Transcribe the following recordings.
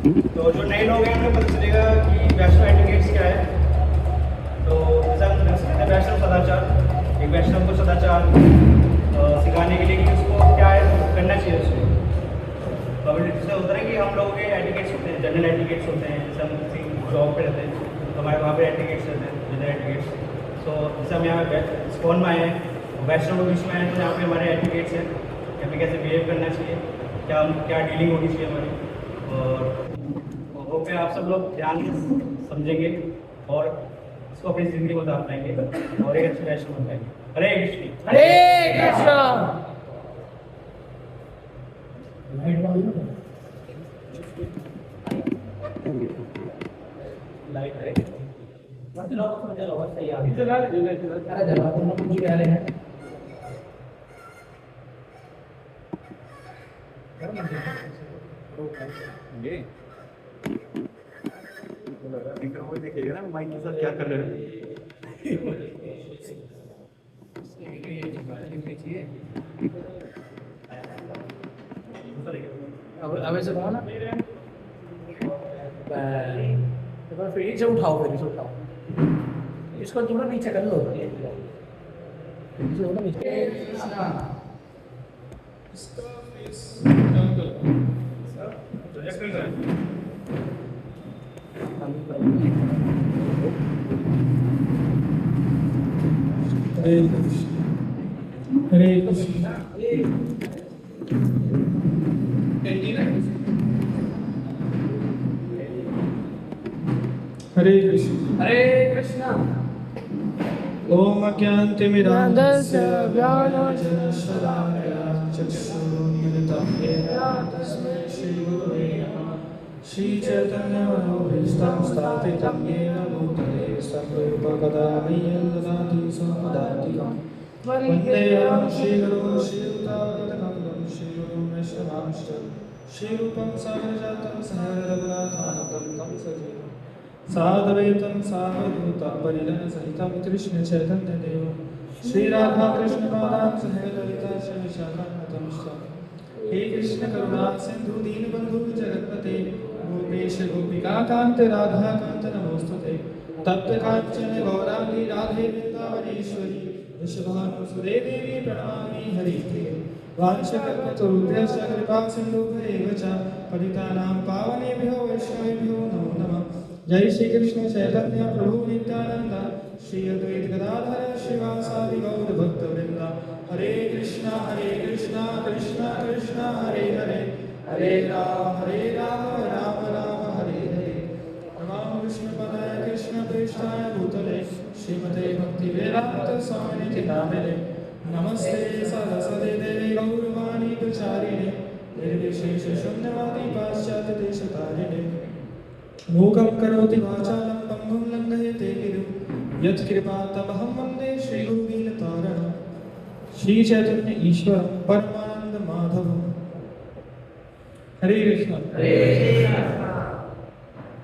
तो जो नए लोग हैं उन्हें पता चलेगा कि वैष्णव एटिकेट्स क्या है। तो जैसे हम देख सकते हैं वैष्णव सदाचार, एक वैष्णव को सदाचार सिखाने के लिए कि उसको क्या है करना चाहिए उसको। तो अभी जैसे होता है कि हम लोगों के एटिकेट्स होते हैं, जनरल एटिकेट्स होते हैं। जैसे हम किसी जॉब पे रहते हैं तो हमारे वहाँ पे एटिकेट्स रहते हैं, जनरल एटिकेट्स। तो जैसे हम यहाँ स्कॉन में आए हैं, वैष्णव के बीच में आए हैं, तो यहाँ पे हमारे एटिकेट्स हैं कि हमें कैसे बिहेव करना चाहिए, क्या डीलिंग होनी चाहिए हमारी। और होप है आप सब लोग ध्यान से समझेंगे और इसको अपनी ज़िंदगी में उतार पाएंगे और एक अच्छे वैष्णव बन पाएंगे। हरे कृष्ण। हरे कृष्णा। लाइट है ये वो देखिएगा ना माइक के साथ क्या कर रहे हैं। अब ऐसे कहो ना, एक बार फिर से उठाओ, फिर से उठाओ, इसको थोड़ा नीचे कर लो, थोड़ा नीचे। हरे कृष्ण। हरे कृष्ण। हरे कृष्णा। ओम अज्ञानतिमिरान्धस्य ज्ञानञ्जनशलाकया चक्षुरुन्मिलितं येन तस्मै श्रीगुरवे नमः। श्रीचैतन्यमनोभीष्टं स्थापितं येन भूतले स्वरूपकदा मह्यं ददाति स्वपदान्तिकम्। वन्देऽहं श्रीगुरुं श्रीयुतापदकमलं श्रीगुरुं वैष्णवांश्च श्रीरूपं सागरजातं सहगणरघुनाथान्वितं तं सजीवम् साद्वैतं सावधूतं परिजनसहितं कृष्णचैतन्यदेवं श्रीराधाकृष्णपादां सहगणललिता च विशाखान्वितं। हे कृष्ण करुणा सिन्धु दीनबन्धु जगत्पते गोपेश गोपिकान्त राधाकान्त नमोस्तुते। तप्त काञ्चन गौराङ्गी राधे वृन्दावनेश्वरी वृषभानुसुरे देवी प्रणमामि हरिप्रिये। वाञ्छकल्पतरुभ्यश्च कृपा सिन्धुभ्यैव च पतितानां पावनेभ्यो वैष्णवेभ्यो नमो नमः। जय श्री कृष्ण चैतन्य प्रभु नित्यानंद श्री अद्वैत गदाधर श्रीवासादि गौर भक्त वृंदा। हरे कृष्णा कृष्णा कृष्णा हरे हरे, हरे राम राम राम हरे हरे। नमः विष्णुपदाय कृष्ण प्रेष्ठाय भूतले श्रीमते भक्ति वेदांत स्वामिने नामिने। नमस्ते सरस्वती देवी गौरवाणी प्रचारिणे निर्विशेष शून्यवादी पाश्चात्य देशतारिणे। मूकं करोति वाचालं पङ्गुं लङ्घयते गिरिं यत्कृपातमहं वन्दे श्रीगुरुदीनतारणं। श्रीचैतन्य ईश्वर परमानंद माधव। हरे कृष्ण।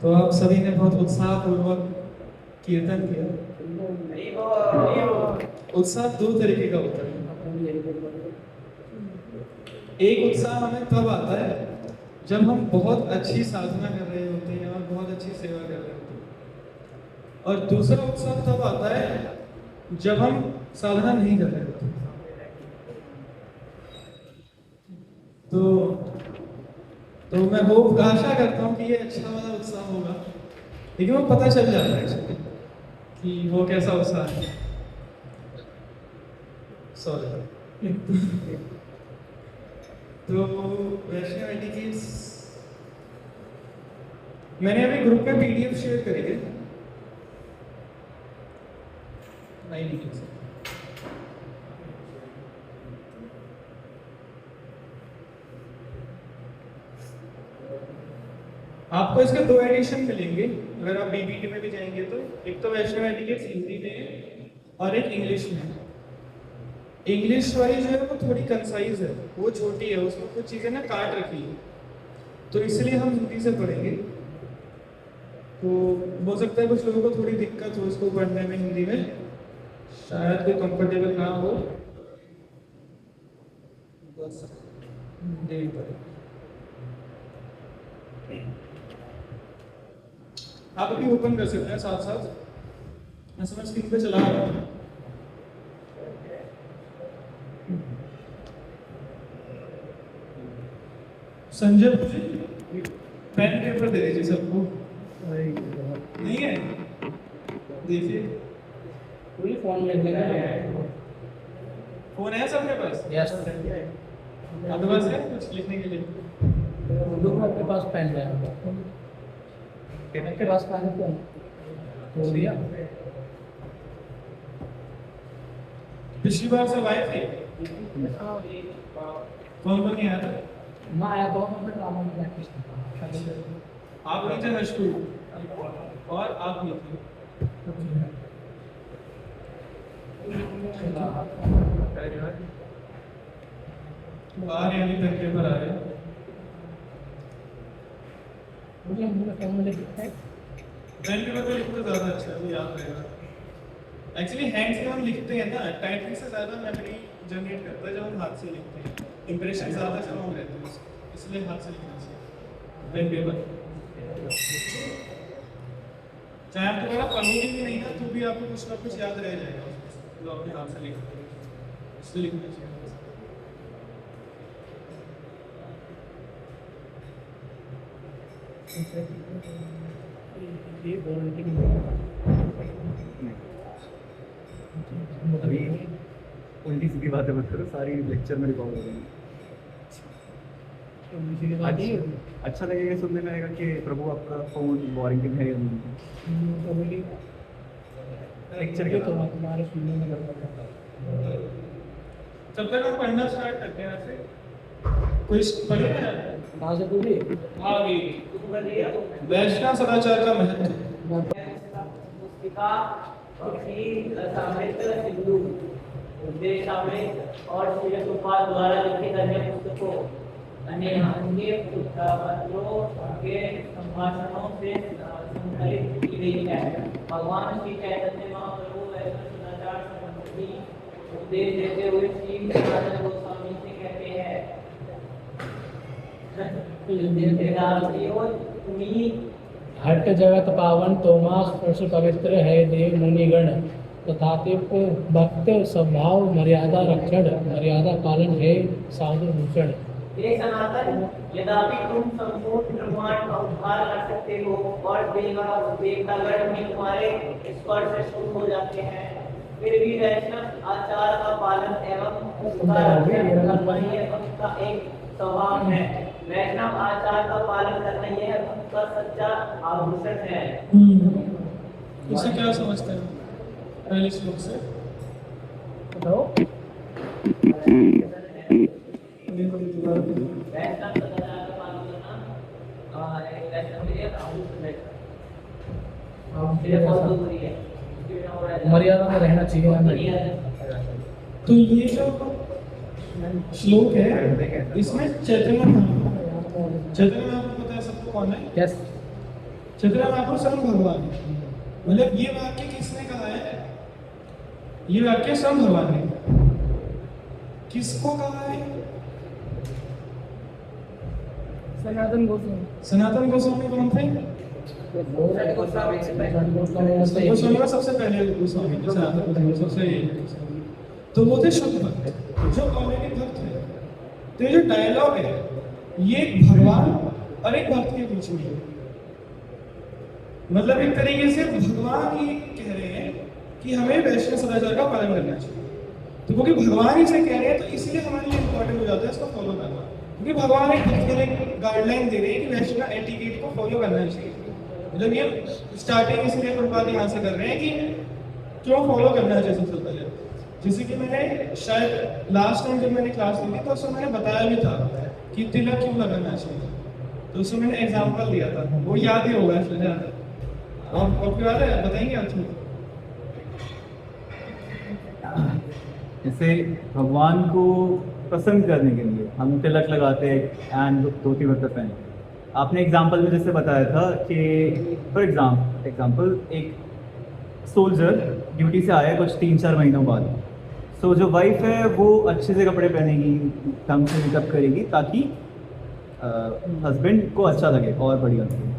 तो आप सभी ने बहुत उत्साहपूर्वक कीर्तन किया। उत्साह दो तरीके का होता है। एक उत्साह हमें तब आता है जब हम बहुत अच्छी साधना कर रहे होते हैं और बहुत अच्छी सेवा कर रहे होते हैं, और दूसरा उत्साह तब आता है जब हम साधना नहीं कर रहे होते। तो मैं होप आशा करता हूँ कि ये अच्छा वाला उत्साह होगा, लेकिन वो पता चल जाता है कि वो कैसा उत्साह है। सॉरी। तो वैष्णव एटिकेट्स मैंने अभी ग्रुप में पीडीएफ शेयर करी है। नहीं लिखी सर। आपको इसके दो एडिशन मिलेंगे अगर आप बीबीटी में भी जाएंगे तो। एक तो वैष्णव एटिकेट्स हिंदी में है और एक इंग्लिश में है। इंग्लिश वाली जो है वो थोड़ी कंसाइज है, वो छोटी है, उसमें कुछ चीजें ना काट रखी है, तो इसलिए हम हिंदी से पढ़ेंगे। तो हो सकता है कुछ लोगों को थोड़ी दिक्कत हो इसको पढ़ने में हिंदी में, शायद कोई कंफर्टेबल ना हो, बस देनी पड़ेगी। आप अभी ओपन कर सकते हैं साथ साथ। ऐसा मैं स्क्रीन पे चला रहा हूँ। संजय जी पेन पेपर दे दीजिए सबको। नहीं है, देखिए पूरी फोन में लेना है। फोन है सबके पास? यस आपके पास है कुछ लिखने के लिए? लोग आपके पास पेन है, आपके पास पेन है तो दिया। पिछली बार सब आए थे? कौन कौन नहीं आया था? मैं आया तो मैं ड्रामा में प्रैक्टिस आप नहीं थे हर्षू और आप नहीं थे। आ रहे अभी पेन पेपर आ रहे हैं। मुझे फोन में लिखता है पेन पेपर पे लिखना ज़्यादा अच्छा है, वो याद रहेगा। एक्चुअली हैंड से हम लिखते हैं ना, टाइपिंग से ज़्यादा मेमोरी जनरेट करता है जब हम हाथ से लिखते हैं। इंप्रेशन ज़्यादा स्ट्रॉन्ग रहते हैं उसके, इसलिए हाथ से लिखना चाहिए पेन पेपर। चाहे आप दोबारा पढ़ोगे भी नहीं ना तो भी आपको कुछ ना कुछ याद रह जाएगा उसमें, जो आपने हाथ से लिखा है, इसलिए लिखना चाहिए। ये बोलने अभी उल्टी सीधी बातें मत करो, सारी लेक्चर में रिकॉर्ड हो रही है। अच्छा लगेगा सुनने में आएगा कि प्रभु आपका फोन वारंटी है या नहीं। लेक्चर के तो तुम्हारे सुनने में लगता है। जब तक हम पढ़ना स्टार्ट करते हैं ऐसे कोई पढ़ेगा कहाँ से पूरी आगे वैष्णव सदाचार का महत्व। पुस्तिका साहित्य सिंधु उद्देशामृत और श्री सुपाल द्वारा लिखित अन्य पुस्तकों अन्य पत्रों के संभाषणों से संकलित की गई है। भगवान श्री चैतन्य महाप्रभु वैष्णव सदाचार संबंधी उपदेश देते हुए श्री सनातन गोस्वामी से कहते हैं, हट जगत पावन तोमास पुरुष पवित्र है देव मुनिगण तथापि भक्त स्वभाव मर्यादा रक्षण मर्यादा पालन है साधु भूषण। हे सनातन, यद्यपि तुम संपूर्ण ब्रह्मांड का उद्धार कर सकते हो और देवतागण भी तुम्हारे स्पर्श से शुद्ध हो जाते हैं, फिर भी वैष्णव आचार का पालन एवं उसका रक्षण करना यह भक्त का एक स्वभाव है। वैष्णव आचार का पालन करना यह भक्त का सच्चा आभूषण है। इसे क्या समझते हैं पहले श्लोक से? बताओ। वैष्णव सदाचार का पालन करना वैष्णव के लिए एक आभूषण है। ये बहुत जरूरी है। मर्यादा में रहना चाहिए। तो ये जो श्लोक है इसमें चैतन्य महाप्रभु पता है सबको कौन है? यस चैतन्य महाप्रभु स्वयं भगवान है। मतलब ये वाक्य किसने कहा है? ये वाक्य स्वयं भगवान ने किसको कहा है? सनातन गोस्वामी। सनातन गोस्वामी कौन थे? गोस्वामी का सबसे पहले गोस्वामी थे, सनातन गोस्वामी सबसे। तो वो थे शुद्ध भक्त जो ऑलरेडी भक्त है। तो ये जो डायलॉग है ये भगवान और एक भक्त के बीच में है। मतलब एक तरीके से भगवान ही कह रहे हैं कि हमें वैष्णव सदाचार का पालन करना चाहिए। तो क्योंकि भगवान ही से कह रहे हैं तो इसलिए हमारे लिए इम्पोर्टेंट हो जाता है इसको फॉलो करना, क्योंकि भगवान एक भक्त के लिए गाइडलाइन दे रहे हैं कि वैष्णव एटिकेट को फॉलो करना चाहिए। मतलब ये स्टार्टिंग इसलिए प्रभुपाद यहाँ से कर रहे हैं कि क्यों फॉलो करना चाहिए सबसे पहले। जैसे कि मैंने शायद लास्ट टाइम जब मैंने क्लास ली थी तो उसमें मैंने बताया भी था कि तिलक क्यों लगाना चाहिए, तो उसमें मैंने एग्जाम्पल दिया था, वो याद ही होगा इसलिए आपको याद है? बताएंगे आप? जैसे भगवान को पसंद करने के लिए हम तिलक लगाते हैं एंड धोती कुर्ता पहनते हैं। आपने एग्जाम्पल में जैसे बताया था कि फॉर एग्जाम्पल एक सोल्जर ड्यूटी से आया कुछ 3-4 महीनों बाद, तो जो वाइफ है वो अच्छे से कपड़े पहनेगी, ढंग से मेकअप करेगी ताकि हस्बैंड को अच्छा लगे और बढ़िया लगे।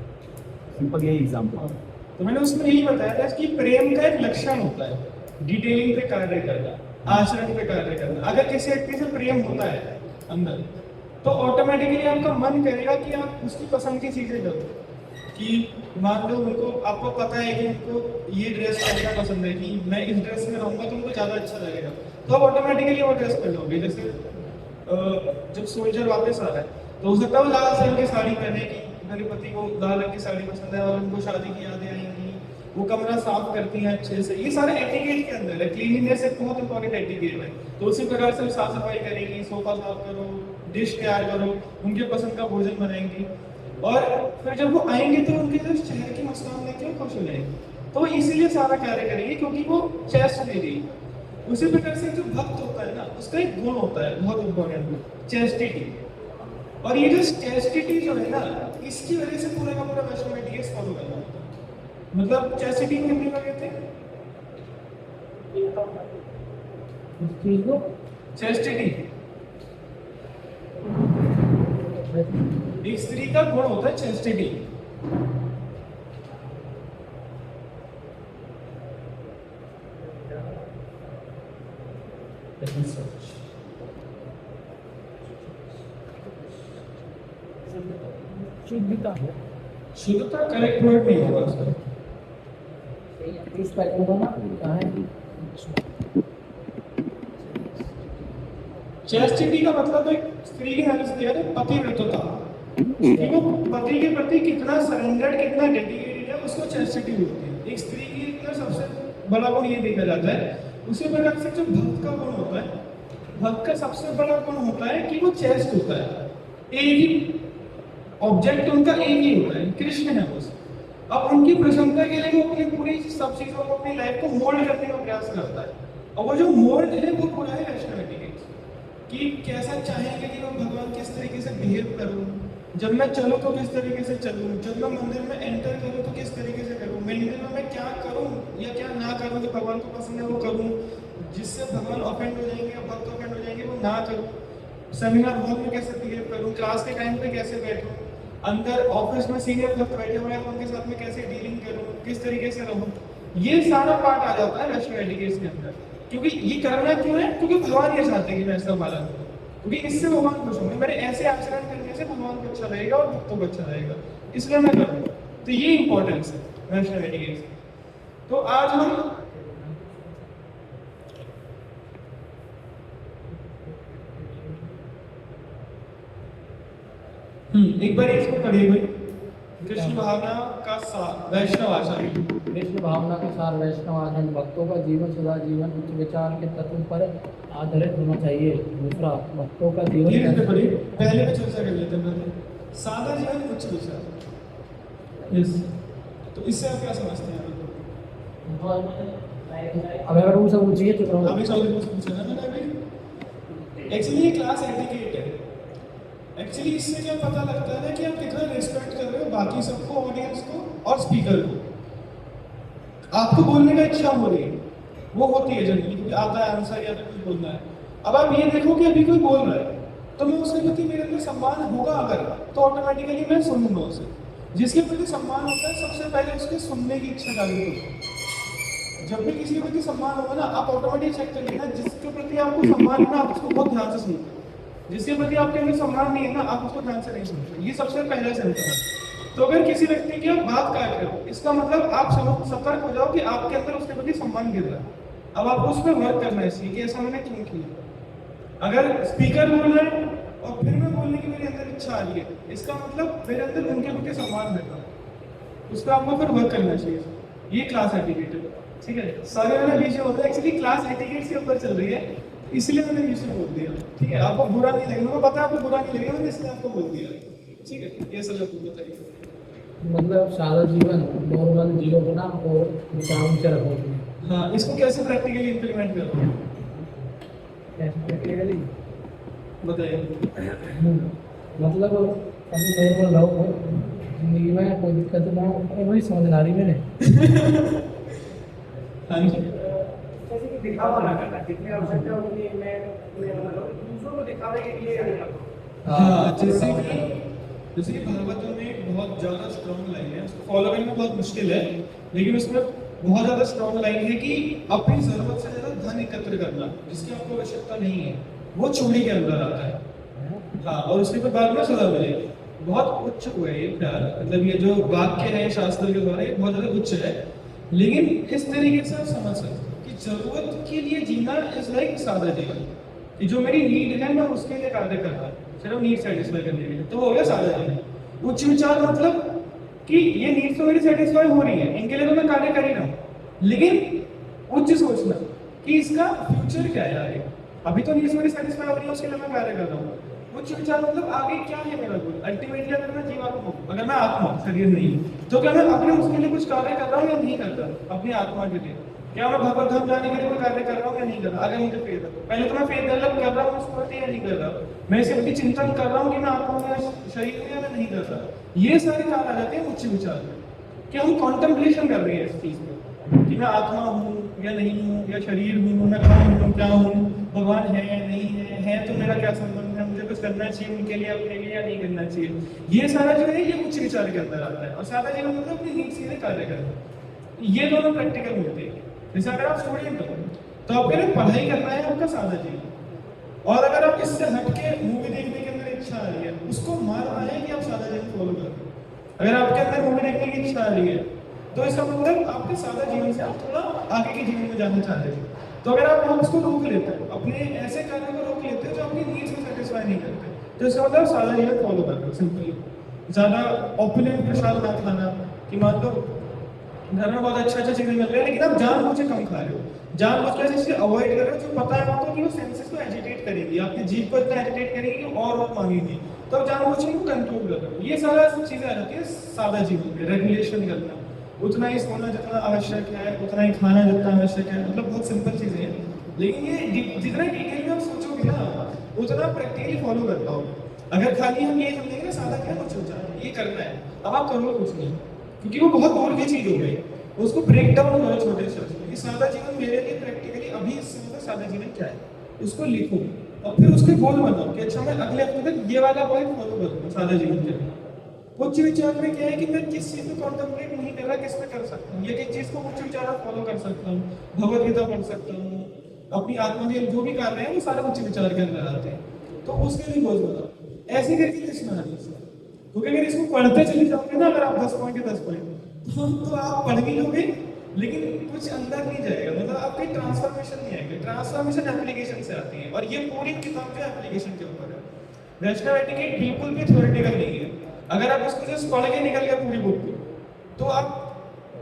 सिंपल यही एग्जाम्पल। तो मैंने उसमें यही बताया था कि प्रेम का एक लक्षण होता है डिटेलिंग पे कार्य करना, आचरण पे कार्य करना। अगर किसी व्यक्ति से प्रेम होता है अंदर, तो ऑटोमेटिकली आपका मन करेगा कि आप उसकी पसंद की चीजें करो। कि मान लो उनको, आपको पता है कि उनको ये ड्रेस पहनना पसंद है, कि मैं इस ड्रेस में रहूंगा तो उनको ज्यादा अच्छा लगेगा, तो आप ऑटोमेटिकली वो ड्रेस पहन लोगे। जैसे जब सोल्जर वापस आ रहा है तो हो सकता है वो लाल रंग की साड़ी पहने कि मेरे पति को लाल रंग की साड़ी पसंद है और उनको शादी की यादें आएंगी, वो कमरा साफ करती हैं अच्छे से। ये सारे एटिकेट के अंदर है, क्लीनिनेस एक बहुत इंपॉर्टेंट एटिकेट है। तो उसी प्रकार से साफ सफाई करेंगी, सोफा साफ करो, डिश तैयार करो, उनके पसंद का भोजन बनाएंगी, और फिर जब वो आएंगे तो उनके जो चेहरे की मुस्कान देख के खुश हो जाएंगे। तो वो इसीलिए सारा कार्य करेंगे क्योंकि वो चेस्ट ले रही। उसी प्रकार से जो भक्त होता है ना, उसका एक गुण होता है बहुत इंपॉर्टेंट गुण, चेस्टिटी। और ये जो चेस्टिटी जो है ना, इसकी वजह से पूरा का पूरा वैष्णव एटिकेट्स फॉलो करना होता है। मतलब चेस्टिटी को हिंदी में कहते हैं इस चीज को चेस्टिटी। एक स्त्री का गुण होता है चेस्टिटी। शुद्धता शुद्धता करेक्ट वर्ड नहीं होगा उसका। इस पैटर्न को ना कहाँ है? चेस्टिटी का मतलब एक स्त्री की हेल्प से है पतिव्रतता, कि वो पति के प्रति कितना सरेंडर्ड, कितना डेडिकेटेड है, उसको चेस्टिटी बोलते हैं। एक स्त्री की अंदर सबसे बड़ा गुण ये देखा जाता है। उसी प्रकार से जो भक्त का गुण होता है, भक्त का सबसे बड़ा गुण होता है कि वो चेस्ट होता है, एक ही ऑब्जेक्ट उनका एक ही होता है, कृष्ण है बस। अब उनकी प्रसन्नता के लिए वो अपनी पूरी सब चीजों को, अपनी लाइफ को मोल्ड करने का प्रयास करता है। और वो जो मोल्ड है वो पूरा है वैष्णव एटिकेट्स, कि कैसा चाहेंगे कि मैं भगवान किस तरीके से बिहेव करूं, जब मैं चलूं तो किस तरीके से चलूं, जब मैं मंदिर में एंटर करूं तो किस तरीके से करूं, मंदिर में मैं क्या करूं या क्या ना करूं जो भगवान को पसंद है वो करूं, जिससे भगवान ऑफेंड हो जाएंगे या भक्त ऑफेंड हो जाएंगे वो ना करूं, सेमिनार हॉल में कैसे बिहेव करूं, क्लास के टाइम पे कैसे बैठूं, अंदर ऑफिस में सीनियर भक्त बैठे हुए हैं तो उनके साथ में कैसे डीलिंग करूं, किस तरीके से रहूं। ये सारा पार्ट आ जाता है वैष्णव एटिकेट्स के अंदर। क्योंकि ये करना क्यों है? क्योंकि भगवान ये चाहते हैं कि मैं ऐसा पालन करूं, क्योंकि इससे भगवान खुश होंगे। मेरे ऐसे आचरण करने से भगवान को अच्छा रहेगा और भक्तों को अच्छा रहेगा, इसलिए मैं करूँगा। तो ये इंपॉर्टेंस है वैष्णव एटिकेट्स की। तो आज हम एक बार इसको पढ़िए भाई, कृष्ण भावना का सार वैष्णव आचरण। कृष्ण भावना के सार वैष्णव आचरण। भक्तों का जीवन सदा जीवन उच्च विचार के तत्व पर आधारित होना चाहिए। दूसरा, भक्तों का धीरे धीरे जीवन पढ़िए, पहले में चर्चा कर लेते हैं। सादा जीवन उच्च विचार, यस। तो इससे आप क्या समझते हैं? अब अगर वो सब पूछिए तो करो। अभी सवाल पूछा ना मैंने अभी। एक्चुअली ये क्लास एटिकेट है। एक्चुअली इससे क्या पता लगता है ना कि आप कितना रिस्पेक्ट कर रहे हो बाकी सबको, ऑडियंस को और स्पीकर को। आपको बोलने का इच्छा हो रही है, वो होती है जनरली, क्योंकि आता है आंसर या तो कुछ बोलना है। अब आप ये देखो कि अभी कोई बोल रहा है तो मैं उसके प्रति, मेरे अंदर सम्मान होगा अगर, तो ऑटोमेटिकली मैं सुनूंगा उसे। जिसके प्रति सम्मान होता है सबसे पहले उसके सुनने की इच्छा जागृत होती है। जब भी किसी के प्रति सम्मान होगा ना, आप ऑटोमेटिक चेक करिए ना, जिसके प्रति आपको सम्मान है ना, आप उसको बहुत ध्यान से सुनते हैं। जिसके प्रति आपके अंदर सम्मान नहीं है ना, आप उसको ध्यान से नहीं सुनते। ये सबसे पहला सिम्टम है। तो अगर किसी व्यक्ति की आप बात काट रहे हो, इसका मतलब आप सतर्क हो जाओ कि आपके अंदर उसके प्रति सम्मान गिर रहा है। अब आपको उस पर वर्क करना है, इसलिए कि ऐसा मैंने क्यों किया। अगर स्पीकर बोल रहे हैं और फिर मैं बोलने की मेरे अंदर इच्छा आ रही है, इसका मतलब मेरे अंदर उनके प्रति सम्मान रहता है। उस पर आपको फिर वर्क करना चाहिए। ये क्लास एटिकेट है, ठीक है। सारे मैंने बीच में होता है, एक्चुअली क्लास एटिकेट के ऊपर चल रही है, इसलिए मैंने बीच में बोल दिया, ठीक है। आपको बुरा नहीं लगेगा, मुझे पता है आपको बुरा नहीं लगेगा, मैंने इसलिए आपको बोल दिया, ठीक है। ये सब आपको बताइए। मतलब सादा जीवन नॉर्मल जियो बना और विचारों से रखोगे। हाँ, इसको कैसे प्रैक्टिकली इंप्लीमेंट करोगे प्रैक्टिकली बताइए। मतलब कभी नॉर्मल रहो, जिंदगी में कोई दिक्कत ना हो, वही समझ आ रही मैंने। हाँ जी, जैसे कि दिखावा ना करना, जितने आवश्यकता होती है मैं मतलब दूसरों को दिखावे के लिए हाँ, जैसे कि जैसे कि भागवतम में एक बहुत ज़्यादा स्ट्रॉन्ग लाइन है, उसको फॉलो करना बहुत मुश्किल है, लेकिन उसमें बहुत ज़्यादा स्ट्रॉन्ग लाइन है कि अपनी ज़रूरत से ज़्यादा धन एकत्र करना जिसकी आपको आवश्यकता नहीं है, वो चोरी के अंदर आता है। हाँ, और उसके बाद में सजा मिलेगी। बहुत उच्च हुआ है ये प्यार, मतलब ये जो वाक्य है शास्त्र के द्वारा ये बहुत ज़्यादा उच्च है, लेकिन इस तरीके से आप समझ सकते हो कि जरूरत के लिए जीना इज लाइक सादा जीवन, कि जो मेरी नीड है मैं उसके लिए कार्य कर रहा हूँ, सिर्फ नीड सेटिस्फाई करने के लिए, तो हो गया सादा जीवन। उच्च विचार मतलब कि ये नीड तो मेरी सेटिस्फाई हो रही है, इनके लिए तो मैं कार्य कर ही रहा हूँ, लेकिन उच्च सोचना कि इसका फ्यूचर क्या है आगे, अभी तो नीड्स मेरी सेटिस्फाई हो रही है उसके लिए मैं कार्य कर रहा हूँ। उच्च विचार मतलब आगे क्या है मेरा गोल, अल्टीमेटली अगर मैं जीवात्मा हूँ, अगर मैं आत्मा हूँ, शरीर नहीं हूँ, तो क्या मैं अपने उसके लिए कुछ कार्य कर रहा हूँ या नहीं कर रहा अपनी आत्मा के लिए, क्या मैं भगवत धाम जाने के लिए कोई कार्य कर रहा हूँ या नहीं कर रहा। अगर मुझे फेथ है, पहले तो मैं फेथ डेवलप कर रहा हूँ उस प्रति या नहीं कर रहा, मैं इसे प्रति चिंतन कर रहा हूँ कि मैं आत्मा में शरीर में या मैं नहीं कर रहा। ये सारे कार्य आ जाते हैं उच्च विचार में, कि हम कॉन्टेम्पलेशन कर रहे हैं इस चीज में कि मैं आत्मा हूँ या नहीं हूँ, या शरीर हूँ, मैं कौन हूँ, क्या हूँ, भगवान है नहीं है तो मेरा क्या संबंध है, मुझे कुछ करना चाहिए उनके लिए अपने लिए या नहीं करना चाहिए। ये सारा जो है ये उच्च विचार के अंदर आता है, और सादा जीवन मतलब अपनी नीड से कार्य करना। ये दोनों प्रैक्टिकल होते हैं। जैसे अगर आप स्टूडेंट हो तो आपके लिए पढ़ाई करना है आपका सादा जीवन, और अगर आप इससे हट के मूवी देखने के अंदर इच्छा आ रही है, उसको मारना है कि आप सादा जीवन फॉलो करो। अगर आपके अंदर मूवी देखने की इच्छा आ रही है तो इसका मतलब आपके सादा जीवन से आप थोड़ा आगे के जीवन में जाना चाह रहे हो। तो अगर आप उसको रोक लेते हो, अपने ऐसे कार्यों को रोक लेते हो जो अपनी नीड्स को सेटिस्फाई नहीं करते, तो इसका मतलब सादा जीवन फॉलो कर रहे हो। सिंपली ज़्यादा ऑपुलेंट प्रसाद ना खाना, कि मान लो घर में बहुत अच्छा चीज़ें मिल रही है लेकिन आप जानबूझ के कम खा रहे हो, जानबूझ के चीज़ अवॉइड कर रहे हो जो पता है आपको कि वो सेंसेस को एजिटेट करेगी, आपकी जीभ को इतना एजिटेट करेगी कि और मांगेगी, तो आप जानबूझ के कंट्रोल कर रहे हो। ये सारा चीज़ें आ जाती है सादा जीवन में। रेगुलेशन करना, उतना ही सोना जितना आवश्यक है, उतना ही खाना जितना आवश्यक है, मतलब बहुत सिंपल चीज़ें हैं, लेकिन ये जितना डिटेल में आप सोचोगे ना उतना प्रैक्टिकली फॉलो कर पाओगे। अगर खाली हम ये समझेंगे ना सादा क्या कुछ हो जाए ये करना है, अब आप करोगे कुछ नहीं, क्योंकि वो बहुत दूर की चीज़ हो गई। उसको ब्रेक डाउन करो छोटे से कि सादा जीवन मेरे लिए प्रैक्टिकली अभी इस समय सादा जीवन क्या है, उसको लिखो और फिर उसके गोल बनाओ कि अच्छा मैं अगले हफ्ते तक ये वाला पॉइंट फॉलो करूँगा सादा जीवन के लिए। उच्च विचार में क्या है कि मैं किस चीज़ को कॉन्टेम्पलेट नहीं कर रहा, किस पे कर सकता हूँ, ये किस चीज़ को उच्च विचार फॉलो कर सकता हूँ, भगवद गीता पढ़ सकता हूँ, अपनी आत्मा के जो भी कार्य हैं वो सारे उच्च विचार के अंदर आते हैं, तो उसके लिए गोल बनाओ। ऐसे करके लिस्ट में आनी चाहिए, क्योंकि अगर इसको पढ़ते चले जाओगे ना, अगर आप 10 पॉइंट के 10 पॉइंट तो आप पढ़ भी लोगे लेकिन कुछ अंदर नहीं जाएगा, मतलब आपकी ट्रांसफॉर्मेशन नहीं आएगी। ट्रांसफॉर्मेशन एप्लीकेशन से आती है, और ये पूरी किताब जो एप्लीकेशन के ऊपर है। वैष्णव एटिकेट बिल्कुल भी थ्योरेटिकल नहीं है। अगर आप इसको जस्ट पढ़ के निकल गए पूरी बुक तो आप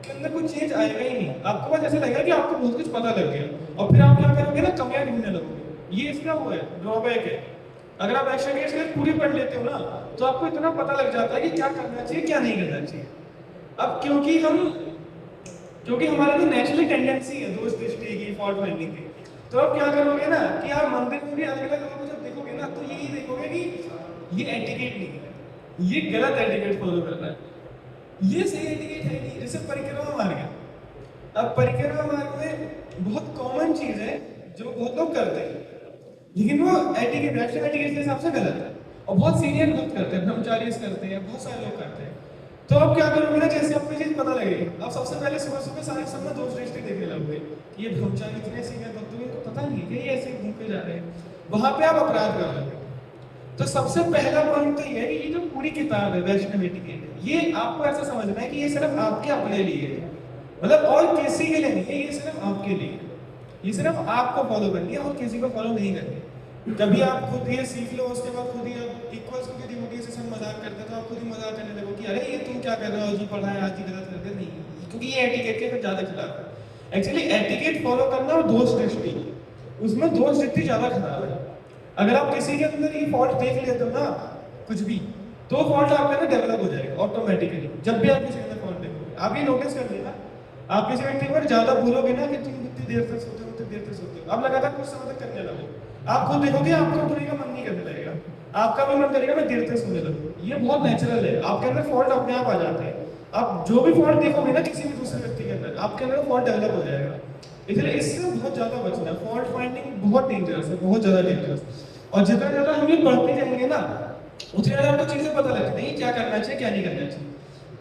के अंदर कुछ चेंज आएगा ही नहीं, आपको बस ऐसा लगेगा कि आपको बहुत कुछ पता लग गया, और फिर आप क्या करोगे ना, कमियां ढूंढने लगोगे। ये इसका वो है ड्रॉबैक है। अगर आप एक्शन के पूरी पढ़ लेते हो ना तो आपको इतना पता लग जाता है कि क्या करना चाहिए क्या नहीं करना चाहिए। अब क्योंकि हमारा तो नेचुरली टेंडेंसी है दोष दृष्टि की, फॉल्ट फाइंडिंग की, तो आप क्या करोगे ना कि आप मंदिर में भी अलग अलग लोगों को जब देखोगे ना तो यही देखोगे कि ये एटिकेट नहीं है, ये गलत एटिकेट फॉलो कर रहा है, ये सही एटिकेट है नहीं। जैसे परिक्रमा मार्ग है, अब परिक्रमा मार्ग में बहुत कॉमन चीज है जो बहुत लोग करते हैं, लेकिन वो एटिकेट वैष्णव एटिकेट के हिसाब से गलत है, और बहुत सीनियर लोग करते हैं, ब्रह्मचारी करते हैं, बहुत सारे लोग करते हैं। तो आप क्या करोगे ना, जैसे आपको चीज पता लगेगी, आप सबसे पहले सुबह सुबह सारे सब में दोष दृष्टि देखने लगोगे कि ये ब्रह्मचारी इतने सीनियर भक्तों को पता नहीं है कि ये ऐसे घूम के जा रहे हैं, वहां पे आप अपराध कर रहे हो। तो सबसे पहला पॉइंट तो ये है कि ये जो पूरी किताब है वैष्णव एटिकेट, ये आपको ऐसा समझना है कि ये सिर्फ आपके अपने लिए है, मतलब और किसी के लिए नहीं है, ये सिर्फ आपके लिए है, ये सिर्फ आपको फॉलो करनी है और किसी को फॉलो नहीं करनी। कभी आप खुद ये सीख लो, उसके बाद खुद ही आप इक्वल्स को डिवोटी से सब मजाक करते तो आप खुद ही मजाक करने लगो कि अरे ये तुम क्या कर रहे हो जी, पढ़ा है आज ही गलत करते नहीं, क्योंकि ये एटिकेट के ज्यादा खिलाफ है। एक्चुअली एटिकेट फॉलो करना और दोष दृष्टि, उसमें दोष दृष्टि ज्यादा खराब है। अगर आप किसी के अंदर ये फॉल्ट देख लेते हो ना कुछ भी, तो फॉल्ट आपके अंदर डेवलप हो जाएगा ऑटोमेटिकली। जब भी आप किसी के अंदर फॉल्ट देखोगे, आप ये नोटिस कर लेना, आप किसी व्यक्ति पर ज्यादा बोलोगे ना कि तुम इतनी देर तक सोते हो, उतनी देर तक सोते हो, आप लगातार कुछ समय तक करने लगो, आप खुद देखोगे आपका उठने का मन नहीं करने लगेगा, आपका भी मन करेगा मैं देर तक सोने लगूं। ये बहुत नेचुरल है, आपके अंदर फॉल्ट अपने आप आ जाते हैं। आप जो भी फॉल्ट देखोगे ना किसी भी दूसरे व्यक्ति के अंदर, आपके अंदर फॉल्ट डेवलप हो जाएगा। इसलिए इससे बहुत ज्यादा बचना है। फॉल्ट फाइंडिंग बहुत डेंजरस है, बहुत ज्यादा डेंजरस। और जितना ज्यादा हम ये पढ़ते जाएंगे ना उतनी ज़्यादा आपको चीज़ें पता लगती नहीं क्या करना चाहिए क्या नहीं करना चाहिए।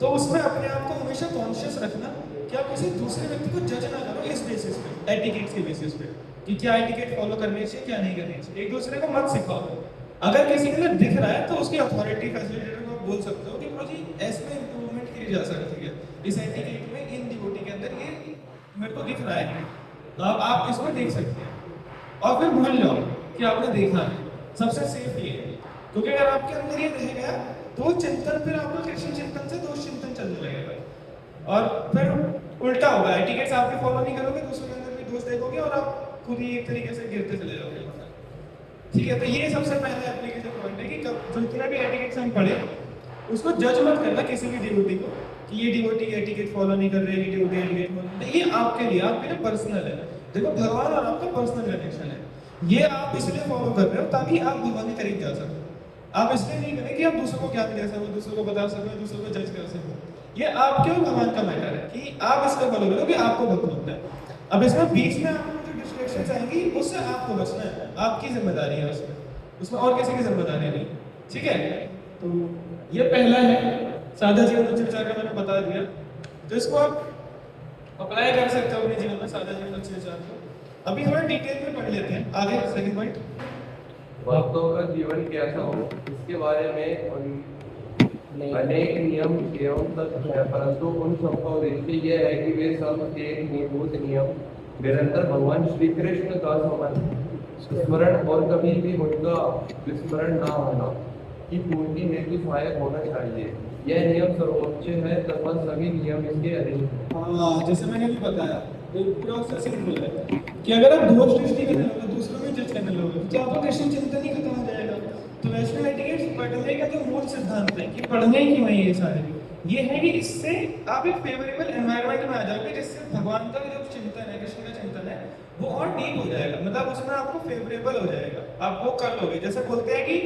तो उसमें अपने आप को हमेशा कॉन्शियस रखना कि आप किसी दूसरे व्यक्ति को जज ना करो इस बेसिस पे, एटिकेट्स के बेसिस पे, कि क्या एटिकेट फॉलो करनी चाहिए क्या नहीं करनी चाहिए। एक दूसरे को मत सिखाओ। अगर किसी के लिए दिख रहा है तो उसकी अथॉरिटी फैसिलिटेटर को बोल सकते हो कि ब्रो जी ऐसे इंप्रूवमेंट की जा सकती है, इस एटिकेट में इन डिवोटी के अंदर ये मेरे को दिख रहा है, तो आप इसमें देख सकते हैं और फिर भूल जाओ कि आपने देखा है। सबसे सेफ ये है, क्योंकि अगर आपके अंदर ये रह गया तो चिंतन फिर आपको कृष्ण चिंतन से दोष चिंतन चलने लगेगा और फिर उल्टा होगा, एटिकेट्स आपके फॉलो नहीं करोगे, दूसरों के अंदर भी दोष देखोगे और आप खुद ही एक तरीके से गिरते चले जाओगे। ठीक है, तो ये सबसे पहला एप्लीकेशन पॉइंट है कि जो जितना भी एटिकेट्स हम पढ़े उसको जज मत करना किसी भी डिवोटी को कि ये डिवोटी एटिकेट फॉलो नहीं कर रहे, ये डिवोटी एटिकेट फॉलो नहीं, ये आपके लिए आपके लिए पर्सनल है। देखो भगवान और आपका पर्सनल कनेक्शन है, ये आप इसलिए फॉलो कर रहे हो ताकि आप भगवान के करीब जा सको। आप इसलिए नहीं करें कि आप दूसरों को ज्ञान दे सको, दूसरों को बता सको, दूसरों को जज कर सको। ये आपके और भगवान का मैटर है कि आप इसको फॉलो करो कि आपको भक्त होता है। अब इसमें बीच में आपको जो डिस्ट्रैक्शंस आएंगी उससे आपको बचना है, आपकी जिम्मेदारी है उसमें और किसी की जिम्मेदारी नहीं। ठीक है, तो ये पहला है सादा जीवन उच्च विचार का, मैंने बता दिया। तो इसको आप अप्लाई कर सकते हो अपने जीवन में, सादा जीवन उच्च विचार को। अभी थोड़ा डिटेल में पढ़ लेते हैं आगे। सेकंड पॉइंट, भक्तों का जीवन कैसा हो इसके बारे में अनेक नियम एवं तथ्य है, परंतु उन सबका उद्देश्य यह है कि वे सब एक मूलभूत नियम निरंतर भगवान श्री कृष्ण का स्मरण और कभी भी उनका विस्मरण ना होना की पूर्ति हेतु सहायक होना चाहिए। यह नियम सर्वोच्च है तथा सभी नियम इसके अधीन हैं। हाँ, जैसे मैंने भी बताया प्रोसेस सिंपल है कि अगर आप दोष दृष्टि करने लोगे, दूसरों में जज करने लोगे, तो आपका कृष्ण चिंतन ही खत्म हो जाएगा। तो वैष्णव एटिकेट्स पढ़ने का जो मूल सिद्धांत है कि पढ़ने ही क्यों है ये सारे, ये है कि इससे आप एक फेवरेबल एनवायरनमेंट में आ जाओगे जिससे भगवान का जो चिंतन है, कृष्ण का चिंतन है, वो और डीप हो जाएगा। मतलब उसमें आपको फेवरेबल हो जाएगा, आप वो कर लोगे। जैसे बोलते हैं कि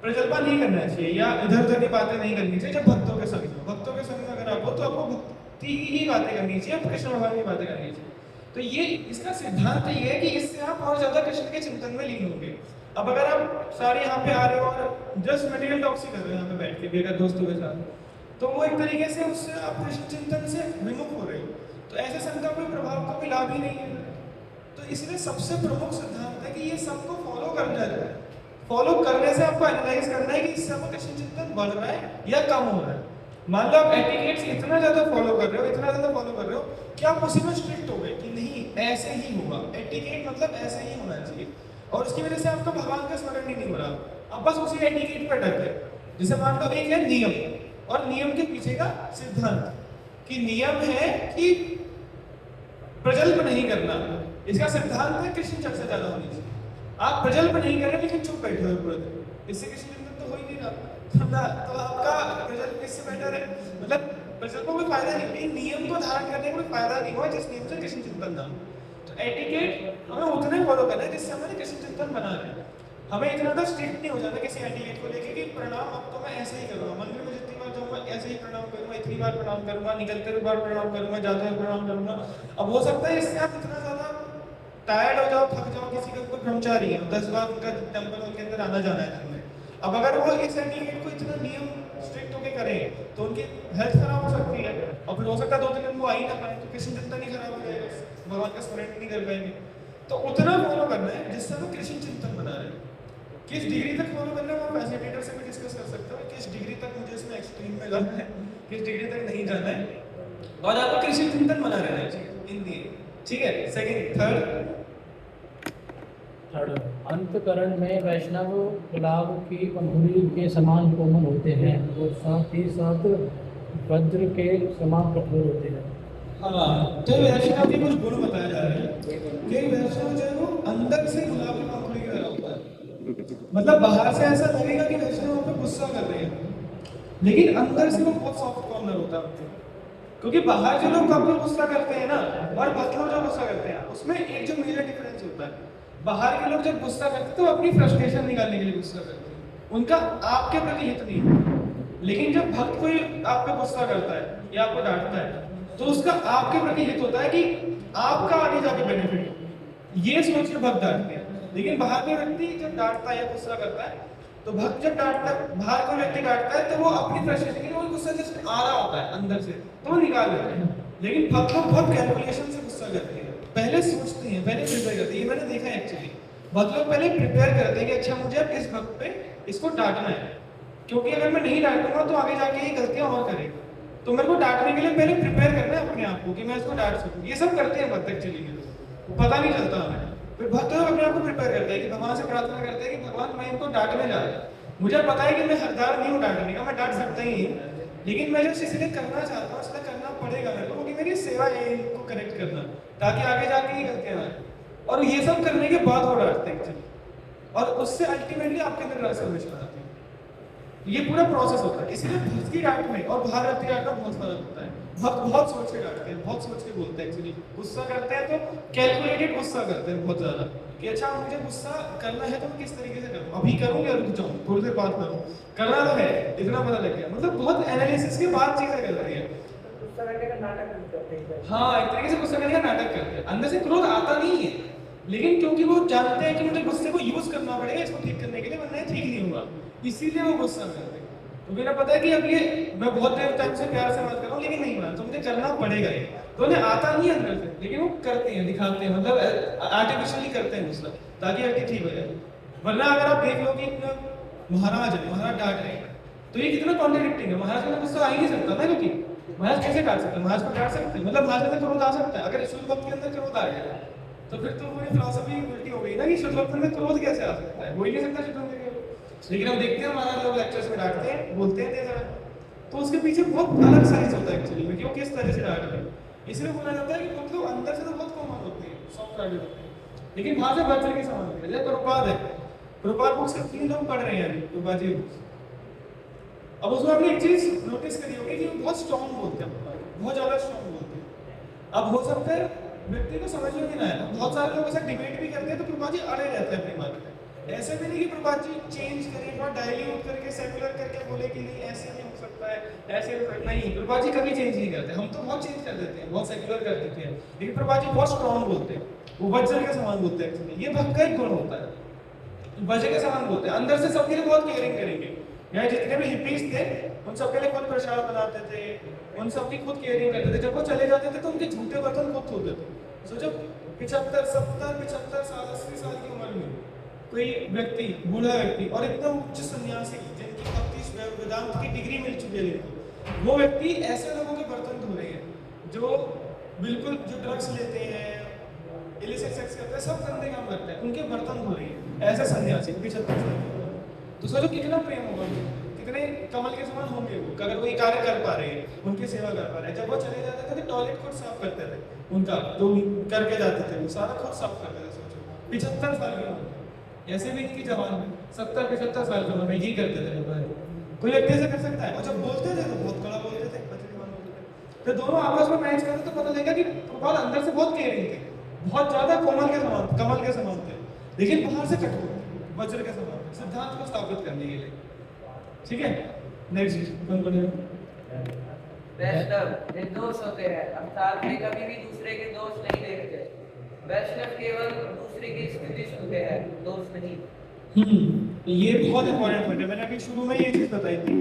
प्रजल्पा नहीं करना चाहिए या इधर उधर की बातें नहीं करनी चाहिए जब भक्तों के संग में, भक्तों के संग में अगर आप हो तो आपको भक्ति ही बातें करनी चाहिए, कृष्ण भगवान की बातें करनी चाहिए। तो ये इसका सिद्धांत ये है कि इससे आप और ज्यादा कृष्ण के चिंतन में लीन होंगे। अब अगर आप सारे यहाँ पे आ रहे हो और जस्ट मटेरियल टॉक्स ही कर रहे हो यहाँ पे बैठ के बेकार दोस्तों के साथ, तो वो एक तरीके से उससे आप कृष्ण चिंतन से विमुख हो रहे हो, तो ऐसे संत का कोई प्रभाव का कोई लाभ ही नहीं है। तो इसलिए सबसे प्रमुख सिद्धांत है कि ये सबको फॉलो करना है। फॉलो करने से आपको एनालाइज करना है कि इससे आपको कृष्ण चिंतन बढ़ रहा है या कम हो रहा है। मान लो आप एटिकेट्स इतना ज्यादा फॉलो कर रहे हो, इतना ज्यादा फॉलो कर रहे हो कि आप उसी में स्ट्रिक्ट हो गए कि नहीं ऐसे ही होगा, एटिकेट मतलब ऐसे ही होना चाहिए, और उसकी वजह से आपका भगवान का स्मरण ही नहीं हो रहा, आप बस उसी एटिकेट पर अटक गए। जैसे मान लो एक है नियम, और नियम के पीछे का सिद्धांत कि नियम है कि प्रजल्प नहीं करना, इसका सिद्धांत है कृष्ण चर्चा ज्यादा होनी चाहिए। आप प्रजल्प नहीं कर रहे लेकिन चुप बैठे हो पूरे दिन, इससे कृष्ण चिंतन तो हो ही नहीं रहा, तो आपका प्रजल्प इससे बेटर है, मतलब प्रजल्प को कोई फायदा नहीं, नियम को धारण करने का कोई फायदा नहीं हुआ जिस नियम से कृष्ण चिंतन ना। तो एटिकेट हमें उतने फॉलो करना है जिससे हमारे कृष्ण चिंतन बना रहे। हमें इतना तो स्ट्रिक्ट नहीं हो जाना किसी एटिकेट को लेके कि प्रणाम अब तो मैं ऐसे ही करूँगा, मंदिर में जितनी बार जाऊँगा ऐसे ही प्रणाम करूँगा, इतनी बार प्रणाम करूँगा, निकलते हुए बार प्रणाम करूँगा, जाते हुए प्रणाम करूँगा। अब हो सकता है इससे आप इतना ज़्यादा टायर्ड हो जाओ, थक जाओ, किसी का कोई ब्रह्मचारी है 10 बार उनका टेम्पल के अंदर आना जाना है दिन में, अब अगर वो इस एटिकेट को इतना नियम स्ट्रिक्ट होके करें तो उनकी हेल्थ खराब हो सकती है, और फिर हो सकता है 2-3 दिन वो आ ही ना पाए, तो कृष्ण चिंतन ही खराब हो जाएगा, भगवान का स्मरण नहीं कर पाएंगे। तो उतना फॉलो करना है जिससे हम कृष्ण चिंतन बना रहे हैं। किस डिग्री तक फॉलो करना है वो फैसिलिटेटर से भी डिस्कस कर सकते हो, किस डिग्री तक मुझे इसमें एक्सट्रीम में जाना है, किस डिग्री तक नहीं जाना है, और आपको कृष्ण चिंतन बना रहना चाहिए इन दी। ठीक है, सेकंड थर्ड अंतकरण में वैष्णव गुलाब की पंखुड़ी के समान कोमल होते हैं और साथ ही साथ वज्र के समान कठोर होते हैं। हाँ, तो वैष्णव के कुछ गुण बताए जा रहे हैं कि वैष्णव जो है वो अंदर से गुलाब की पंखुड़ी की तरह होता है। मतलब बाहर से ऐसा लगेगा कि वैष्णव आप पे गुस्सा कर रहे हैं, लेकिन अंदर से वो बहुत सॉफ्ट कॉर्नर होता है। क्योंकि बाहर जो लोग आपको गुस्सा करते हैं ना, और भक्त लोग जो गुस्सा करते हैं, उसमें एक जो मेजर डिफरेंस होता है, बाहर के लोग जब गुस्सा करते हैं तो अपनी फ्रस्ट्रेशन निकालने के लिए गुस्सा करते हैं, उनका आपके प्रति हित नहीं है। लेकिन जब भक्त कोई आप पे गुस्सा करता है या आपको डांटता है तो उसका आपके प्रति हित होता है कि आपका आगे जाके बेनिफिट, ये सोच के भक्त डांटते हैं। लेकिन बाहर के व्यक्ति जब डांटता है या गुस्सा करता है तो भक्त जब डांटता है, बाहर कोई व्यक्ति डांटता है तो वो अपनी फ्रस्ट्रेशन के लिए गुस्सा जस्ट आ रहा होता है अंदर से, तो वो निकाल देते हैं। लेकिन भक्त लोग बहुत कैलकुलेशन से गुस्सा करते हैं, पहले सोचते हैं, पहले प्रिपेयर करते हैं। ये मैंने देखा है एक्चुअली, भक्त लोग पहले प्रिपेयर करते हैं कि अच्छा मुझे अब इस भक्त पे इसको डांटना है, क्योंकि अगर मैं नहीं डांटूंगा तो आगे जाके ये गलतियां और करेगा। तो मेरे को डांटने के लिए पहले प्रिपेयर करना है अपने आप को कि मैं इसको डांट सकूं। ये सब करते हैं भक्त एक्चुअली, पता नहीं चलता हमें। फिर भक्त लोग अपने आप को प्रिपेयर करते हैं कि भगवान से प्रार्थना करते हैं कि भगवान मैं इनको डांटने जा रहा हूं, मुझे पता है कि मैं हकदार नहीं हूँ डांटने का, मैं डांट सकता ही नहीं, लेकिन मैं जो इसलिए करना चाहता हूँ इसलिए करना पड़ेगा मेरे को, क्योंकि मेरी सेवा है इनको करेक्ट करना, ताकि आगे जाके ये गलतियां ना आए। और ये सब करने के बाद वो डांटते हैं एक्चुअली, और उससे अल्टीमेटली आपके अंदर ट्रांसफॉर्मेशन आती है। ये पूरा प्रोसेस होता है। इसलिए भक्त की डांट में और बाहर की डांट में बहुत फर्क होता है। भक्त बहुत सोच के डांटते हैं, बहुत सोच के बोलते हैं एक्चुअली। गुस्सा करते हैं तो कैलकुलेटेड गुस्सा करते हैं बहुत ज्यादा, कि अच्छा मुझे गुस्सा करना है तो मैं किस तरीके से करूँ, अभी करूँ या रुक जाऊँ, थोड़ी देर बाद करूँ, करना तो है, इतना पता लग गया। मतलब बहुत एनालिसिस के बाद चीजें कर रही है। गुस्सा करने का नाटक करते हैं। हाँ, एक तरीके से गुस्सा करने का नाटक करते हैं। अंदर से क्रोध आता नहीं है, लेकिन क्योंकि वो जानते हैं कि मुझे गुस्से को यूज करना पड़ेगा इसको ठीक करने के लिए, वरना ठीक नहीं होगा, इसीलिए वो गुस्सा करते हैं। तो मेरा पता है कि अब ये मैं बहुत देर टाइम से प्यार से बात कर रहा हूँ, लेकिन नहीं बना, तो मुझे करना पड़ेगा ये। तो उन्हें आता नहीं है अंदर से, लेकिन वो करते हैं, दिखाते हैं, मतलब आर्टिफिशियली करते हैं गुस्सा, ताकि व्यक्ति ठीक हो जाए। वरना अगर आप देख लो कि महाराज है, महाराज डांट रहे हैं, तो ये कितना कॉन्ट्रडिक्टिंग है। महाराज का गुस्सा आ ही नहीं सकता ना, क्योंकि महाराज कैसे डांट सकते हैं, महाराज को डांट सकते हैं, मतलब महाराज में क्रोध आ सकता है। अगर शुद्ध भक्त के अंदर क्रोध आ गया तो फिर तो पूरी फिलॉसफी उल्टी हो गई ना, कि शुद्ध भक्त में क्रोध कैसे आ सकता है, हो ही नहीं सकता शुद्ध भक्त में। लेकिन हम देखते हैं महाराज लोग लेक्चर्स में डांटते हैं, बोलते हैं तेज, तो उसके पीछे बहुत अलग साइंस होता है एक्चुअली में कि वो किस तरह से डांट रहे हैं। इसलिए बोला जाता है कि भक्त लोग अंदर से तो बहुत कोमल होते हैं, सॉफ्ट हार्टेड होते हैं, लेकिन बाहर से वज्र के समान होते हैं। जैसे प्रभुपाद है, प्रभुपाद बुक्स के 3 लोग पढ़ रहे हैं अभी प्रभुपाद जी बुक्स। अब उसमें आपने एक चीज नोटिस करी होगी कि वो बहुत स्ट्रॉन्ग बोलते हैं, बहुत ज्यादा स्ट्रॉन्ग बोलते हैं। अब हो सकता है व्यक्ति को समझ में नहीं आया, बहुत सारे लोग ऐसा डिबेट भी करते हैं तो प्रभुपाद जी अड़े रहते हैं अपनी बात में। ऐसे भी नहीं कि प्रभुपाद जी चेंज करें, थोड़ा डाइल्यूट करके सेक्युलर करके बोले कि नहीं ऐसे नहीं हो सकता है, ऐसे हो सकता नहीं। प्रभुपाद जी कभी चेंज नहीं करते, हम तो बहुत चेंज कर देते हैं, बहुत सेक्युलर कर देते हैं, लेकिन प्रभुपाद जी बहुत स्ट्रॉन्ग बोलते हैं, वो वज्र के समान बोलते हैं एक्चुअली। ये भक्त का एक गुण होता है, वज्र के समान बोलते हैं, अंदर से सबके लिए बहुत केयरिंग करेंगे। यहाँ जितने भी हिप्पीज थे उन सबके लिए खुद प्रसाद बनाते थे, उन सबकी खुद केयरिंग करते थे। जब वो चले जाते थे तो उनके झूठे बर्तन खुद धोते थे। सोचो 75, 70, 75 साल, 80 साल की उम्र में कोई व्यक्ति, बूढ़ा व्यक्ति और एकदम उच्च सन्यासी जिनकी 35 वेदांत की डिग्री मिल चुकी है, वो व्यक्ति ऐसे लोगों के बर्तन धो रहे हैं जो बिल्कुल जो ड्रग्स लेते हैं, इलिसिट सेक्स करते हैं, सब गंदे काम करते हैं, उनके बर्तन धो रहे हैं ऐसे सन्यासी 75 साल। तो सोचो कितना प्रेम होगा, कितने कमल के समान होंगे वो, अगर वो कार्य कर पा रहे हैं, उनकी सेवा कर पा रहे हैं। जब वो चले जाते थे तो टॉयलेट खुद साफ करते थे, उनका जो करके जाते थे वो सारा खुद साफ करते थे। सोचो 75 साल की उम्र, ऐसे भी नहीं कि जवान 70-75 साल की उम्र में ही करते थे। कोई व्यक्ति ऐसा कर सकता है? और जब बोलते थे तो बहुत कड़ा बोलते थे, तो दोनों आपस में मैच करते तो पता लगेगा कि प्रभुपाद अंदर से बहुत केयरिंग थे, बहुत ज्यादा कोमल के समान, कमल के समान थे, लेकिन बाहर से कठोर थे, वज्र के समान, सिद्धांत को स्थापित करने के लिए। ठीक है, नेक्स्ट चीज कौन बोलेगा? वैष्णव निर्दोष होते हैं, अर्थात वे कभी भी दूसरे के दोष नहीं देखते। वैष्णव केवल दूसरे की स्थिति सुनते हैं, दोष नहीं। ये बहुत इंपॉर्टेंट पॉइंट है। मैंने अभी शुरू में ये चीज बताई थी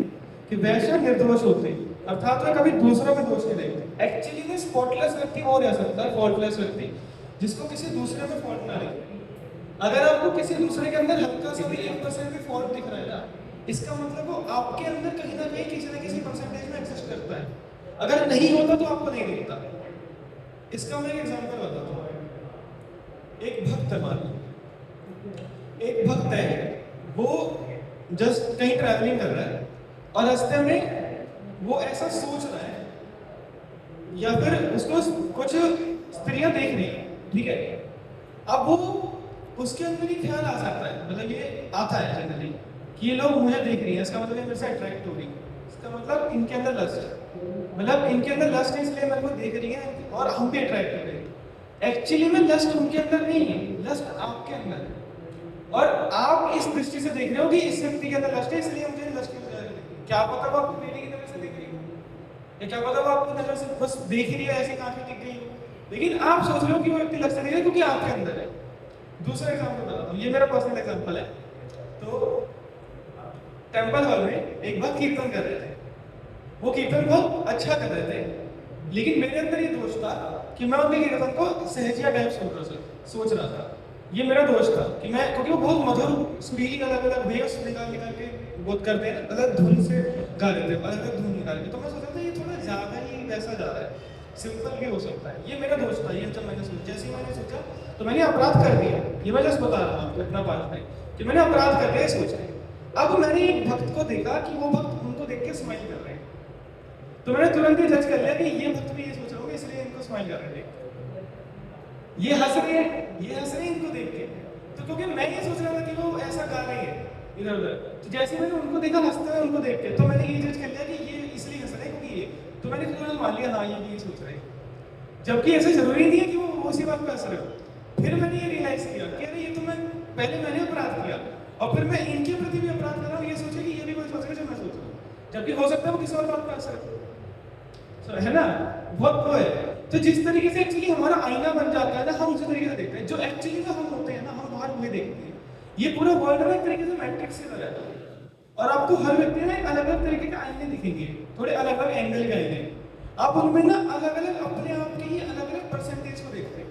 कि वैष्णव निर्दोष होते हैं, अर्थात वे कभी दूसरों में दोष नहीं देखते। एक्चुअली में स्पॉटलेस व्यक्ति हो रह सकता है, फॉल्टलेस व्यक्ति, जिसको किसी दूसरे में फॉल्ट ना दिखे। अगर आपको किसी दूसरे के अंदर हल्का सा भी 1% भी फॉल्ट दिख रहा है ना, इसका मतलब वो आपके अंदर कहीं ना कहीं किसी न किसी परसेंटेज में एग्जिस्ट करता है। अगर नहीं होता तो आपको नहीं दिखता। इसका मैं एक एग्जांपल बताता हूँ। एक भक्त है, मान लो एक भक्त है, वो जस्ट कहीं ट्रैवलिंग कर रहा है और रास्ते में वो ऐसा सोच रहा है या फिर उसको कुछ स्त्रियां देख रही है, ठीक है। अब वो उसके अंदर ही ख्याल आ सकता है, मतलब ये आता है जनरली कि ये लोग मुझे देख रही है, इसका मतलब ये मेरे से अट्रैक्ट हो रही है, इसका मतलब इनके अंदर लस्ट है, मतलब इनके अंदर लस्ट है इसलिए मेरे को देख रही है और हम भी अट्रैक्ट हो रहे हैं। एक्चुअली में लस्ट उनके अंदर नहीं है, लस्ट आपके अंदर है, और आप इस दृष्टि से देख रहे हो कि इस व्यक्ति के अंदर लस्ट है इसलिए मुझे लस्ट की वजह से। क्या पता वो आपको बेटी की नजर से देख रही हो, या क्या पता वो आपको नजर से बस देख रही है, ऐसी आंखें टिक गई हो, लेकिन आप सोच रहे हो कि वो व्यक्ति लस्ट नहीं है क्योंकि आपके अंदर है। दूसरा एग्जाम्पल बताता हूँ, ये मेरा पर्सनल एग्जाम्पल है। तो टेम्पल हॉल में एक बार कीर्तन कर रहे थे। वो कीर्तन बहुत अच्छा कर रहे थे, लेकिन मेरे अंदर ये दोष था कि मैं उनके कीर्तन को सहजिया टाइप सोच रहा था। ये मेरा दोष था कि मैं, क्योंकि वो बहुत मधुर सुरीली अलग अलग वेव्स निकाल के बहुत करते हैं, अलग धुन से गा रहे थे, अलग अलग धुन निकाल के। तो मैं सोचा था ये थोड़ा ज़्यादा ही वैसा जा रहा है, सिंपल भी हो सकता है। ये मेरा दोष था। ये जब मैंने सोचा, जैसे ही मैंने सोचा तो मैंने अपराध कर दिया। ये मैं जस्ट बता रहा हूँ आपको अपना पार्ट में कि मैंने अपराध कर दिया सोच के। अब मैंने एक भक्त को देखा कि वो भक्त उनको देख के स्माइल कर रहे हैं, तो मैंने तुरंत ही जज कर लिया कि ये भक्त भी ये सोच रहे होंगे, इसलिए इनको स्माइल कर रहे हैं। ये हंस रहे हैं इनको देख के। तो क्योंकि मैं ये सोच रहा था कि वो ऐसा गा रही है इधर उधर, तो जैसे मैंने उनको देखा हंसते हुए उनको देख के, तो मैंने ये जज कर लिया कि ये इसलिए हंस रहे हैं क्योंकि ये, तो मैंने तुरंत मान लिया हाँ ये भी ये सोच रहे हैं, जबकि ऐसा जरूरी नहीं है कि वो उसी बात पे हंस रहे हो। फिर मैंने ये रियलाइज किया कि अरे ये तो मैंने अपराध किया, और फिर मैं इनके प्रति भी अपराध कर रहा हूँ, ये सोचे कि ये भी वही सोच रहे जो मैं सोच रहा हूँ, जबकि हो सकता है वो किसी और बात पे हंस रहे हो, है ना। बहुत वो है। तो जिस तरीके से एक्चुअली हमारा आईना बन जाता है ना, हम उसी तरीके से देखते हैं जो एक्चुअली में हम होते हैं ना, हम बाहर हुए देखते हैं। ये पूरा वर्ल्ड में एक तरीके से मैट्रिक्स की तरह है, और आपको हर व्यक्ति में अलग अलग तरीके के आईने दिखेंगे, थोड़े अलग अलग एंगल के आईने। आप उनमें ना अलग अलग अपने आप के ही अलग अलग परसेंटेज को देखते हैं।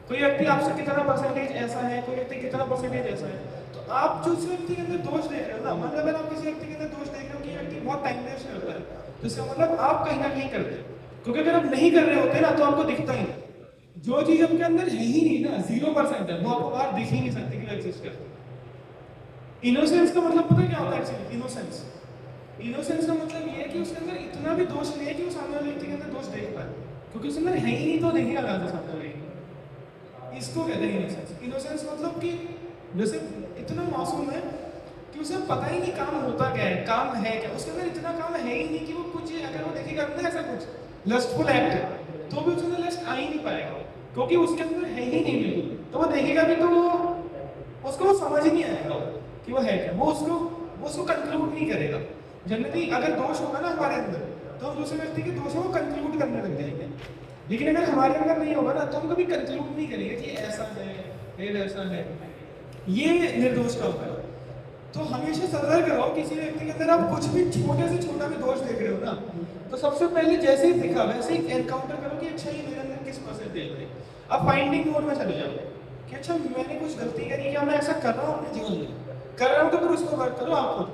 कोई व्यक्ति आपसे कितना परसेंटेज ऐसा है, कोई व्यक्ति कितना परसेंटेज ऐसा है। तो आप जो उस व्यक्ति के अंदर दोष देख रहे हो ना, मतलब अगर आप किसी व्यक्ति के अंदर दोष देख रहे हो कि ये व्यक्ति बहुत टाइम वेस्ट करता है, तो इसका मतलब आप कहीं ना कहीं करते हो। क्योंकि अगर आप नहीं कर रहे होते ना तो आपको दिखता ही नहीं। जो चीज आपके अंदर है ही नहीं ना, 0% है, वो आपको बाहर दिख ही नहीं सकती कि एग्जिस्ट करती है। इनोसेंस का मतलब पता है क्या होता है एक्चुअली? इनोसेंस का मतलब ये है कि उसके अंदर इतना भी दोष नहीं है कि वो सामने वाले व्यक्ति के अंदर दोष देख पाए, क्योंकि उसके अंदर है ही नहीं तो देखेगा कहां से सामने वाले। इसको कहते हैं इनोसेंस। इनोसेंस मतलब कि जैसे इतना मासूम है कि उसे पता ही नहीं काम होता क्या है, काम है क्या, उसके अंदर इतना काम है ही नहीं कि वो कुछ, अगर वो देखेगा ना ऐसा कुछ लस्टफुल एक्ट है तो भी उसके अंदर लस्ट आ ही नहीं पाएगा, क्योंकि उसके अंदर है ही नहीं बिल्कुल। तो वो देखेगा भी तो उसको वो समझ ही नहीं आएगा कि वो है क्या, वो उसको कंक्लूड नहीं करेगा। जनरली अगर दोष होगा ना हमारे अंदर तो हम दूसरे व्यक्ति के दोषों को कंक्लूड करने लग जाएंगे, लेकिन अगर हमारे अंदर नहीं होगा ना तो हम कभी कंक्लूड नहीं करेंगे कि ऐसा है फिर ऐसा है। ये निर्दोष का होता है। तो हमेशा सतर्क रहो, किसी व्यक्ति के अंदर आप कुछ भी छोटे से छोटा भी दोष देख रहे हो ना, तो सबसे पहले जैसे ही दिखा वैसे ही एनकाउंटर करो कि अच्छा ये मेरे अंदर किस परसेंटेज है। अब फाइंडिंग मोड में चले जाओ कि अच्छा मैंने कुछ गलती करी, क्या मैं ऐसा कर रहा हूँ अपने जीवन में, कर रहा हूँ तो फिर उसको वर्क करो आप खुद।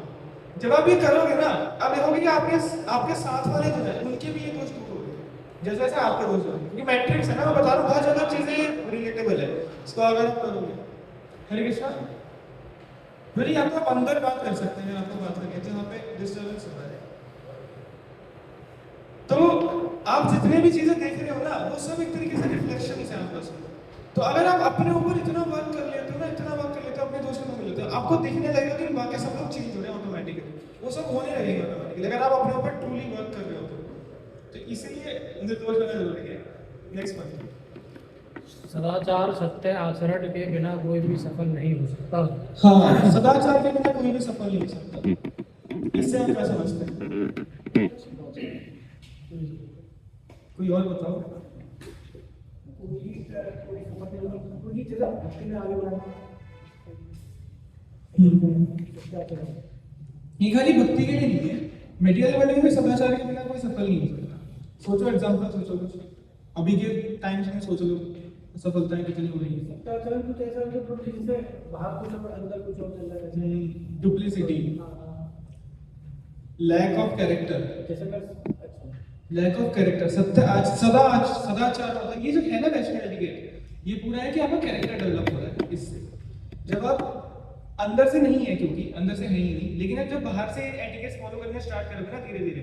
जब आप ये करोगे ना, आप देखोगे कि आपके साथ वाले जो है उनके भी ये दोष दूर हो गए, जैसे जैसे आपके दोष हो, क्योंकि मैट्रिक्स है ना, मैं बता रहा हूँ बहुत ज्यादा चीजें रिलेटेबल है। इसको अगर आप करोगे, हरे कृष्णा, फिर यहाँ पे आप अंदर बात कर सकते हैं, आपको बात करके जहाँ पे डिस्टर्बेंस हो रहा है। तो आप जितने भी चीजें देख रहे हो ना, वो सब एक तरीके से रिफ्लेक्शन है आपका। तो अगर आप अपने ऊपर इतना वर्क कर लेते हो ना, इतना वर्क कर लेते हो, अपने दोस्तों को मिल लेते हो, आपको दिखने लगेगा कि बाकी सब लोग चेंज हो रहे हैं ऑटोमेटिकली, वो सब होने लगेगा ऑटोमेटिकली, अगर आप अपने ऊपर ट्रूली वर्क कर रहे हो तो इसीलिए निर्दोष होना जरूरी है। नेक्स्ट पॉइंट, सदाचार सत्य आचरण के बिना कोई भी सफल नहीं हो सकता। हाँ, सदाचार के बिना कोई भी सफल नहीं हो सकता। इससे हम क्या समझते हैं? कोई और बताओ। ये खाली भक्ति के लिए नहीं है, मेटेरियल वर्ल्ड में भी सदाचार के बिना कोई सफल नहीं हो सकता। सोचो, एग्जांपल सोचो कुछ अभी के टाइम्स में, सोच लो सफलताएं कितनी हो रही है। कुछ ऐसा जो जिससे बाहर कुछ और अंदर कुछ और चल रहा है, duplicity, lack of character, lack of character, सदाचार होता है। ये जो है ना वैष्णव एटिकेट, ये पूरा है कि आपका कैरेक्टर डेवलप हो रहा है इससे। जब आप अंदर से नहीं है, क्योंकि अंदर से है ही नहीं, लेकिन अब जब बाहर से एटिकेट्स फॉलो करना स्टार्ट करोगे ना धीरे धीरे,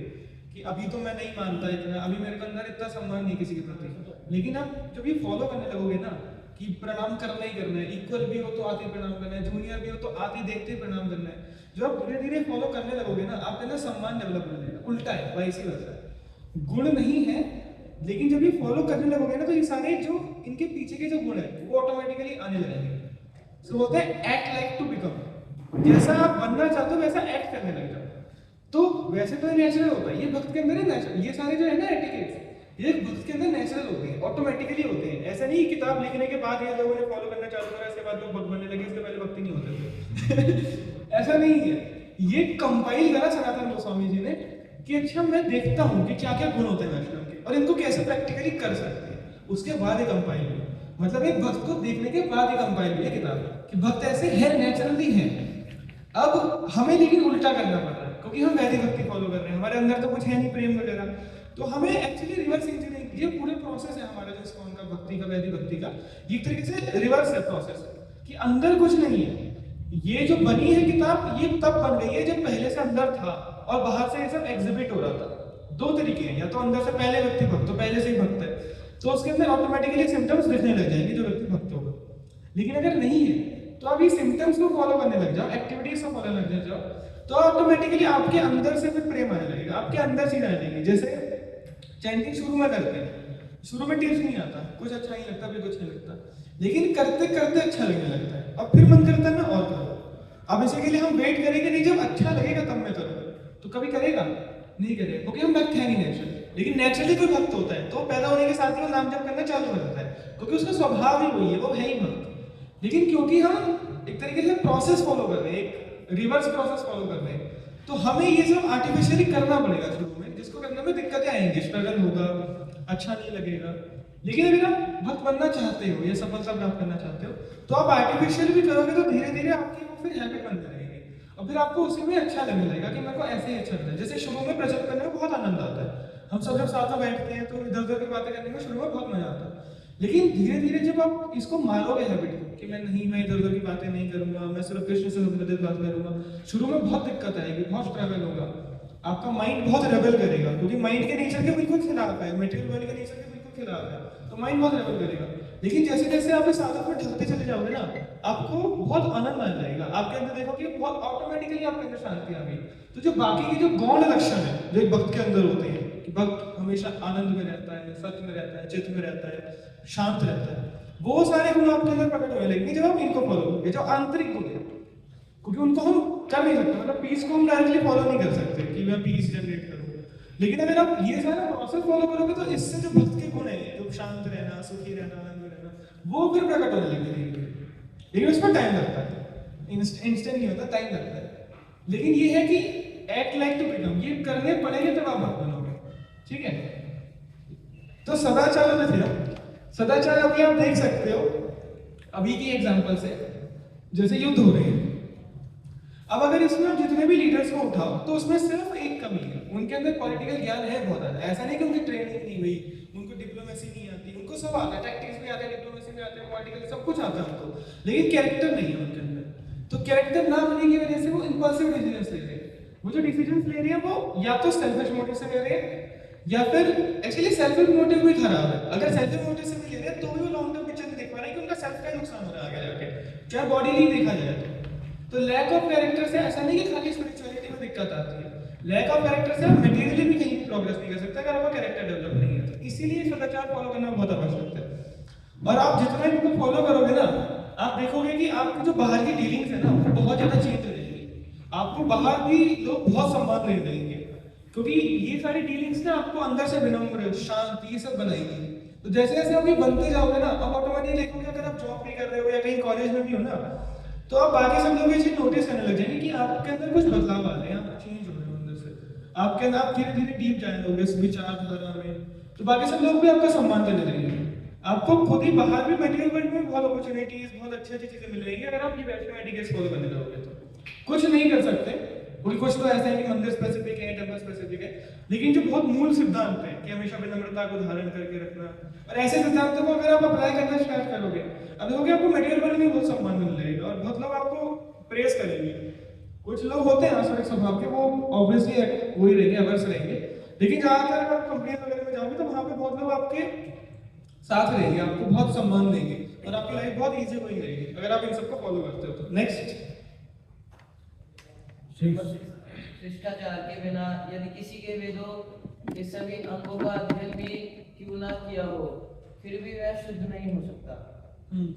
कि अभी तो मैं नहीं मानता इतना, अभी मेरे अंदर इतना सम्मान नहीं किसी के प्रति, लेकिन आप जब ये फॉलो करने लगोगे ना कि प्रणाम करना ही करना है, इक्वल भी हो तो आते ही प्रणाम करना है, जूनियर भी हो तो आते ही देखते ही प्रणाम करना है, जो आप धीरे धीरे फॉलो करने लगोगे ना, आपके अंदर सम्मान डेवलप होने लगेगा। उल्टा है, वाइस वर्सा है, गुण नहीं है, लेकिन जब ये फॉलो करने लगोगे ना तो ये सारे जो इनके पीछे के जो गुण है वो ऑटोमेटिकली आने लगेंगे। सो बोलते हैं एक्ट लाइक टू बिकम, जैसा आप बनना चाहते हो वैसा एक्ट करने लग जाओ। तो वैसे तो नेचुरल होता है, ये भक्त के अंदर है नेचुरल, ये सारे जो है ना एटिकेट्स, ये भक्त के अंदर नेचुरल होते हैं, ऑटोमेटिकली होते हैं। ऐसा नहीं किताब लिखने के बाद ये लोगों ने फॉलो करना चालू करा, इसके बाद लोग भक्त बनने लगे, इसके पहले भक्ति नहीं होते थे ऐसा नहीं है, ये कंपाइल करा सनातन गोस्वामी जी ने कि अच्छा मैं देखता हूँ कि क्या क्या गुण होते हैं वैष्णव के और इनको कैसे प्रैक्टिकली कर सकते हैं, उसके बाद ये कंपाइल हुई। मतलब एक भक्त को देखने के बाद ये कंपाइल हुई है किताब कि भक्त ऐसे है, नेचुरली है। अब हमें लेकिन उल्टा करना पड़ रहा है क्योंकि हम वैदिक भक्ति फॉलो कर रहे हैं, हमारे अंदर तो कुछ है नहीं प्रेम वगैरह, तो हमें एक्चुअली रिवर्स इंजीनियरिंग, ये पूरे प्रोसेस है हमारा जो इस्कॉन का भक्ति का, वैदिक भक्ति का, ये एक तरीके से रिवर्स है प्रोसेस कि अंदर कुछ नहीं है। ये जो बनी है किताब ये तब बन गई है जब पहले से अंदर था और बाहर से ये सब एग्जिबिट हो रहा था। दो तरीके हैं, या तो अंदर से पहले व्यक्ति भक्त तो पहले से ही भक्त है तो उसके अंदर ऑटोमेटिकली सिम्टम्स दिखने लग जाएंगे जो व्यक्ति भक्त होगा। लेकिन अगर नहीं है तो आप ये सिम्टम्स को फॉलो करने लग जाओ, एक्टिविटीज को फॉलो करने लग जाओ, तो ऑटोमेटिकली आपके अंदर से फिर प्रेम आने लगेगा, आपके अंदर से आने लगेगी। जैसे चैंटिंग शुरू में करते हैं, शुरू में टेस्ट नहीं आता, कुछ अच्छा नहीं लगता, फिर कुछ नहीं लगता, लेकिन करते करते अच्छा लगने लगता है और फिर मन करता है मैं और करूँ। अब इसी के लिए हम वेट करेंगे नहीं, जब अच्छा लगेगा तब मैं करूँगा, तो कभी करेगा नहीं करेगा क्योंकि हम भक्त है नहीं नेचुरल। लेकिन नेचुरली कोई भक्त होता है तो पैदा होने के साथ ही वो नाम जप करना चालू कर देता है क्योंकि उसका स्वभाव ही वही है, वो है ही भक्त। लेकिन क्योंकि हम एक तरीके से प्रोसेस फॉलो कर रहे हैं, एक रिवर्स प्रोसेस फॉलो कर रहे हैं, तो हमें ये सब आर्टिफिशियली करना पड़ेगा शुरू में, जिसको करने में दिक्कतें आएंगी, स्ट्रगल होगा, अच्छा नहीं लगेगा। लेकिन अगर आप भक्त बनना चाहते हो या सफलता प्राप्त करना चाहते हो तो आप आर्टिफिशियल भी करोगे तो धीरे धीरे आपकी वो फिर हैबिट बन जाएगी और फिर आपको उसी में अच्छा लगने लगेगा कि मेरे को ऐसे ही अच्छा लगता है। जैसे शुरू में प्रचलित करने में बहुत आनंद आता है, हम सब जब साथ में बैठते हैं तो इधर उधर की बातें करने में शुरू में बहुत मजा आता है, लेकिन धीरे धीरे जब आप इसको मारोगे हैबिट को कि मैं इधर उधर की बातें नहीं करूंगा, मैं सिर्फ कृष्ण से संबंधित बात करूंगा, शुरू में बहुत दिक्कत आएगी, बहुत स्ट्रगल होगा, आपका माइंड बहुत रेबल करेगा क्योंकि माइंड के नेचर के बिल्कुल खिलाफ है, मटेरियल वर्ल्ड के नेचर के बिल्कुल खिलाफ है, तो माइंड बहुत रेबल करेगा। लेकिन जैसे जैसे आप इस आदत में ढलते चले जाओगे ना, आपको बहुत आनंद आ जाएगा, आपके अंदर देखो कि बहुत ऑटोमेटिकली आपके अंदर शांति आ गई। तो जो बाकी के जो गौण लक्षण है जो एक भक्त के अंदर होते हैं कि भक्त हमेशा आनंद में रहता है, सत्य में रहता है, चित्त में रहता है, शांत रहता है, वो सारे गुण आपके अंदर प्रकट होने लगेंगे जब आप इनको फॉलो करोगे, जो आंतरिक गुण है, क्योंकि उनको हम कर नहीं सकते, मतलब पीस को हम डायरेक्टली फॉलो नहीं कर सकते कि मैं पीस जनरेट करूँ। लेकिन अगर आप ये सारा प्रोसेस फॉलो करोगे तो इससे जो भक्त के गुण है, जो शांत रहना, सुखी रहना, आनंद में रहना, वो फिर प्रकट होने लगेंगे। लेकिन उसमें टाइम लगता है, इंस्टेंट नहीं होता, टाइम लगता है। लेकिन ये है कि एक्ट लाइक टू बिकम, ये करने पड़ेंगे तब आप भक्त बनोगे, ठीक है। तो सदाचार में थे, सदाचार अभी आप देख सकते हो अभी की एग्जांपल से, जैसे युद्ध हो रहे हैं। अब अगर इसमें आप जितने भी लीडर्स को उठाओ तो उसमें सिर्फ एक कमी है, उनके अंदर पॉलिटिकल ज्ञान है बहुत ज्यादा, ऐसा नहीं कि उनकी ट्रेनिंग नहीं हुई, उनको डिप्लोमेसी नहीं आती, उनको सब आता है, टैक्टिक्स भी आते हैं, डिप्लोमेसी भी आते हैं, पॉलिटिकल सब कुछ आता है उनको, लेकिन कैरेक्टर नहीं है उनके अंदर। तो कैरेक्टर ना होने की वजह से वो इम्पल्सिव डिसीजंस ले रहे हैं, वो जो डिसीजंस ले रहे हैं वो या तो सेल्फिश मोटिव से ले रहे हैं या फिर एक्चुअली सेल्फिश मोटिव भी खराब है। अगर सेल्फिश मोटिव से भी ले रहे हैं तो भी वो लॉन्ग टर्म पिक्चर नहीं देख पा रहे हैं कि उनका सेल्फ का नुकसान हो रहा है आगे जाके, क्या बॉडी नहीं देखा जाए तो लैक ऑफ कैरेक्टर से ऐसा नहीं कि खाली स्पिरिचुअलिटी में दिक्कत आती है, लैक ऑफ कैरेक्टर से आप मटेरियली भी कहीं प्रोग्रेस नहीं कर सकते अगर आपका कैरेक्टर डेवलप नहीं है। तो इसीलिए सदाचार फॉलो करना बहुत आवश्यक है। और आप जितना इनको फॉलो करोगे ना, आप देखोगे कि आपकी जो बाहर की डीलिंग्स है ना वो बहुत ज्यादा चेंज हो जाएगी, आपको बाहर भी लोग बहुत सम्मान नहीं देंगे क्योंकि ये सारी डीलिंग्स ना आपको अंदर से विनम्र, शांत, ये सब बनाएंगे। तो जैसे जैसे आप ये बनते जाओगे ना, आप ऑटोमेटिकली देखोगे अगर आप जॉब भी कर रहे हो या कहीं कॉलेज में भी हो ना, तो आप बाकी सब लोग ये चीज नोटिस करने लग जाएंगे कि आपके अंदर कुछ बदलाव आ रहे हैं, आप चेंज हो रहे हो अंदर से, आपके अंदर आप धीरे धीरे डीप जाने लोगे इस विचारधारा में, तो बाकी सब लोग भी आपका सम्मान करने लगेंगे। आपको खुद ही बाहर भी मटेरियल वर्ल्ड में बहुत अपॉर्चुनिटीज, बहुत अच्छी अच्छी चीजें मिल रही है अगर आप ये वैष्णव एटिकेट्स फॉलो करने लगोगे। तो कुछ नहीं कर सकते क्योंकि कुछ तो ऐसा है कि मंदिर स्पेसिफिक है, टेम्पल स्पेसिफिक है, लेकिन जो बहुत मूल सिद्धांत है कि हमेशा विनम्रता को धारण करके रखना, और ऐसे सिद्धांतों को अगर आप अप्लाई करना स्टार्ट करोगे, अब देखोगे आपको मटेरियल वर्ल्ड में बहुत सम्मान मिल जाएगा और बहुत लोग आपको प्रेस करेंगे। कुछ लोग होते हैं आसुरिक स्वभाव के, वो ऑब्वियसली वही रहेंगे, अवर्स रहेंगे, लेकिन ज्यादातर अगर आप कंपनी वगैरह में जाओगे तो वहां पे बहुत लोग आपके साथ रहेंगे, आपको बहुत सम्मान देंगे और आपकी लाइफ बहुत इजी गोइंग रहेगी अगर आप इन सबको फॉलो करते हो तो। नेक्स्ट, शिष्टाचार के बिना यदि किसी के वेदों के सभी अंगों का अध्ययन भी क्यों ना किया हो फिर भी वह शुद्ध नहीं हो सकता।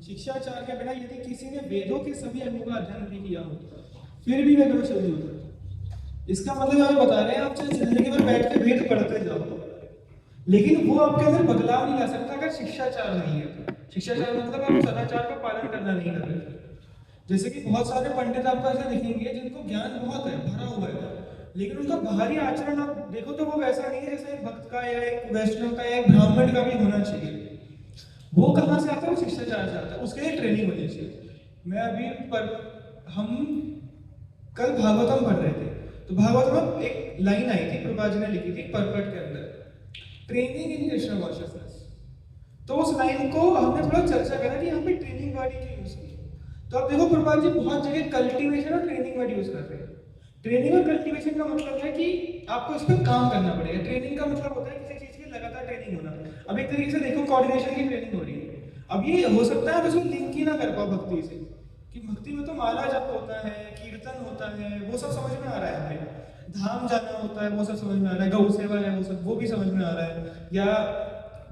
शिक्षाचार के बिना यदि किसी ने वेदों के सभी अंगों का अध्ययन भी किया हो फिर भी वह शुद्ध नहीं होता। इसका मतलब हम बता रहे हैं आप चाहे जिंदगी भर बैठ के वेद पढ़ते जाओ लेकिन वो आपके अंदर बदलाव नहीं ला सकता अगर शिक्षाचार नहीं है तो। शिक्षाचार मतलब आप सदाचार का पालन करना नहीं कर रहे। जैसे कि बहुत सारे पंडित आपको ऐसे दिखेंगे जिनको ज्ञान बहुत है, भरा हुआ है, लेकिन उनका बाहरी आचरण आप देखो तो वो वैसा नहीं है जैसे एक भक्त का या एक वैष्णव का या एक ब्राह्मण का भी होना चाहिए। वो कहाँ से आता है? वो शिष्टाचार से आता है, उसके लिए ट्रेनिंग होनी चाहिए। मैं अभी हम कल भागवतम पढ़ रहे थे, तो भागवतम में एक लाइन आई थी, प्रभुपाद जी ने लिखी थी परपट के अंदर, ट्रेनिंग इन कृष्ण कॉन्शियसनेस। तो उस लाइन को हमने थोड़ा चर्चा करा कि यहाँ पे ट्रेनिंग वर्ड क्यों यूज की। तो आप देखो प्रभुपाद जी बहुत जगह कल्टीवेशन और ट्रेनिंग वर्ड यूज कर रहे हैं। ट्रेनिंग और कल्टीवेशन का मतलब है कि आपको इस पर काम करना पड़ेगा। ट्रेनिंग का मतलब होता है किसी चीज की लगातार ट्रेनिंग होना। अब एक तरीके से देखो कोऑर्डिनेशन की ट्रेनिंग हो रही है। अब ये हो सकता है उसको लिंक ही ना कर पाओ भक्ति से, कि भक्ति में तो माला जप होता है, कीर्तन होता है, वो सब समझ में आ रहा है हमें, धाम जाना होता है वो सब समझ में आ रहा है, गौ सेवा है वो सब, वो भी समझ में आ रहा है, या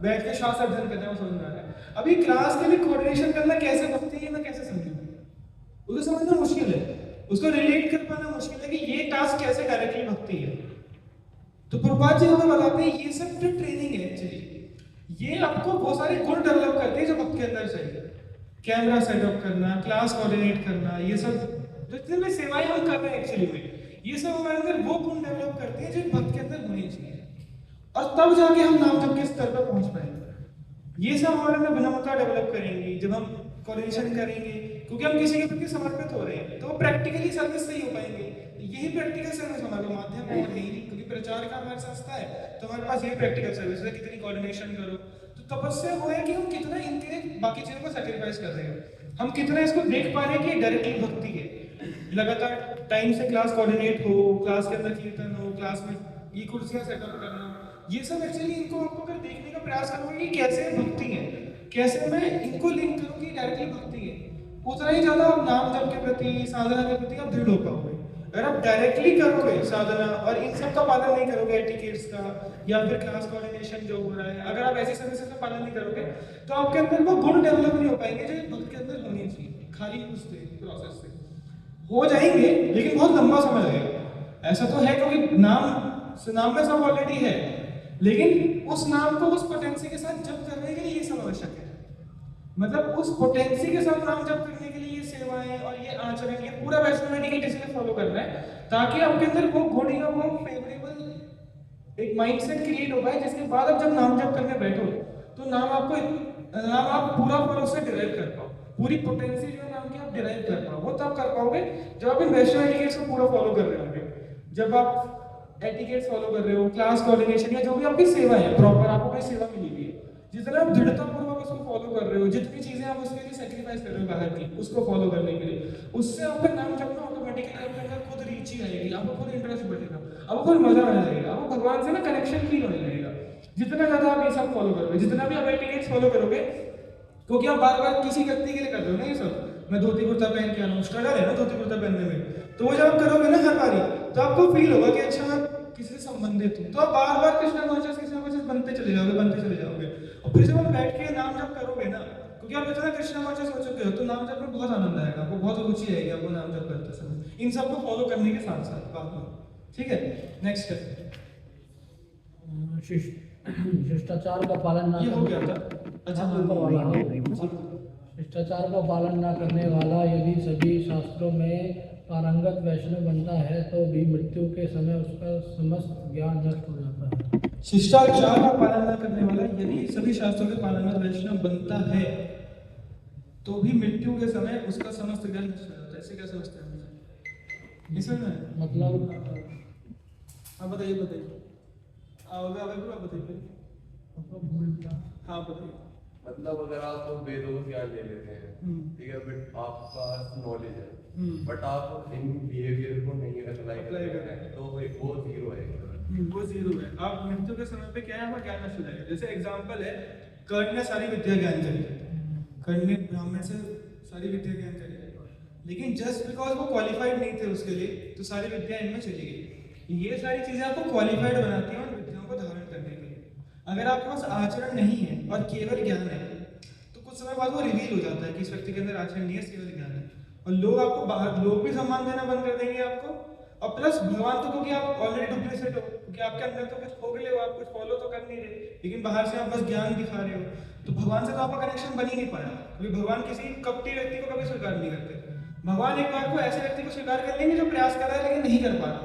बैठ के शास्त्र अध्ययन करना है वो समझ में आ रहा है। अभी क्लास के लिए कोऑर्डिनेशन करना कैसे भक्ति है मैं कैसे समझूं? उसको समझना मुश्किल है, उसको रिलेट कर पाना मुश्किल है कि ये टास्क कैसे डायरेक्टली भक्ति है। तो प्रभुपाद जी हमें बताते हैं ये सब जो ट्रेनिंग है एक्चुअली ये आपको बहुत सारे गुण डेवलप करते हैं जो भक्त के अंदर चाहिए। कैमरा सेटअप करना, क्लास कोऑर्डिनेट करना, ये सब जितने भी सेवाएं हम कर रहे हैं एक्चुअली में, ये सब हमारे अंदर वो गुण डेवलप करते हैं जो भक्त के अंदर होनी चाहिए, और तब जाके हम नाम जप के स्तर पर पहुंच पाएंगे। ये सब हमारे अंदर विनम्रता डेवलप करेंगे जब हम कोऑर्डिनेशन करेंगे, क्योंकि हम किसी के प्रति समर्पित हो रहे हैं, तो प्रैक्टिकली सर्विस से ही हो पाएंगे। यही प्रैक्टिकल सर्विस हमारा माध्यम है और नहीं, क्योंकि प्रचार का हमारी संस्था है तो हमारे पास यही प्रैक्टिकल सर्विस है। कितनी कोऑर्डिनेशन करो, तो तपस्या वो है कि हम कितना इनके लिए बाकी चीजों को सैक्रिफाइस कर रहे हैं, हम कितना इसको देख पा रहे हैं कि डायरेक्टली भक्ति है। लगातार टाइम से क्लास कोऑर्डिनेट हो, क्लास के अंदर कीर्तन हो, क्लास में ये कुर्सियां सेटअप करना, ये सब एक्चुअली इनको आपको अगर देखने का प्रयास करोगे कि कैसे भक्ति है, कैसे मैं इनको लिंक करूँ कि डायरेक्टली भक्ति है, उतना ही ज्यादा आप नाम जप के प्रति, साधना के प्रति आप दृढ़ हो पाओगे। अगर आप डायरेक्टली करोगे साधना और इन सब का पालन नहीं करोगे, एटिकेट्स का या फिर क्लास कोऑर्डिनेशन जो हो रहा है, अगर आप ऐसी सर्विसेज का पालन नहीं करोगे तो आपके अंदर वो गुण डेवलप नहीं हो पाएंगे जो भक्त के अंदर होनी चाहिए। खाली उससे प्रोसेस से हो जाएंगे लेकिन बहुत लंबा समय लगेगा। ऐसा तो है क्योंकि नाम में सब ऑलरेडी है, लेकिन उस नाम को उस पोटेंसी के साथ जप करने के लिए ये सब आवश्यक है। मतलब उस पोटेंसी के साथ नाम जप करने के लिए ये सेवाएं और ये आचरण, ये पूरा वैष्णव एटिकेट इसलिए फॉलो करना है ताकि आपके अंदर वो गुण या वो फेवरेबल एक माइंडसेट क्रिएट हो पाए, जिसके बाद आप जब नाम जप करने बैठो तो नाम आप पूरा उससे डिराइव कर पाओ, पूरी पोटेंसी जो है नाम की आप डिराइव कर पाओ। वो तब कर पाओगे जब आप इन वैष्णव एटिकेट्स को पूरा फॉलो कर रहे होंगे। जब आप एटिकेट्स फॉलो कर रहे हो, क्लास कोऑर्डिनेशन या जो भी आपकी सेवा है, प्रॉपर आपको कोई सेवा मिली हुई है, जितना आप दृढ़तापूर्वक उसको फॉलो कर रहे हो, जितनी चीजें आप उसके लिए सैक्रिफाइस कर रहे हो बाहर की उसको फॉलो करने के लिए, उससे आपका नाम जपना ऑटोमेटिकली आपके अंदर खुद रीच आएगी, आपको खुद इंटरेस्ट बढ़ेगा, आपको खुद मजा आने लगेगा, आपको भगवान से ना कनेक्शन फील होने लगेगा। जितना ज्यादा आप ये सब फॉलो करोगे, जितना भी आप एटिकेट्स फॉलो करोगे, क्योंकि आप बार बार किसी व्यक्ति के लिए कर रहे हो ना ये सब। मैं धोती कुर्ता पहन के आ रहा हूँ, स्ट्रगल है ना धोती कुर्ता पहनने में, तो वो जब आप करोगे ना हर बारी तो आपको फील होगा कि अच्छा मैं किसी से संबंधित हूँ, तो आप बार बार कृष्णा कॉन्शियस बनते चले जाओगे। और फिर जब आप बैठ के नाम जप करोगे ना, क्योंकि आप इतना कृष्णा कॉन्शियस हो चुके हो, तो नाम जप में बहुत आनंद आएगा, आपको बहुत रुचि आएगी आपको नाम जप करते समय, इन सबको फॉलो करने के साथ साथ बाद में। ठीक है, नेक्स्ट है शिष्टाचार का पालन ये हो गया था। अच्छा शिष्टाचार का पालन न करने वाला यदि सभी शास्त्रों में पारंगत वैष्णव बनता है तो भी मृत्यु के समय उसका समस्त ज्ञान नष्ट हो जाता है। शिष्टाचार का पालन न करने वाला यदि सभी शास्त्रों के पारंगत वैष्णव बनता है तो भी मृत्यु के समय उसका समस्त ज्ञान नष्ट हो जाता है। ऐसे क्या समझते हैं इसमें? मतलब हाँ बताइए आप बताइए। हाँ बताइए। मतलब अगर आप वेदों का ज्ञान ले लेते हैं, ठीक है, बट आपका नॉलेज है, बट आप इन बिहेवियर को नहीं अप्लाई कर रहे हैं तो वो जीरो है। वो जीरो है। आप मृत्यु के समय पे क्या है, आपका ज्ञान नष्ट हो जाएगा। जैसे एग्जांपल है, कर्ण ने सारी विद्या ज्ञान करी, कर्ण ने ब्राह्मण से सारी विद्या ज्ञान करी, लेकिन जस्ट बिकॉज वो क्वालिफाइड नहीं थे उसके लिए तो सारी विद्या इनमें चली गई। ये सारी चीजें आपको क्वालिफाइड बनाती हैं उन विद्याओं को धारण करने के लिए। अगर आपके पास आचरण नहीं है और केवल ज्ञान है तो कुछ समय बाद वो रिवील हो जाता है कि इस व्यक्ति के अंदर आचरण नहीं है, केवल ज्ञान है, और लोग आपको बाहर लोग भी सम्मान देना बंद कर देंगे आपको। और प्लस भगवान तो, क्योंकि आप ऑलरेडी डुप्लीकेट हो, क्योंकि आपके अंदर तो कुछ हो गए हो, आप कुछ फॉलो तो कर नहीं रहे, लेकिन बाहर से आप बस ज्ञान दिखा रहे हो, तो भगवान से तो आपका कनेक्शन बन ही नहीं पाया, क्योंकि भगवान किसी कपटी व्यक्ति को कभी स्वीकार नहीं करते। भगवान एक बार को ऐसे व्यक्ति को स्वीकार कर लेंगे जो प्रयास कर रहा है लेकिन नहीं कर पा रहा,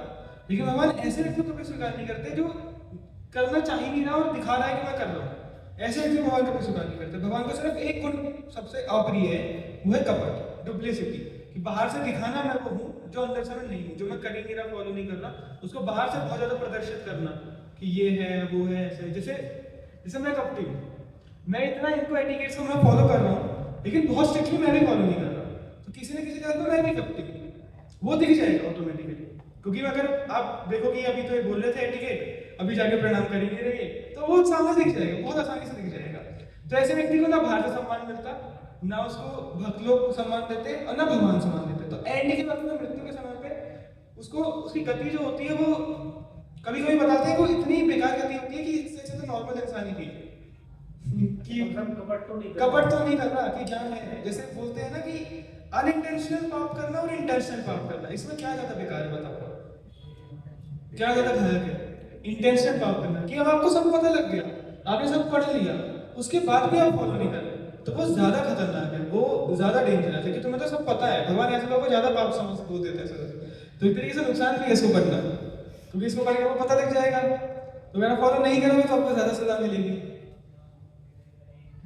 लेकिन भगवान ऐसे व्यक्ति को कभी स्वीकार नहीं करते जो करना चाह ही नहीं रहा और दिखा रहा है कि मैं कर रहा हूँ। ऐसे व्यक्ति भगवान कभी स्वीकार नहीं करते। भगवान को सिर्फ एक गुण सबसे अप्रिय है, वो है कपट, डुप्लिसिटी, कि बाहर से दिखाना मैं वो हूँ जो अंदर से मैं नहीं हूँ, जो मैं कर ही नहीं रहा, फॉलो नहीं कर रहा, उसको बाहर से बहुत ज्यादा प्रदर्शित करना कि ये है वो है ऐसे। जैसे मैं कपटी हूँ, मैं इतना इनको एटिकेट्स को मैं फॉलो कर रहा हूँ लेकिन बहुत स्ट्रिक्टली मैं भी फॉलो नहीं कर रहा, तो किसी न किसी जगह मैं भी कपटी हूँ, वो दिख जाएगा ऑटोमेटिकली। क्योंकि अगर आप देखो कि अभी तो ये बोल रहे थे एटिकेट, अभी जाके प्रणाम करेंगे रहिए, तो वो सामने दिख जाएगा, बहुत आसानी से दिख जाएगा। तो ऐसे व्यक्ति को ना बाहर से सम्मान मिलता, ना उसको भक्त लोग सम्मान देते और ना भगवान सम्मान देते। तो एंड के वक्त में, मृत्यु के समय पे उसको उसकी गति जो होती है वो कभी कभी बताते हैं वो इतनी बेकार गति होती है कि इससे अच्छा तो नॉर्मल इंसान ही ठीक है कि कपट तो नहीं कर रहा कि क्या है। जैसे बोलते हैं ना कि अनइंटेंशनल पाप करना और इंटेंशनल पाप करना, इसमें क्या ज्यादा बेकार है बताओ, क्या ज्यादा घातक है? इंटेंशनल पाप करना कि अब आपको सब पता लग गया, आपने सब पढ़ लिया, उसके बाद भी आप फॉलो नहीं कर रहे, तो वो ज्यादा खतरनाक है, वो ज्यादा डेंजरस है कि तुम्हें तो सब पता है। भगवान ऐसे लोगों को ज्यादा पाप समझ बोल देते हैं सर, तो एक तरीके से नुकसान भी है इसको करना, क्योंकि इसको करके वो पता लग जाएगा, तो अगर फॉलो नहीं करोगे तो आपको ज्यादा सजा मिलेगी,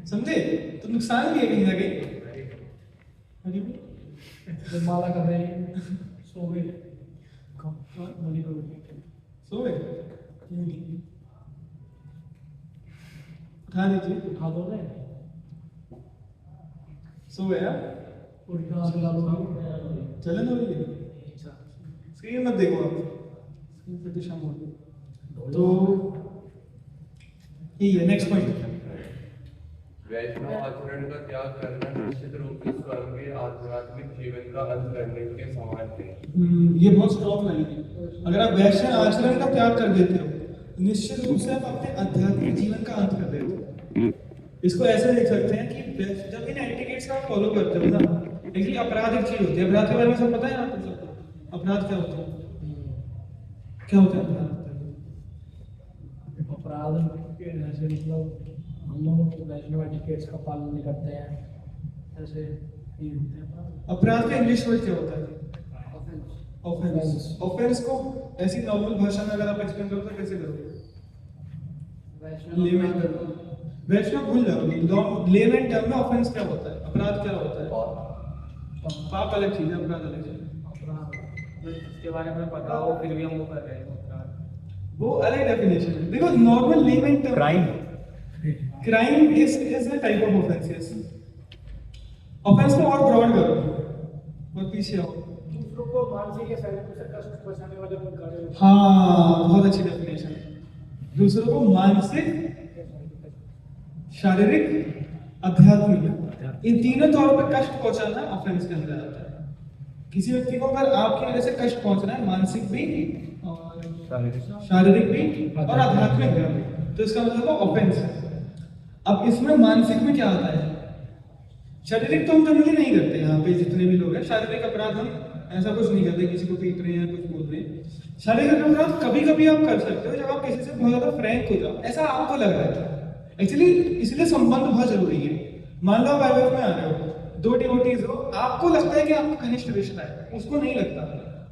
समझे? तो नुकसान भी है कहीं ना कहीं। जब माला कर रहे हैं सो गए, सो गए, उठा लीजिए, उठा दो ना, सो गया, उल्टा चला लो, चलन हो रही है, स्क्रीन मत देखो आप, स्क्रीन पे दिशा मोड़। तो ये है नेक्स्ट पॉइंट, वैष्णव आचरण का त्याग करना निश्चित रूप से स्वयं के आध्यात्मिक जीवन का अंत करने के समान है। ये बहुत स्ट्रॉन्ग लाइन है। अगर आप वैष्णव आचरण का त्याग कर देते हो, निश्चित रूप से आप अपने आध्यात्मिक जीवन का अंत कर देते हो। इसको ऐसे देख सकते हैं कि जब इन एटिकेट्स का फॉलो करते हो ना, एक्चुअली अपराध एक चीज होती है। अपराध के बारे में सब पता है ना आपको? सबको अपराध क्या होता है? क्या होता है अपराध? अपराध के जैसे मतलब हम लोग वैष्णव एटिकेट्स का पालन नहीं करते हैं, जैसे ये होते हैं। अपराध का इंग्लिश वर्ड क्या होता है? ऑफेंस। ऑफेंस को ऐसी नॉर्मल भाषा में अगर आप एक्सप्लेन करो तो कैसे करोगे? लेमन टर्म, वैष्णव भूल जाओ, लेमन टर्म में ऑफेंस क्या होता है, अपराध क्या होता है? पाप अलग चीज है, अपराध अलग चीज है। इसके बारे में पता हो फिर भी हम वो कर रहे हैं, वो अलग डेफिनेशन है। देखो normal lemon term, crime is a type of offence. Yes, offence को और ब्रॉड करो और पीछे आओ। दूसरों को मानसिक या शारीरिक रूप से कष्ट पहुंचाने वाले कार्य। हाँ, बहुत अच्छी डेफिनेशन है। दूसरों को मानसिक, शारीरिक, आध्यात्मिक, इन तीनों तौर पर कष्ट पहुंचाना ऑफेंस के अंदर आता है। किसी व्यक्ति को अगर आपकी वजह से कष्ट पहुंचना है, मानसिक भी और शारीरिक भी और आध्यात्मिक भी, तो इसका मतलब ऑफेंस है। अब इसमें मानसिक में क्या आता है? शारीरिक तो हम जनरली नहीं करते, यहाँ पे जितने भी लोग हैं शारीरिक अपराध हम ऐसा कुछ नहीं करते, किसी को पीट रहे हैं कुछ बोल रहे हैं। शारीरिक अपराध कभी कभी आप कर सकते हो जब आप किसी से बहुत ज्यादा फ्रैंक हो जाओ, ऐसा आपको लग रहा है। एक्चुअली इसलिए संबंध बहुत जरूरी है। मान लो आप आईवीएफ में आ रहे हो, दो डिवोटीज हो, आपको लगता है कि आपका घनिष्ठ रिश्ता है, उसको नहीं लगता,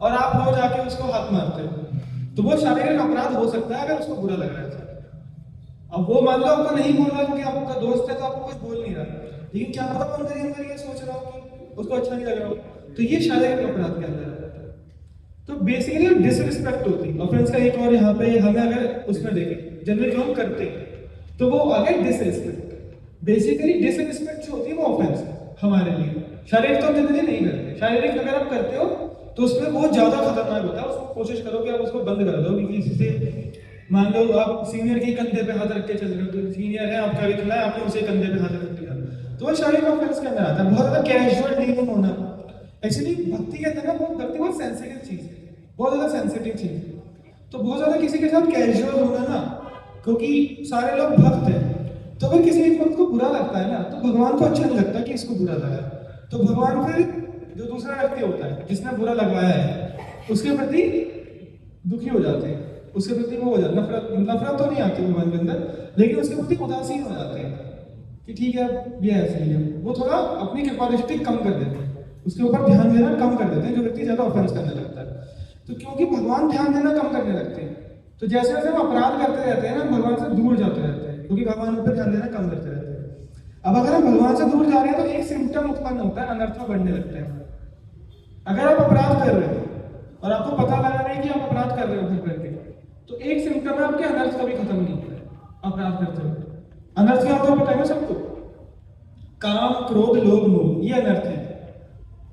और आप रोज आके उसको हाथ मारते हो, तो वो शारीरिक अपराध हो सकता है अगर उसको बुरा लग रहा है। अब वो मान लो आपको नहीं बोल रहा क्योंकि आपका दोस्त है तो आपको कुछ बोल नहीं रहा, लेकिन क्या पता वो अंदर ही अंदर ये सोच रहा हो कि उसको अच्छा नहीं लग रहा हो, तो ये शारीरिक अपराध के अंदर आ जाता है। तो बेसिकली डिसरिस्पेक्ट होती है। ऑफेंस का एक और यहाँ पे हमें अगर उसमें देखें जनरली जो हम करते हैं तो वो आ गया डिसरिस्पेक्ट। बेसिकली डिसरिस्पेक्ट जो होती है वो ऑफेंस है हमारे लिए। शारीरिक तो हम जनरली नहीं करते, शारीरिक अगर आप करते हो तो उसमें बहुत ज्यादा खतरनाक होता है। उसको कोशिश करो कि आप उसको बंद कर दो, क्योंकि किसी से मान लो आप सीनियर के कंधे पे हाथ रख के चल रहे हो, तो सीनियर है आपका भी खिला है, आपने उसे कंधे पे हाथ रख दिया, तो वो शारीरिक ऑफेंस के अंदर आता है। बहुत ज्यादा कैजुअल डीलिंग होना, एक्चुअली भक्ति के अंदर ना भक्ति बहुत सेंसिटिव चीज है, बहुत ज्यादा सेंसिटिव चीज है। तो बहुत ज्यादा किसी के साथ कैजुअल होना ना, क्योंकि सारे लोग भक्त हैं, तो अगर किसी एक भक्त को बुरा लगता है ना, तो भगवान को अच्छा नहीं लगता कि इसको बुरा लगा, तो भगवान फिर जो दूसरा व्यक्ति होता है जिसने बुरा लगवाया है उसके प्रति दुखी हो जाते हैं, उसके प्रति वो हो जाता है, नफरत तो नहीं आती भगवान के अंदर, लेकिन उसके प्रति उदासीन हो जाते हैं कि ठीक है ये ऐसे ही है। वो थोड़ा अपनी कैपेसिटी कम कर देते हैं, उसके ऊपर ध्यान देना कम कर देते हैं जो व्यक्ति ज़्यादा ऑफेंस करने लगता है। तो क्योंकि भगवान ध्यान देना कम करने लगते हैं, तो जैसे जैसे हम अपराध करते रहते हैं ना, भगवान से दूर जाते रहते हैं, क्योंकि भगवान पर ध्यान देना कम करते रहते हैं। अब अगर हम भगवान से दूर जा रहे हैं तो एक सिम्टम उत्पन्न होता है, अनर्थ बढ़ने लगते हैं। अगर आप अपराध कर रहे हो और आपको पता लगा नहीं कि आप अपराध कर रहे हो घर करके, तो एक सिम्टम है आपके अनर्थ कभी खत्म नहीं होता है अपराध करते हो। अनर्थ क्या होता है पता है ना सबको? काम, क्रोध, लोभ, मोह, ये अनर्थ है।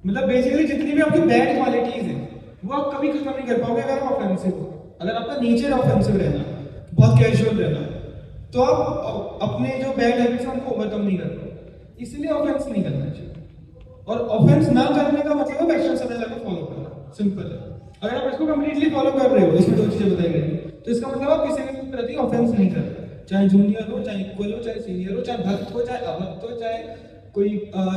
मतलब बेसिकली जितनी भी आपकी बैड क्वालिटीज हैं वो आप कभी खत्म नहीं कर पाओगे अगर आप ऑफेंसिव हो। अगर आपका नेचर ऑफेंसिव रहना, बहुत कैजुअल रहना, तो आप अपने जो बैड हैबिट्स हैं उनको ओवरकम नहीं कर पाओगे। इसलिए ऑफेंस नहीं करना चाहिए। और ऑफेंस ना करने का मतलब है वैष्णव सदाचार को फॉलो करना। सिंपल है। अगर आप इसको कंप्लीटली फॉलो कर रहे हो, इसमें दो चीजें बताई गई, तो इसका मतलब आप किसी के प्रति ऑफेंस नहीं कर रहे, चाहे जूनियर हो, चाहे इक्वल हो, चाहे सीनियर हो, चाहे भक्त हो, चाहे अभक्त हो, चाहे कोई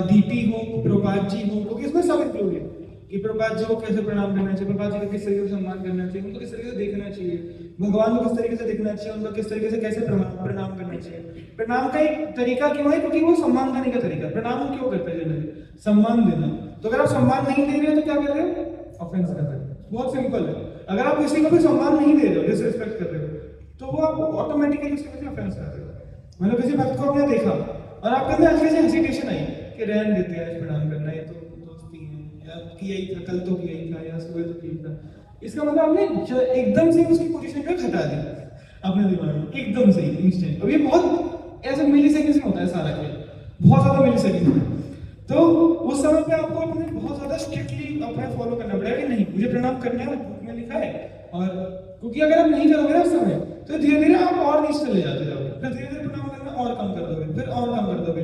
डीपी हो, प्रभात जी हो, क्योंकि इसमें सब इंक्लूड है कि प्रभात जी को कैसे प्रणाम करना चाहिए, प्रभात जी को किस तरीके से सम्मान करना चाहिए, उनको किस तरीके से देखना चाहिए, भगवान को किस तरीके से देखना चाहिए, उनको किस तरीके से कैसे प्रणाम करना चाहिए। प्रणाम का एक तरीका क्यों है? क्योंकि वो सम्मान करने का तरीका। प्रणाम हम क्यों करते हैं जनरली? सम्मान देना। तो अगर आप सम्मान नहीं दे रहे हो तो क्या कर रहे हो? ऑफेंस कर रहे हो। बहुत सिंपल है। अगर आप किसी को भी सम्मान नहीं दे रहे हो, डिसरिस्पेक्ट कर रहे हो, तो वो आप ऑटोमेटिकली उसके प्रति ऑफेंस कर रहे हो। मतलब किसी भक्त को आपने देखा और आपके अंदर हल्की सी हेसिटेशन आई कि रहन देते हैं आज प्रणाम करना, ये तो दोस्ती है, या किया ही था, कल तो किया ही था, या सुबह तो किया था। इसका मतलब आपने एकदम से उसकी पोजीशन पे घटा दी अपने दिमाग में, एकदम से इंस्टेंट। अब ये बहुत ऐसे मिली सेकेंड में होता है सारा खेल, बहुत ज्यादा मिली सेकेंड में। तो उस समय पे आपको अपने बहुत ज्यादा स्ट्रिक्टली अपने फॉलो करना पड़ेगा कि नहीं मुझे प्रणाम करना है, बुक में लिखा है। और क्योंकि अगर आप नहीं करोगे ना उस समय, तो धीरे धीरे आप और नीचे चले जाते जाओगे, फिर धीरे धीरे प्रणाम करना और कम कर दोगे, फिर और कम कर दोगे।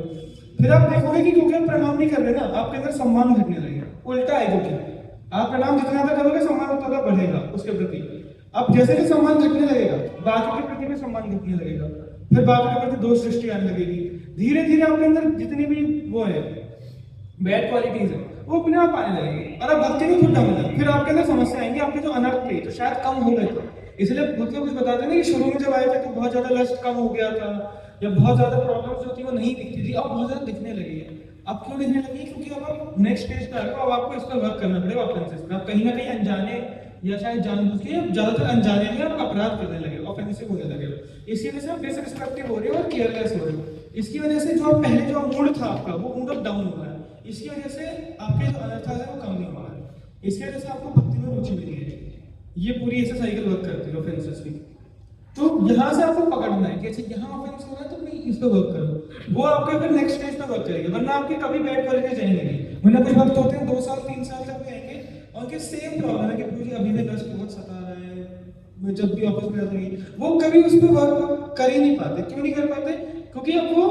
फिर आप देखोगे कि क्योंकि आप प्रणाम नहीं कर रहे ना, आपके अंदर सम्मान घटने लगेगा। उल्टा है, क्योंकि आप प्रणाम जितना ज्यादा करोगे सम्मान उतना ज्यादा बढ़ेगा उसके प्रति। अब जैसे कि सम्मान घटने लगेगा, बाकी के प्रति भी सम्मान घटने लगेगा, फिर बाकी के प्रति दोष दृष्टि आने लगेगी। धीरे धीरे आपके अंदर जितनी भी वो है बैड क्वालिटीज है वो अपने आप आने लगेगी और आप भक्ति में खुद डालना। फिर आपके अंदर समस्या आएंगी, आपके जो अनर्थ थे तो शायद कम हो गए। इसलिए मतलब कुछ बताते हैं ना कि शुरू में जब आए थे तो बहुत ज्यादा लस्ट कम हो गया था, या बहुत ज्यादा प्रॉब्लम्स जो थी वो नहीं दिखती थी, अब बहुत ज्यादा दिखने लगी है। अब क्यों दिखने लगी? क्योंकि अब आप नेक्स्ट स्टेज पे आ गए, अब आपको इस पर वर्क करना पड़ेगा ऑफेंसेस पे। आप कहीं ना कहीं अनजाने या शायद जानबूझ के, ज्यादातर अनजाने में आप अपराध करने लगे, ऑफेंसिव होने लगे। इसकी वजह से आप डिसरिस्पेक्टिव हो रहे हो और केयरलेस हो रहे हो। इसकी वजह से जो पहले जो मूड था आपका वो मूड अप डाउन हो रहा है। इसकी वजह से आपके जो अनर्थ है वो कम नहीं हो रहा है। इसकी वजह से आपको भक्ति में रुचि मिली है। ये पूरी ऐसे साइकिल वर्क करती है ऑफेंसेस की। तो यहाँ से आपको पकड़ना है कि अच्छा यहाँ ऑफेंस हो रहा है तो मैं इस पे वर्क करूँ, वो आपके फिर नेक्स्ट स्टेज पे वर्क करेंगे। वरना आपके कभी बैड क्वालिटी जाएंगे नहीं। वरना कुछ वक्त होते हैं 2 साल 3 साल तक भी आएंगे और उनके सेम प्रॉब्लम है कि मुझे अभी भी लस्ट बहुत सता रहा है, मैं जब भी ऑफिस में जाता हूँ वो कभी उस पर वर्क कर ही नहीं पाते। क्यों नहीं कर पाते? क्योंकि अब वो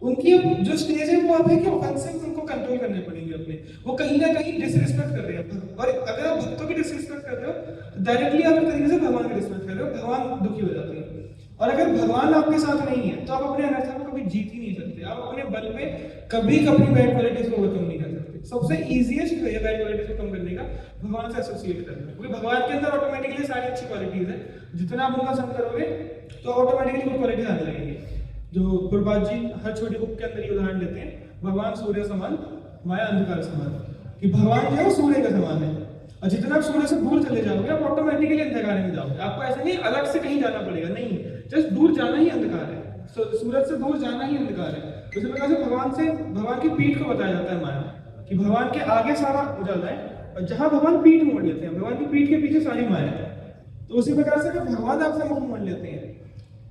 उनकी जो स्टेज है वो आप है कि ऑफेंसिव उनको कंट्रोल करने पड़ेंगे अपने। वो कहीं ना कहीं डिसरिस्पेक्ट कर रहे हैं। और अगर आप भक्तों की डिसरिस्पेक्ट कर रहे हो तो डायरेक्टली आप एक तरीके से भगवान की डिसरिस्पेक्ट कर रहे हो, भगवान दुखी हो जाते हैं। और अगर भगवान आपके साथ नहीं है तो आप अपने अनर्थ को कभी जीत ही नहीं सकते। आप अपने बल पे कभी अपनी बैड क्वालिटीज को ओवरकम नहीं कर सकते। सबसे इजीएस्ट वे है बैड क्वालिटीज को कम करने का भगवान से एसोसिएट करना, क्योंकि भगवान के अंदर ऑटोमेटिकली सारी अच्छी क्वालिटीज है। जितना आप उनका संग करोगे तो ऑटोमेटिकली वो क्वालिटीज आने लगेंगी। जो प्रभात जी हर छोटी बुक के अंदर ये उदाहरण देते हैं, भगवान सूर्य समान, माया अंधकार समान, कि भगवान जो है सूर्य के समान है और जितना आप सूर्य से दूर चले जाओगे आप ऑटोमेटिकली अंधकार में जाओगे। आपको ऐसा नहीं अलग से कहीं जाना पड़ेगा, नहीं, जस्ट दूर जाना ही अंधकार है। सूरज से दूर जाना ही अंधकार है। उसी प्रकार से भगवान की पीठ को बताया जाता है माया, कि भगवान के आगे सारा उजाला है और जहां भगवान पीठ मोड़ लेते हैं, भगवान की पीठ के पीछे सारी माया है। तो उसी प्रकार से अगर भगवान आपसे मुंह मोड़ लेते हैं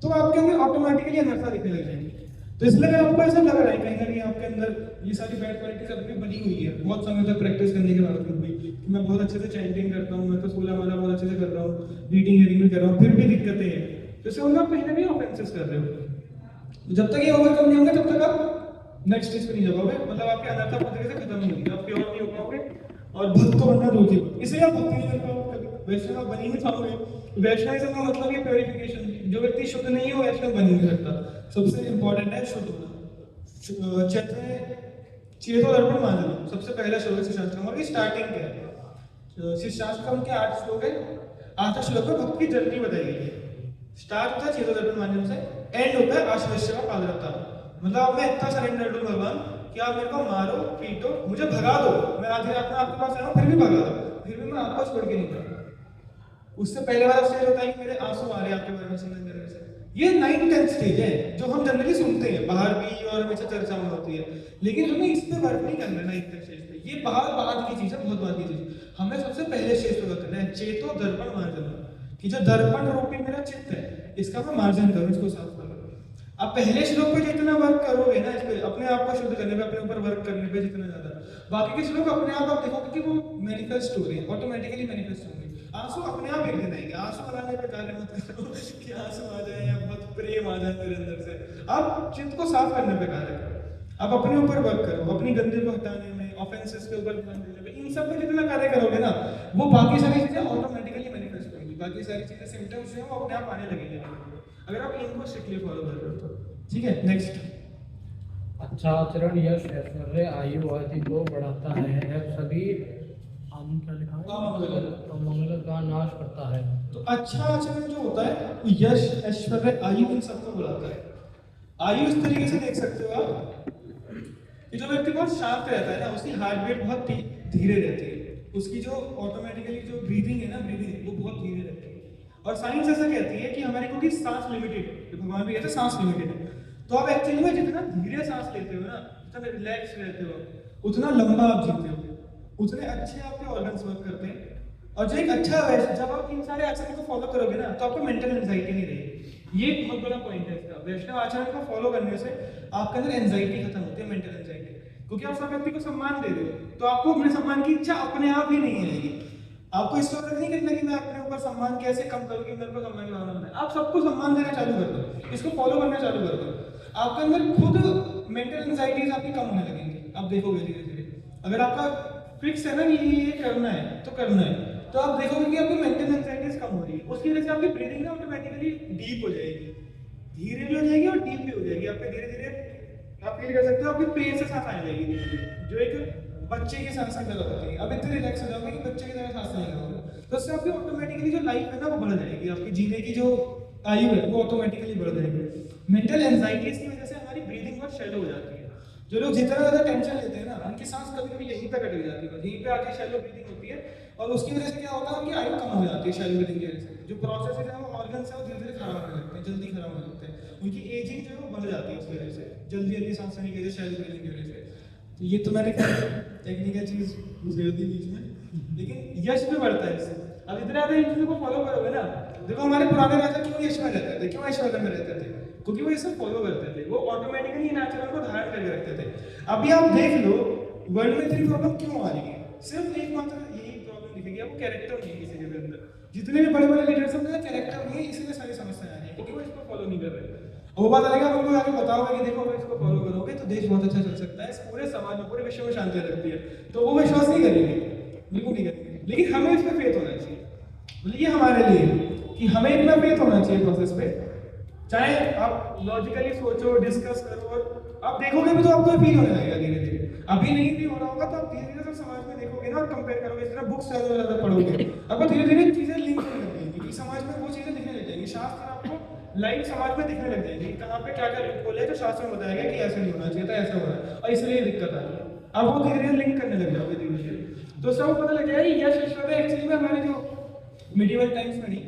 तो आपके अंदर ऑटोमेटिकली अनर्था दिखने लग जाएगी। तो इसलिए अगर आपको ऐसा लग रहा है कहीं ना कहीं आपके अंदर ये सारी बैड क्वालिटी अभी बनी हुई है बहुत समय तक प्रैक्टिस करने के बावजूद भी, कि मैं बहुत अच्छे से चैंटिंग करता हूँ, मैं तो 16 माला बहुत अच्छे से कर रहा हूँ, रीडिंग हेयरिंग में कर रहा हूँ, फिर भी दिक्कतें हैं, तो इससे मतलब आप कहीं ना कहीं ऑफेंसेस कर रहे हो। जब तक ये ओवरकम नहीं होगा तब तक आप नेक्स्ट स्टेज पे नहीं जा पाओगे। मतलब आपकी अनर्था पूरी तरह से खत्म नहीं होगी, आप प्योर नहीं हो पाओगे और भक्त को बनना दूर की बात। इसलिए आप भक्ति नहीं कर पाओगे, वैष्णव आप बन ही नहीं पाओगे। वैष्णविज्म का मतलब ये प्योरिफिकेशन, जो व्यक्ति शुद्ध नहीं है वो वैष्णव बन नहीं सकता। सबसे इंपॉर्टेंट है शुद्ध होना। चेतो दर्पण मांडल्यम सबसे पहला श्लोक है शिष्टाश्रम, और स्टार्टिंग क्या है? शिष्टाश्रम के 8 श्लोक है। 8 श्लोक में भक्त की जर्नी बताई गई है। स्टार्ट होता है चेतो दर्पण मांडल्यम से, एंड होता है आश्रय पादरता। मतलब मैं इतना सरेंडर हूँ भगवान कि आप मेरे को मारो पीटो मुझे भगा दो, मैं आधी रात में आपके पास आया हूँ फिर भी भगा दो, फिर भी मैं आपको छोड़ के नहीं जाऊंगा। उससे पहले वाला स्टेज होता है कि मेरे आंसू आ रहे हैं आपके बारे में सुनने मेरे से। ये 9th-10th स्टेज है जो हम जनरली सुनते हैं बाहर भी और हमेशा चर्चा में होती है, लेकिन हमें इस पे वर्क नहीं करना 9th-10th स्टेज पे। ये बाद की चीज है, बहुत बाद की चीज। हमें सबसे पहले स्टेज पे वर्क करना है, चेतो दर्पण मार्जन, कि जो दर्पण रूपी मेरा चित्त है इसका मैं मार्जन करूं, इसको साफ करूं। आप पहले श्लोक पे जितना वर्क करोगे ना, इस पे अपने आप को शुद्ध करने पे, अपने ऊपर वर्क करने पे जितना ज्यादा, बाकी के श्लोक अपने आप देखोगे कि वो मैनिफेस्ट हो रही है, ऑटोमेटिकली मैनिफेस्ट होंगे। आंसू अपने आप एक दिन आएंगे, आंसू बनाने पे कार्य मत करो कि आंसू आ जाए या बहुत प्रेम आ जाए मेरे अंदर से। आप चित्त को साफ करने पे कार्य करो, आप अपने ऊपर वर्क करो, अपनी गंदे को हटाने में, ऑफेंसेस के ऊपर ध्यान देने में, इन सब पे जितना कार्य करोगे ना, वो बाकी सारी चीजें ऑटोमेटिकली मैनिफेस्ट होंगी, बाकी सारी चीजें सिम्टम्स जो है वो अपने आप आने लगेंगे अगर आप इनको स्ट्रिक्टली फॉलो कर रहे हो तो। ठीक है, नेक्स्ट। अच्छा आचरण यश ऐश्वर्य आयु आदि को बढ़ाता है, यह सभी क्या लिखा है, अमंगल का नाश करता है। तो अच्छा आचरण जो होता है वो यश ऐश्वर्य आयु इन सबको बढ़ाता है। आयु इस तरीके से देख सकते हो आप कि जो व्यक्ति बहुत शांत रहता है ना, उसकी हार्ट बीट बहुत धीरे रहती है, उसकी जो ऑटोमेटिकली जो ब्रीदिंग है ना, ब्रीदिंग वो बहुत धीरे रहती है। और साइंस ऐसा कहती है कि हमारी क्योंकि सांस लिमिटेड है, भगवान भी कहते हैं सांस लिमिटेड है, तो आप एक्चुअली में जितना धीरे सांस लेते हो ना, जितना रिलैक्स रहते हो, उतना लंबा आप जीते हो, उतने अच्छे आपके ऑर्गन्स वर्क करते हैं। और जो एक अच्छा वैष्णव, जब आप इन सारे आचरण को फॉलो करोगे ना, तो आपको मेंटल एंजाइटी नहीं रहेगी। ये एक बहुत बड़ा पॉइंट है इसका। वैष्णव आचरण को फॉलो करने से आपके अंदर एंजाइटी खत्म होती है, मेंटल एंजाइटी, क्योंकि आप सब व्यक्ति को सम्मान दे रहे हो, तो आपको अपने सम्मान की इच्छा अपने आप ही नहीं आएगी। आपको इस वक्त नहीं करना कि मैं अपने ऊपर सम्मान कैसे कम करूँ कि मेरे को सम्मान की भावना बनाए। आप सबको सम्मान देना चालू कर दो, इसको फॉलो करना चालू कर दो, आपके अंदर खुद मेंटल एंजाइटीज आपकी कम होने लगेंगी। आप देखोगे धीरे धीरे, अगर आपका फिक्स है ना कि ये करना है तो करना है, तो आप देखोगे कि आपकी मेंटल एंजाइटीज कम हो रही है। उसकी वजह से आपकी ब्रीदिंग ना ऑटोमेटिकली डीप हो जाएगी, धीरे भी हो जाएगी और डीप भी हो जाएगी। आपके धीरे धीरे आप फील कर सकते हो आपकी पेट से सांस आने लगेगी धीरे धीरे, जो एक बच्चे की सांस की तरह होती है। अब इतने रिलैक्स हो जाओगे कि बच्चे की तरह सांस लेने लगोगे, तो उससे आपकी ऑटोमेटिकली जो लाइफ है ना वो बढ़ जाएगी, आपकी जीने की जो आयु है वो ऑटोमेटिकली बढ़ जाएगी। मेंटल एंजाइटीज की वजह से हमारी ब्रीदिंग बहुत शैलो हो जाती है। जो लोग जितना ज्यादा टेंशन लेते हैं ना, उनकी सांस कभी कभी यहीं तक अटक जाती है, यहीं पे आके शैलो ब्रीदिंग होती है, और उसकी वजह से क्या होता है, उनकी आयु कम हो जाती है शैलो ब्रीदिंग की वजह से। जो प्रोसेस है वो ऑर्गन्स है वो धीरे धीरे खराब होने लगते हैं, जल्दी खराब होने लगते हैं, उनकी एजिंग जो है वो बढ़ जाती है उस वजह से, जल्दी जल्दी सांस लेने की वजह से, शैलो ब्रीदिंग की वजह से। तो ये तो मैंने टेक्निकल चीज घुसेड़ दी बीच में, लेकिन यश भी बढ़ता है इससे। अब इतना ज्यादा इन चीजों को फॉलो करोगे ना, देखो हमारे पुराने राजा क्यों यश में रहते थे, क्यों ऐश्वर्य में रहते थे, क्योंकि वो ये सब फॉलो करते थे, वो ऑटोमेटिकली इन आचरण को धारण करके रखते थे। अभी आप देख लो वर्ल्ड में इतनी प्रॉब्लम क्यों आ रही है, सिर्फ एकमात्र यही प्रॉब्लम दिखेगी आपको, कैरेक्टर नहीं है किसी के अंदर। जितने भी बड़े बड़े लीडर्स हैं कैरेक्टर नहीं है, इसीलिए सारी समस्याएं आ रही है, क्योंकि वो इसको फॉलो नहीं कर रहे। वो बात अलग है, उनको आगे बताओगे कि देखो अगर इसको फॉलो करोगे तो देश बहुत अच्छा चल सकता है, इस पूरे समाज में, पूरे विश्व में शांति रखती है, तो वो विश्वास नहीं करेंगे, बिल्कुल नहीं करेंगे। लेकिन हमें इस पर फेथ होना चाहिए, बोले ये हमारे लिए कि हमें इतना फेथ होना चाहिए प्रोसेस पे, चाहे आप लॉजिकली सोचो, डिस्कस करो, और आप देखोगे भी तो आपको फील होने लगेगा धीरे धीरे। अभी नहीं भी हो रहा होगा तो आप धीरे धीरे समाज में देखोगे ना और कंपेयर करोगे, इस तरह बुक्स ज्यादा पढ़ोगे, आपको धीरे धीरे चीजें लिंक होने लगेंगी, समाज में वो चीजें दिखने लग जाएंगी, शास्त्र आपको लाइव समाज में दिखने लग जाएगी, कहाँ पे क्या क्या बोले है, तो शास्त्र में बताया गया कि ऐसे नहीं होना चाहिए था, ऐसा हो रहा है और इसलिए दिक्कत आ रही है। अब वो धीरे धीरे लिंक करने लग जाओगे धीरे धीरे, तो सब पता लग जाएगा यश ऐश्वर्य एक्चुअली में हमारे जो मिडिवल टाइम्स में नहीं,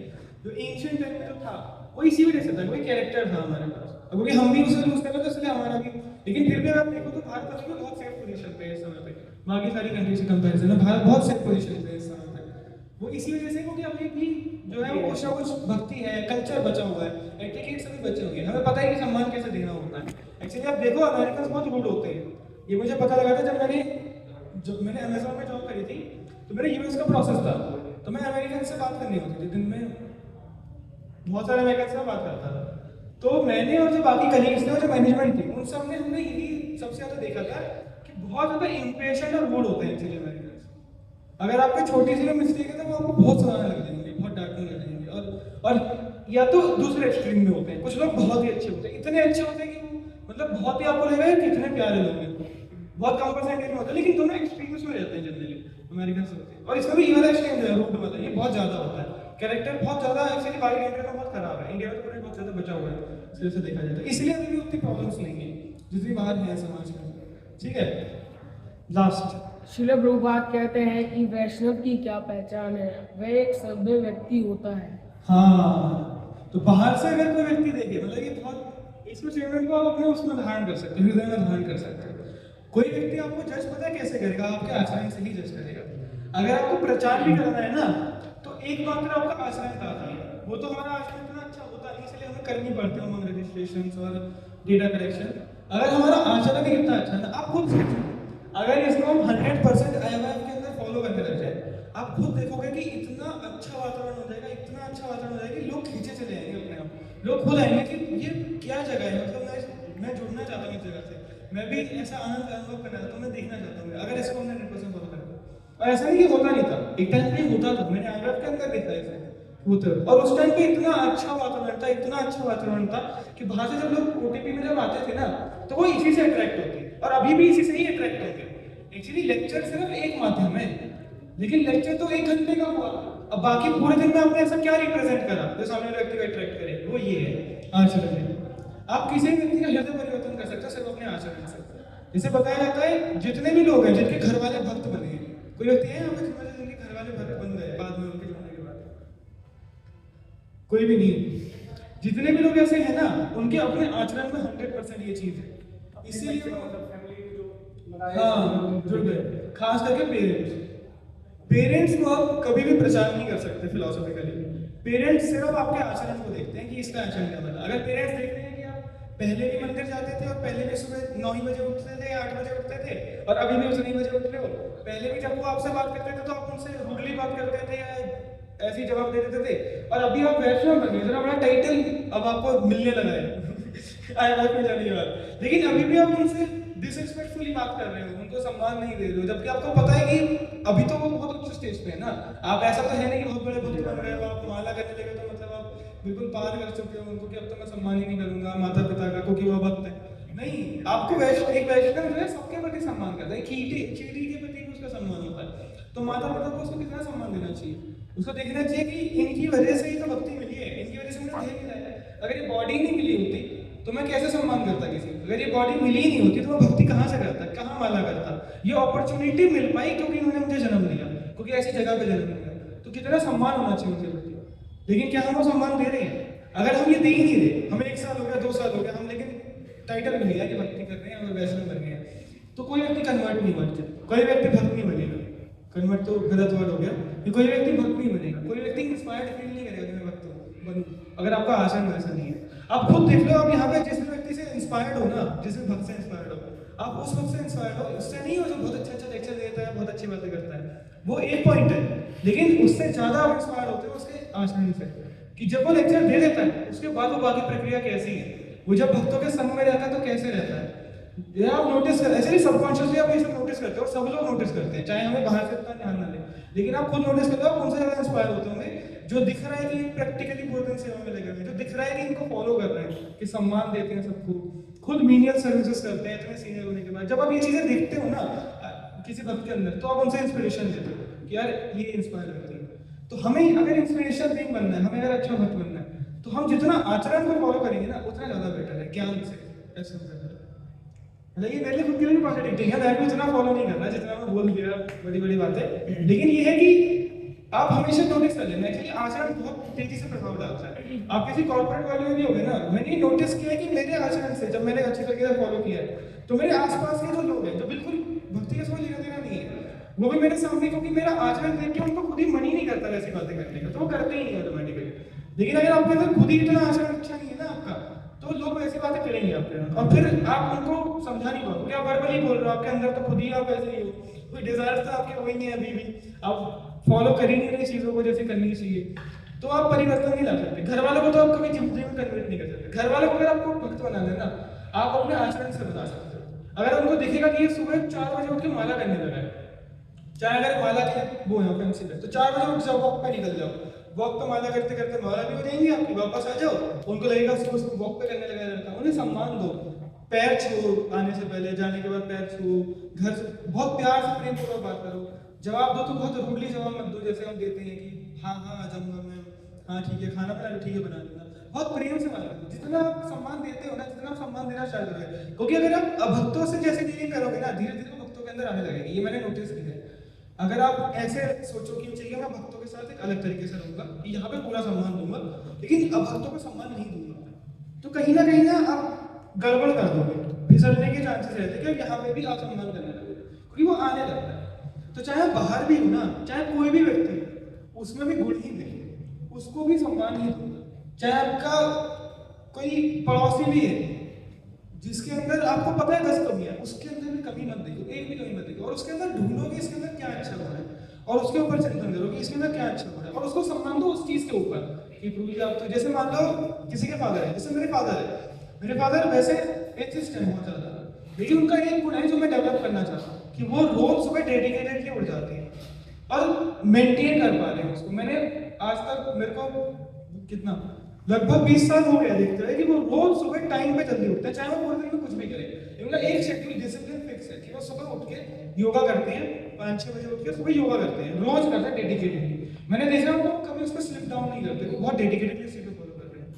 जो एंशिएंट टाइम में जो था वो इसी वजह से था, कोई कैरेक्टर था हमारे पास, अब क्योंकि हम भी उसे यूज कर रहे थे इसलिए हमारा भी। लेकिन फिर भी अगर आप देखो तो भारत अभी भी बहुत सेफ पोजीशन पे है इस समय पे, बाकी सारी कंट्री से कंपैरिजन में भारत बहुत सेफ पोजीशन पे है इस समय पे। वो इसी वजह से क्योंकि अभी भी जो है वो कुछ ना कुछ भक्ति है, कल्चर बचा हुआ है, एटिकेट सभी बचे हुए हैं, हमें पता है कि सम्मान कैसे देना होता है। एक्चुअली आप देखो अमेरिकन बहुत रूड होते हैं, ये मुझे पता लगा था जब मैंने अमेजोन में जॉब करी थी, तो मेरा यूएस का प्रोसेस था, तो मैं अमेरिकन से बात करनी होती थी, दिन में बहुत सारे अमेरिकन से बात करता था, तो मैंने और जो बाकी कलीग्स थे और जो मैनेजमेंट थी उन सब ने हमने यही सबसे ज्यादा देखा था कि बहुत ज्यादा इम्पेशेंट और रूड होते हैं एक्चुअली अमेरिकन। अगर आपकी छोटी सी भी मिस्टेक है तो वो आपको बहुत सुनाने लग जाएंगे, बहुत डांटने लग जाएंगे, और या तो दूसरे एक्सट्रीम में होते हैं, कुछ लोग बहुत ही अच्छे होते हैं, इतने अच्छे होते हैं कि मतलब बहुत ही आपको लगेगा कि कितने प्यारे लोग हैं, बहुत कम परसेंटेज में होते हैं, लेकिन दोनों एक्सट्रीम्स में रहते हैं जनरली अमेरिकन से होते हैं। और इसमें भी ये वाला एक्सट्रीम जो है रूड वाला, ये बहुत ज्यादा होता है, कैरेक्टर बहुत ज्यादा एक्चुअली बाकी कंट्री में बहुत खराब है, इंडिया में तो बहुत ज्यादा बचा हुआ है, इसलिए से देखा जाता है, इसलिए अभी भी उतनी प्रॉब्लम्स नहीं है जितनी बाहर है समाज में। ठीक है, लास्ट। शिल प्रभुपाद कहते हैं कि वैष्णव की क्या पहचान है, वह एक सभ्य व्यक्ति होता है। हाँ, तो बाहर से अगर कोई व्यक्ति देखे, मतलब ये बहुत इसको स्टेटमेंट को आप अपने उसमें धारण कर सकते हो, हृदय में धारण कर सकते हो। कोई व्यक्ति आपको जज पता है कैसे करेगा? आपके आचरण से ही जज करेगा। अगर आपको प्रचार भी करना है ना, तो एक मात्र आपका आचरण काफी है। वो तो हमारा आचरण इतना अच्छा होता नहीं, इसलिए हमें करनी पड़ती है उमंग रजिस्ट्रेशन और डेटा कलेक्शन। अगर हमारा आचरण ही इतना अच्छा है ना, आप खुद सोचो, अगर इसको हम 100% IMF के अंदर फॉलो करने लग जाए, आप खुद देखोगे कि इतना अच्छा वातावरण हो जाएगा, इतना अच्छा वातावरण हो जाएगा कि लोग खींचे चले आएंगे अपने आप। लोग खुद आएंगे कि ये क्या जगह है, मतलब मैं जुड़ना चाहता हूँ इस जगह से, मैं भी ऐसा आनंद अनुभव करना चाहता हूँ, मैं देखना चाहता हूँ। अगर इसको हमने 100% फॉलो करना, और ऐसा नहीं कि होता नहीं था, एक टाइम पे होता था, मैंने IMF के अंदर देखा है होता, और उस टाइम पे इतना अच्छा वातावरण था, इतना अच्छा वातावरण था कि बाहर से जब लोग OTP में जब आते थे ना, तो वो इसी से अट्रैक्ट होते, और अभी भी इसी से ही अट्रैक्ट होते। एक्चुअली लेक्चर सिर्फ एक माध्यम है, लेकिन लेक्चर तो 1 घंटे का हुआ, अब बाकी पूरे दिन में आपने ऐसा क्या रिप्रेजेंट करा जो सामने वाले व्यक्ति को अट्रैक्ट करे? वो ये है आचरण। आप किसी भी व्यक्ति का हृदय परिवर्तन कर सकते हो सिर्फ अपने आचरण से। जिसे बताया जाता है जितने भी लोग हैं जिनके घर वाले भक्त बने हैं, कोई व्यक्ति है यहाँ पे जिनके घर वाले भक्त बन गए बाद में उनके जाने के बाद? कोई भी नहीं। जितने भी लोग ऐसे हैं ना, उनके अपने आचरण में 100% ये चीज है, इसीलिए हाँ जुड़ गए। खास करके पेरेंट्स को आप कभी भी प्रचार नहीं कर सकते फिलोसॉफिकली। पेरेंट्स सिर्फ आपके आचरण को देखते हैं कि इसका आचरण क्या बना। अगर पेरेंट्स देख रहे हैं कि आप पहले भी मंदिर जाते थे और पहले भी सुबह 9 ही बजे उठते थे, 8 बजे उठते थे, और अभी भी उतने ही बजे उठ रहे हो, पहले भी जब वो आपसे बात करते थे तो आप उनसे रूडली बात करते थे या ऐसे ही जवाब दे देते थे, और अभी आप वैष्णव बन गए, इतना बड़ा टाइटल अब आपको मिलने लगा है IMF में जाने के बाद, लेकिन अभी भी आप उनसे डिसरिस्पेक्टफुली बात कर रहे हो, उनको सम्मान नहीं दे रहे हो, जबकि आपको पता है कि अभी तो वो बहुत उच्च स्टेज पे है ना। आप ऐसा तो है नहीं कि बहुत बड़े भक्त बन रहे हो, आप माला करने लगे तो मतलब आप बिल्कुल पार कर चुके हो उनको कि अब तो मैं सम्मान ही नहीं करूंगा माता पिता का क्योंकि वो भक्त है। नहीं, आपको एक वैष्णव जो है सबके प्रति सम्मान करता है, चींटी के प्रति भी उसका सम्मान होता है, तो माता पिता को उसको कितना सम्मान देना चाहिए? उसको देखना चाहिए कि इनकी वजह से ही तो भक्ति मिली है, इनकी वजह से मुझे देह मिला है। अगर ये बॉडी नहीं मिली होती तो मैं कैसे सम्मान करता किसी को? अगर ये बॉडी मिली ही नहीं होती तो मैं भक्ति कहाँ से करता, कहाँ माला करता? ये अपॉर्चुनिटी मिल पाई क्योंकि इन्होंने मुझे जन्म दिया, क्योंकि ऐसी जगह पे जन्म दिया, तो कितना सम्मान होना चाहिए उनके प्रति। लेकिन क्या हम वो सम्मान दे रहे हैं? अगर हम ये दे ही नहीं रहे, हमें 1 साल हो गया, 2 साल हो गया, हम लेकिन टाइटल मिल गया कि भक्ति कर रहे हैं और वैष्णव बन गए, तो कोई व्यक्ति कन्वर्ट नहीं बनता, कोई व्यक्ति भक्त नहीं बनेगा। कन्वर्ट तो गलत वर्ड हो गया, कि कोई व्यक्ति भक्त नहीं बनेगा, कोई व्यक्ति इंस्पायर्ड फील नहीं करेगा कि मैं भक्त बनूं, अगर आपका आचरण वैसा नहीं है। आप खुद देख लो, आप यहाँ पे जिस व्यक्ति से इंस्पायर्ड हो ना, जिस भक्त से इंस्पायर्ड हो, आप उस भक्त से इंस्पायर्ड हो, उससे नहीं हो जो बहुत अच्छा लेक्चर देता है, बहुत अच्छी बातें करता है, वो एक पॉइंट है, लेकिन उससे ज्यादा आप इंस्पायर होते हो उसके आचरण से, कि जब वो लेक्चर दे देता है उसके बाद वो बाकी प्रक्रिया कैसी है, वो जब भक्तों के संग में रहता है तो कैसे रहता है, ये आप नोटिस कर, ऐसे ही सबकॉन्शियसली आप ये सब नोटिस करते हो, और सब लोग नोटिस करते हैं, चाहे हमें बाहर से इतना ध्यान ना दे, लेकिन आप खुद नोटिस करते हो, आप उनसे ज्यादा इंस्पायर होते होंगे जो दिख रहा है कि प्रैक्टिकली पूर्ण सेवा में लगे हुए, जो दिख रहा है कि इनको फॉलो कर रहे हैं, कि सम्मान देते हैं सबको, खुद मीनियल सर्विसेज करते हैं इतने सीनियर होने के बाद। जब आप ये चीजें देखते हो ना किसी भक्त के अंदर, तो आप उनसे इंस्पिरेशन लेते हो कि यार ये इंस्पायर करते हैं। तो हमें अगर इंस्पिरेशन नहीं बनना है, हमें अगर अच्छा भक्त बनना है, तो हम जितना आचरण को फॉलो करेंगे ना उतना ज्यादा बेटर है ज्ञान से। ऐसा लेकिन मेरे लिए खुद के लिए भी कॉन्ट्रडिक्टिंग है, मैं भी उतना फॉलो नहीं करना जितना मैं बोल दिया बड़ी बड़ी बातें, लेकिन ये है कि आप हमेशा नोटिस कर लेना कि आचरण बहुत तेजी से प्रभाव डालता है। आप किसी कॉर्पोरेट वाले में भी हो गए ना, मैंने ये नोटिस किया है कि मेरे आचरण से जब मैंने अच्छी तरीके से फॉलो किया है, तो मेरे आसपास के जो लोग हैं जो बिल्कुल भक्ति के साथ लेना देना नहीं है, वो भी मेरे सामने, क्योंकि मेरा आचरण देख के उनको खुद ही मन ही नहीं करता वैसी बातें करने का, तो वो करते ही नहीं ऑटोमेटिकली। लेकिन अगर आपके अंदर खुद ही इतना आचरण अच्छा नहीं है ना आपका, तो लोग वैसी बातें करेंगे आपके अंदर, और फिर आप उनको समझा नहीं पाओगे, आप वर्बली बोल रहे हो, आपके अंदर तो खुद ही आप ऐसे ही हो, कोई डिजायर तो आपके वही नहीं है, अभी भी आप फॉलो कर ही नहीं रहे चीजों को जैसे करनी चाहिए, तो आप परिवर्तन नहीं ला सकते। घर वालों को तो आप कभी जिंदगी में कन्वर्ट नहीं कर सकते। घर वालों को अगर आपको भक्त बना देना, आप अपने आचरण से बना सकते हो। अगर उनको दिखेगा कि ये सुबह 4 बजे उठ के माला करने लगा है, चाहे अगर माला के वो है ऑफेंसिव है, तो 4 बजे उठ जाओ, वॉक पे निकल जाओ, वॉक पे माला करते करते माला भी हो जाएंगी आपकी, वापस आ जाओ, उनको लगेगा सुबह वॉक पे करने लगा लड़का, उन्हें सम्मान दो, पैर छू आने से पहले, जाने के बाद पैर छू, घर से बहुत प्यार से प्रेम पूर्वक बात करो। जवाब दो तो बहुत रूडली जवाब मत दो, जैसे हम देते हैं कि हाँ हाँ आ जाऊंगा मैं, हाँ ठीक है, खाना बना लो, ठीक है बना लूंगा। बहुत प्रेम से बात करो। जितना आप सम्मान देते हो ना, जितना आप सम्मान देना स्टार्ट करोगे, क्योंकि अगर आप अभक्तों से जैसे डीलिंग करोगे ना, धीरे धीरे वो भक्तों के अंदर आने लगेगी। ये मैंने नोटिस किया है। अगर आप ऐसे सोचो कि चाहिए मैं भक्तों के साथ एक अलग तरीके से रहूंगा, कि यहाँ पे पूरा सम्मान दूंगा, लेकिन अभक्तों को सम्मान नहीं दूंगा, तो कहीं ना आप गड़बड़ कर दोगे, फिसलने के चांसेस रहते हैं कि यहाँ पे भी आप सम्मान करने लगोगे, क्योंकि वो आने लगता है। तो चाहे आप बाहर भी हो ना, चाहे कोई भी व्यक्ति, उसमें भी गुण ही देखिए, उसको भी सम्मान ही दूंगा। चाहे आपका कोई पड़ोसी भी है जिसके अंदर आपको पता है 10 कमियां, उसके अंदर भी कमी मत देखो, एक भी कमी मत देखो, और उसके अंदर ढूंढो कि इसके अंदर क्या अच्छा हो रहा है, और उसके ऊपर चिंतन करो कि इसके अंदर क्या अच्छा हो रहा है, और उसको सम्मान दो उस चीज के ऊपर कि प्रभु जी आप तो, जैसे मान लो किसी के फादर है, जैसे मेरे फादर वैसे एथिस्ट हैं बहुत ज्यादा, लेकिन उनका एक गुण है जो मैं डेवलप करना चाहता हूँ कि वो रोज सुबह डेडिकेटेडली उठ जाते हैं और मेंटेन कर पा रहे हैं उसको। मैंने आज तक, मेरे को कितना लगभग 20 साल हो गया देखते हुए कि वो रोज सुबह टाइम पे जल्दी उठते हैं, चाहे वो पूरे दिन में कुछ भी करें। उनका एक शेड्यूल डिसिप्लिन फिक्स है कि वो सुबह उठ के योगा करते हैं, 5-6 बजे उठ के सुबह योगा करते हैं, रोज करते हैं डेडिकेटेडली। मैंने देखा वो कभी उसको स्लिप डाउन नहीं करते, वो बहुत डेडिकेटेडली उसी को फॉलो कर रहे हैं।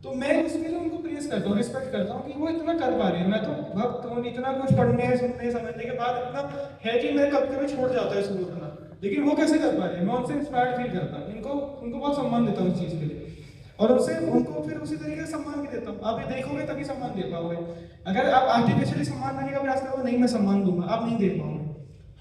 तो मैं उसके लिए उनको प्रेस करता हूँ, रिस्पेक्ट करता हूँ कि वो इतना कर पा रहे हैं। मैं तो भक्त हूँ, इतना कुछ पढ़ने सुनने समझने के बाद इतना है कि मेरे कब कभी छोड़ जाता है सुबह उठना, लेकिन वो कैसे कर पा रहे हैं, मैं उनसे इंस्पायर्ड फील करता हूँ। उनको बहुत सम्मान देता हूँ उस चीज़ के लिए, और उनको फिर उसी तरीके से सम्मान भी देता हूँ। आप ये देखोगे तभी सम्मान दे पाओगे। अगर आप आर्टिफिशियली सम्मान देने का प्रयास करोगे, नहीं मैं सम्मान दूंगा, आप नहीं दे पाओगे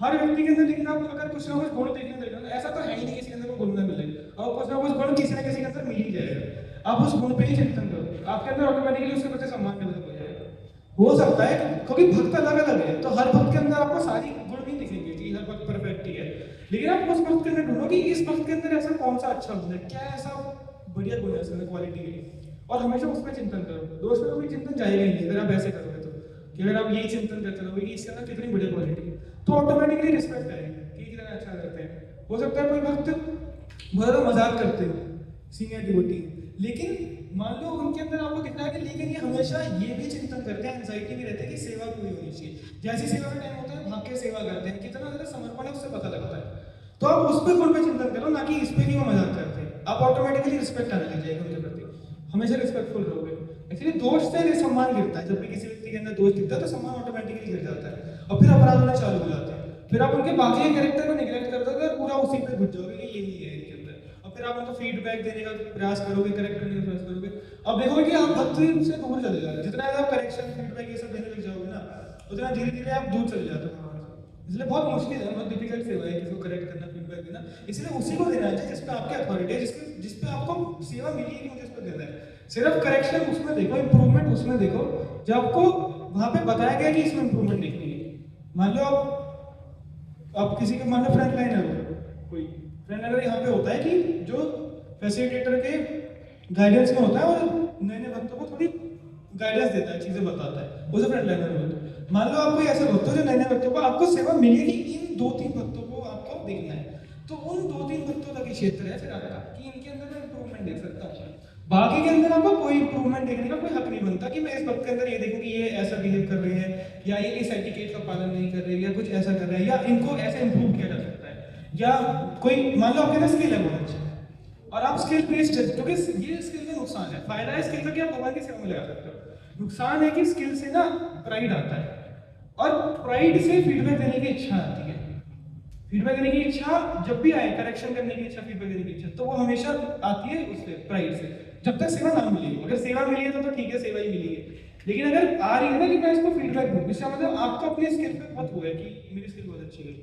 हर व्यक्ति के अंदर। लेकिन आप अगर कुछ ना कुछ गुण देखने लगेगा, ऐसा तो है ही नहीं किसी के अंदर को गुण ना मिले, और कुछ ना कुछ गुण किसी ना किसी के अंदर मिल ही जाएगा। आप उस गुण पे ही चिंतन करो, आपके अंदर ऑटोमेटिकली उसके प्रति सम्मान डेवलप हो जाएगा। हो सकता है क्योंकि भक्त अलग अलग है, तो हर भक्त के अंदर आपको सारी गुण नहीं दिखेंगे कि हर भक्त परफेक्ट ही है, लेकिन आप उस भक्त के अंदर ढूंढो कि इस भक्त के अंदर ऐसा कौन सा अच्छा गुण है, क्या ऐसा बढ़िया गुण है उसके क्वालिटी के लिए, और हमेशा उस पर चिंतन करो। दोस्त पर कोई चिंतन जाएगा ही नहीं अगर आप ऐसे करोगे तो, कि अगर आप यही चिंतन करते रहोगे कि इसके अंदर कितनी बढ़िया क्वालिटी है, तो ऑटोमेटिकली रिस्पेक्ट आएगी कि कितना अच्छा करते हैं। हो सकता है कोई भक्त बहुत ज़्यादा मजाक करते हो, सीनियर डिवोटी, लेकिन मान लो उनके अंदर आपको दिख रहा है कि लेकिन ये हमेशा ये भी चिंतन करते हैं, एंजाइटी भी रहती है कि सेवा पूरी होनी चाहिए। जैसी सेवा का टाइम होता है भाग के सेवा करते हैं, कितना ज़्यादा समर्पण है उससे पता लगता है। तो आप उस पर गुण पे चिंतन करो, ना कि इस पे कि वो मजाक करते हैं। आप ऑटोमेटिकली रिस्पेक्ट आने लग जाएगा उनके प्रति, हमेशा रिस्पेक्टफुल रहोगे। एक्चुअली दोष से सम्मान गिरता है, जब भी किसी व्यक्ति के अंदर दोष दिखता है तो सम्मान ऑटोमेटिकली गिर जाता है, और फिर अपराध होना चालू हो जाता है। फिर आप उनके बाकी कैरेक्टर को निगलेक्ट कर दोगे और पूरा उसी पे घुस जाओगे कि यही है इनके अंदर, और फिर आप उनको फीडबैक देने का प्रयास करोगे, करेक्ट करने का प्रयास करोगे, अब देखोगे कि आप भक्त से दूर चले जाओगे। जितना आप करेक्शन फीडबैक ये सब देने लग जाओगे ना, उतना धीरे धीरे आप दूर चले जाते हो। इसलिए बहुत मुश्किल है, बहुत डिफिकल्ट सेवा है किसी को करेक्ट करना, फीडबैक देना। इसलिए उसी को देना चाहिए जिस पे आपकी अथॉरिटी है, जिस पे आपको सेवा मिली है कि मुझे इस पे देना है। सिर्फ करेक्शन उसमें देखो, इंप्रूवमेंट उसमें देखो जब आपको वहां पे बताया गया कि इसमें इंप्रूवमेंट देखनी है। मान लो आप किसी के, मान लो फ्रंट लाइनर हो, कोई फ्रंट लाइनर यहाँ पे होता है कि जो फैसिलिटेटर के गाइडेंस में होता है और नए नए भक्तों को थोड़ी गाइडेंस देता है, चीजें बताता है, उसे फ्रंट लाइनर बोलते हैं। मान लो आपको ऐसे भक्त हो जो नए नए भक्तों को आपको सेवा मिलेगी, इन 2-3 भक्तों को आपको देखना है, तो उन 2-3 भक्तों तक ही क्षेत्र है फिर आपका कि इनके अंदर मैं इंप्रूवमेंट देख सकता हूँ। बाकी के अंदर आपको कोई इंप्रूवमेंट देखने का कोई हक नहीं बनता कि मैं इस भक्त के अंदर ये देखूं कि ये ऐसा बिहेव कर रहे हैं, या ये इस एटिकेट का पालन नहीं कर रहे हैं, या कुछ ऐसा कर रहे हैं, या इनको ऐसे इंप्रूव किया जा सकता है। या कोई मान लो आपके अंदर स्किल है बहुत अच्छा, और आप स्किल बेस्ड, क्योंकि ये स्किल का नुकसान है, फायदा है स्किल का कि आप भगवान की सेवा में लगा सकते हो। नुकसान है कि स्किल से ना प्राइड आता है, और प्राइड से फीडबैक देने की इच्छा आती है। फीडबैक देने की इच्छा जब भी आए, करेक्शन करने की इच्छा, फीडबैक देने की इच्छा, तो वो हमेशा आती है उससे, प्राइड से, जब तक सेवा ना मिली। अगर सेवा मिली है तो ठीक है, सेवा ही मिली है, लेकिन अगर आ रही है ना कि मैं इसको फीडबैक दूं, इसका मतलब आपको अपने स्किल पे बहुत हुआ है कि मेरी स्किल बहुत अच्छी है,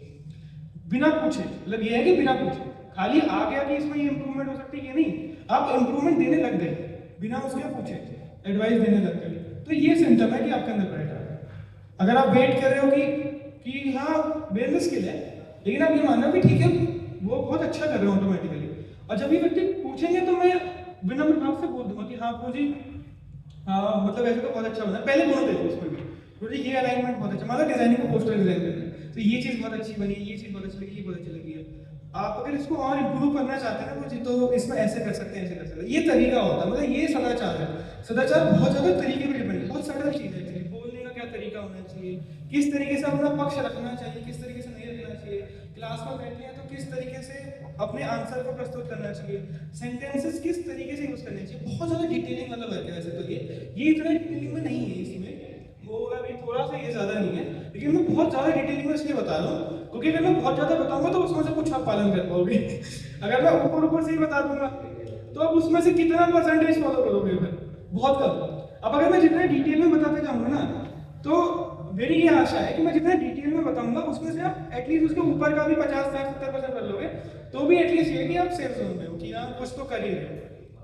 बिना पूछे, मतलब ये है कि बिना पूछे खाली आ गया कि इसमें ये इंप्रूवमेंट हो सकती है, ये नहीं, आप इंप्रूवमेंट देने लग गए बिना उसके पूछे, एडवाइस देने लग गए, तो ये सिम्टम है कि आपके अंदर प्राइड आ रहा है। अगर आप वेट कर रहे हो कि हाँ मेरे में स्किल है, लेकिन आप ये मान रहे हो कि ठीक है वो बहुत अच्छा कर रहे हो ऑटोमेटिकली, और जब ये व्यक्ति पूछेंगे तो मैं विनम्र भाव से बोल दूंगा कि हाँ प्रभु जी, हाँ मतलब ऐसे तो बहुत अच्छा बना, पहले बोल देखो उसमें भी प्रभु जी ये अलाइनमेंट बहुत अच्छा, मतलब डिजाइनिंग को पोस्टर डिजाइन करना है तो ये चीज़ बहुत अच्छी बनी, ये चीज़ बहुत अच्छी लगी, ये बहुत अच्छी लगी है। आप अगर इसको और इम्प्रूव करना चाहते हैं ना जी, तो इसमें ऐसे कर सकते हैं, ऐसे कर सकते हैं, ये तरीका होता है, मतलब ये सदाचार है। सदाचार बहुत ज़्यादा तरीके पर डिपेंड है, बहुत सरल चीज़ है एक्चुअली। बोलने का क्या तरीका होना चाहिए, किस तरीके से अपना पक्ष रखना चाहिए, किस तरीके से नहीं रखना चाहिए, क्लास में बैठे हैं तो किस तरीके से अपने आंसर को प्रस्तुत करना चाहिए, सेंटेंसेस किस तरीके से यूज करने चाहिए। बहुत ज़्यादा डिटेलिंग वाला वर्क है वैसे तो ये इतना डिटेलिंग में नहीं है, इसमें वो अभी थोड़ा सा ये ज़्यादा नहीं है, लेकिन मैं बहुत ज़्यादा डिटेलिंग में इसलिए बता रहा हूँ क्योंकि अगर मैं बहुत ज़्यादा बताऊंगा तो उसमें से कुछ आप पालन कर पाओगे। अगर मैं ऊपर से ही बता दूंगा तो अब उसमें से कितना परसेंटेज फॉलो करोगे, फिर बहुत कम। अब अगर मैं जितना डिटेल में बताते जाऊंगा ना तो मेरी ये आशा है कि मैं जितना डिटेल में बताऊंगा उसमें से आप एटलीस्ट उसके ऊपर का भी 50-60-70% कर लोगे, तो भी एटलीस्ट ये कि आप सेफ जोन में हो कि हाँ कुछ तो कर ही रहे हो।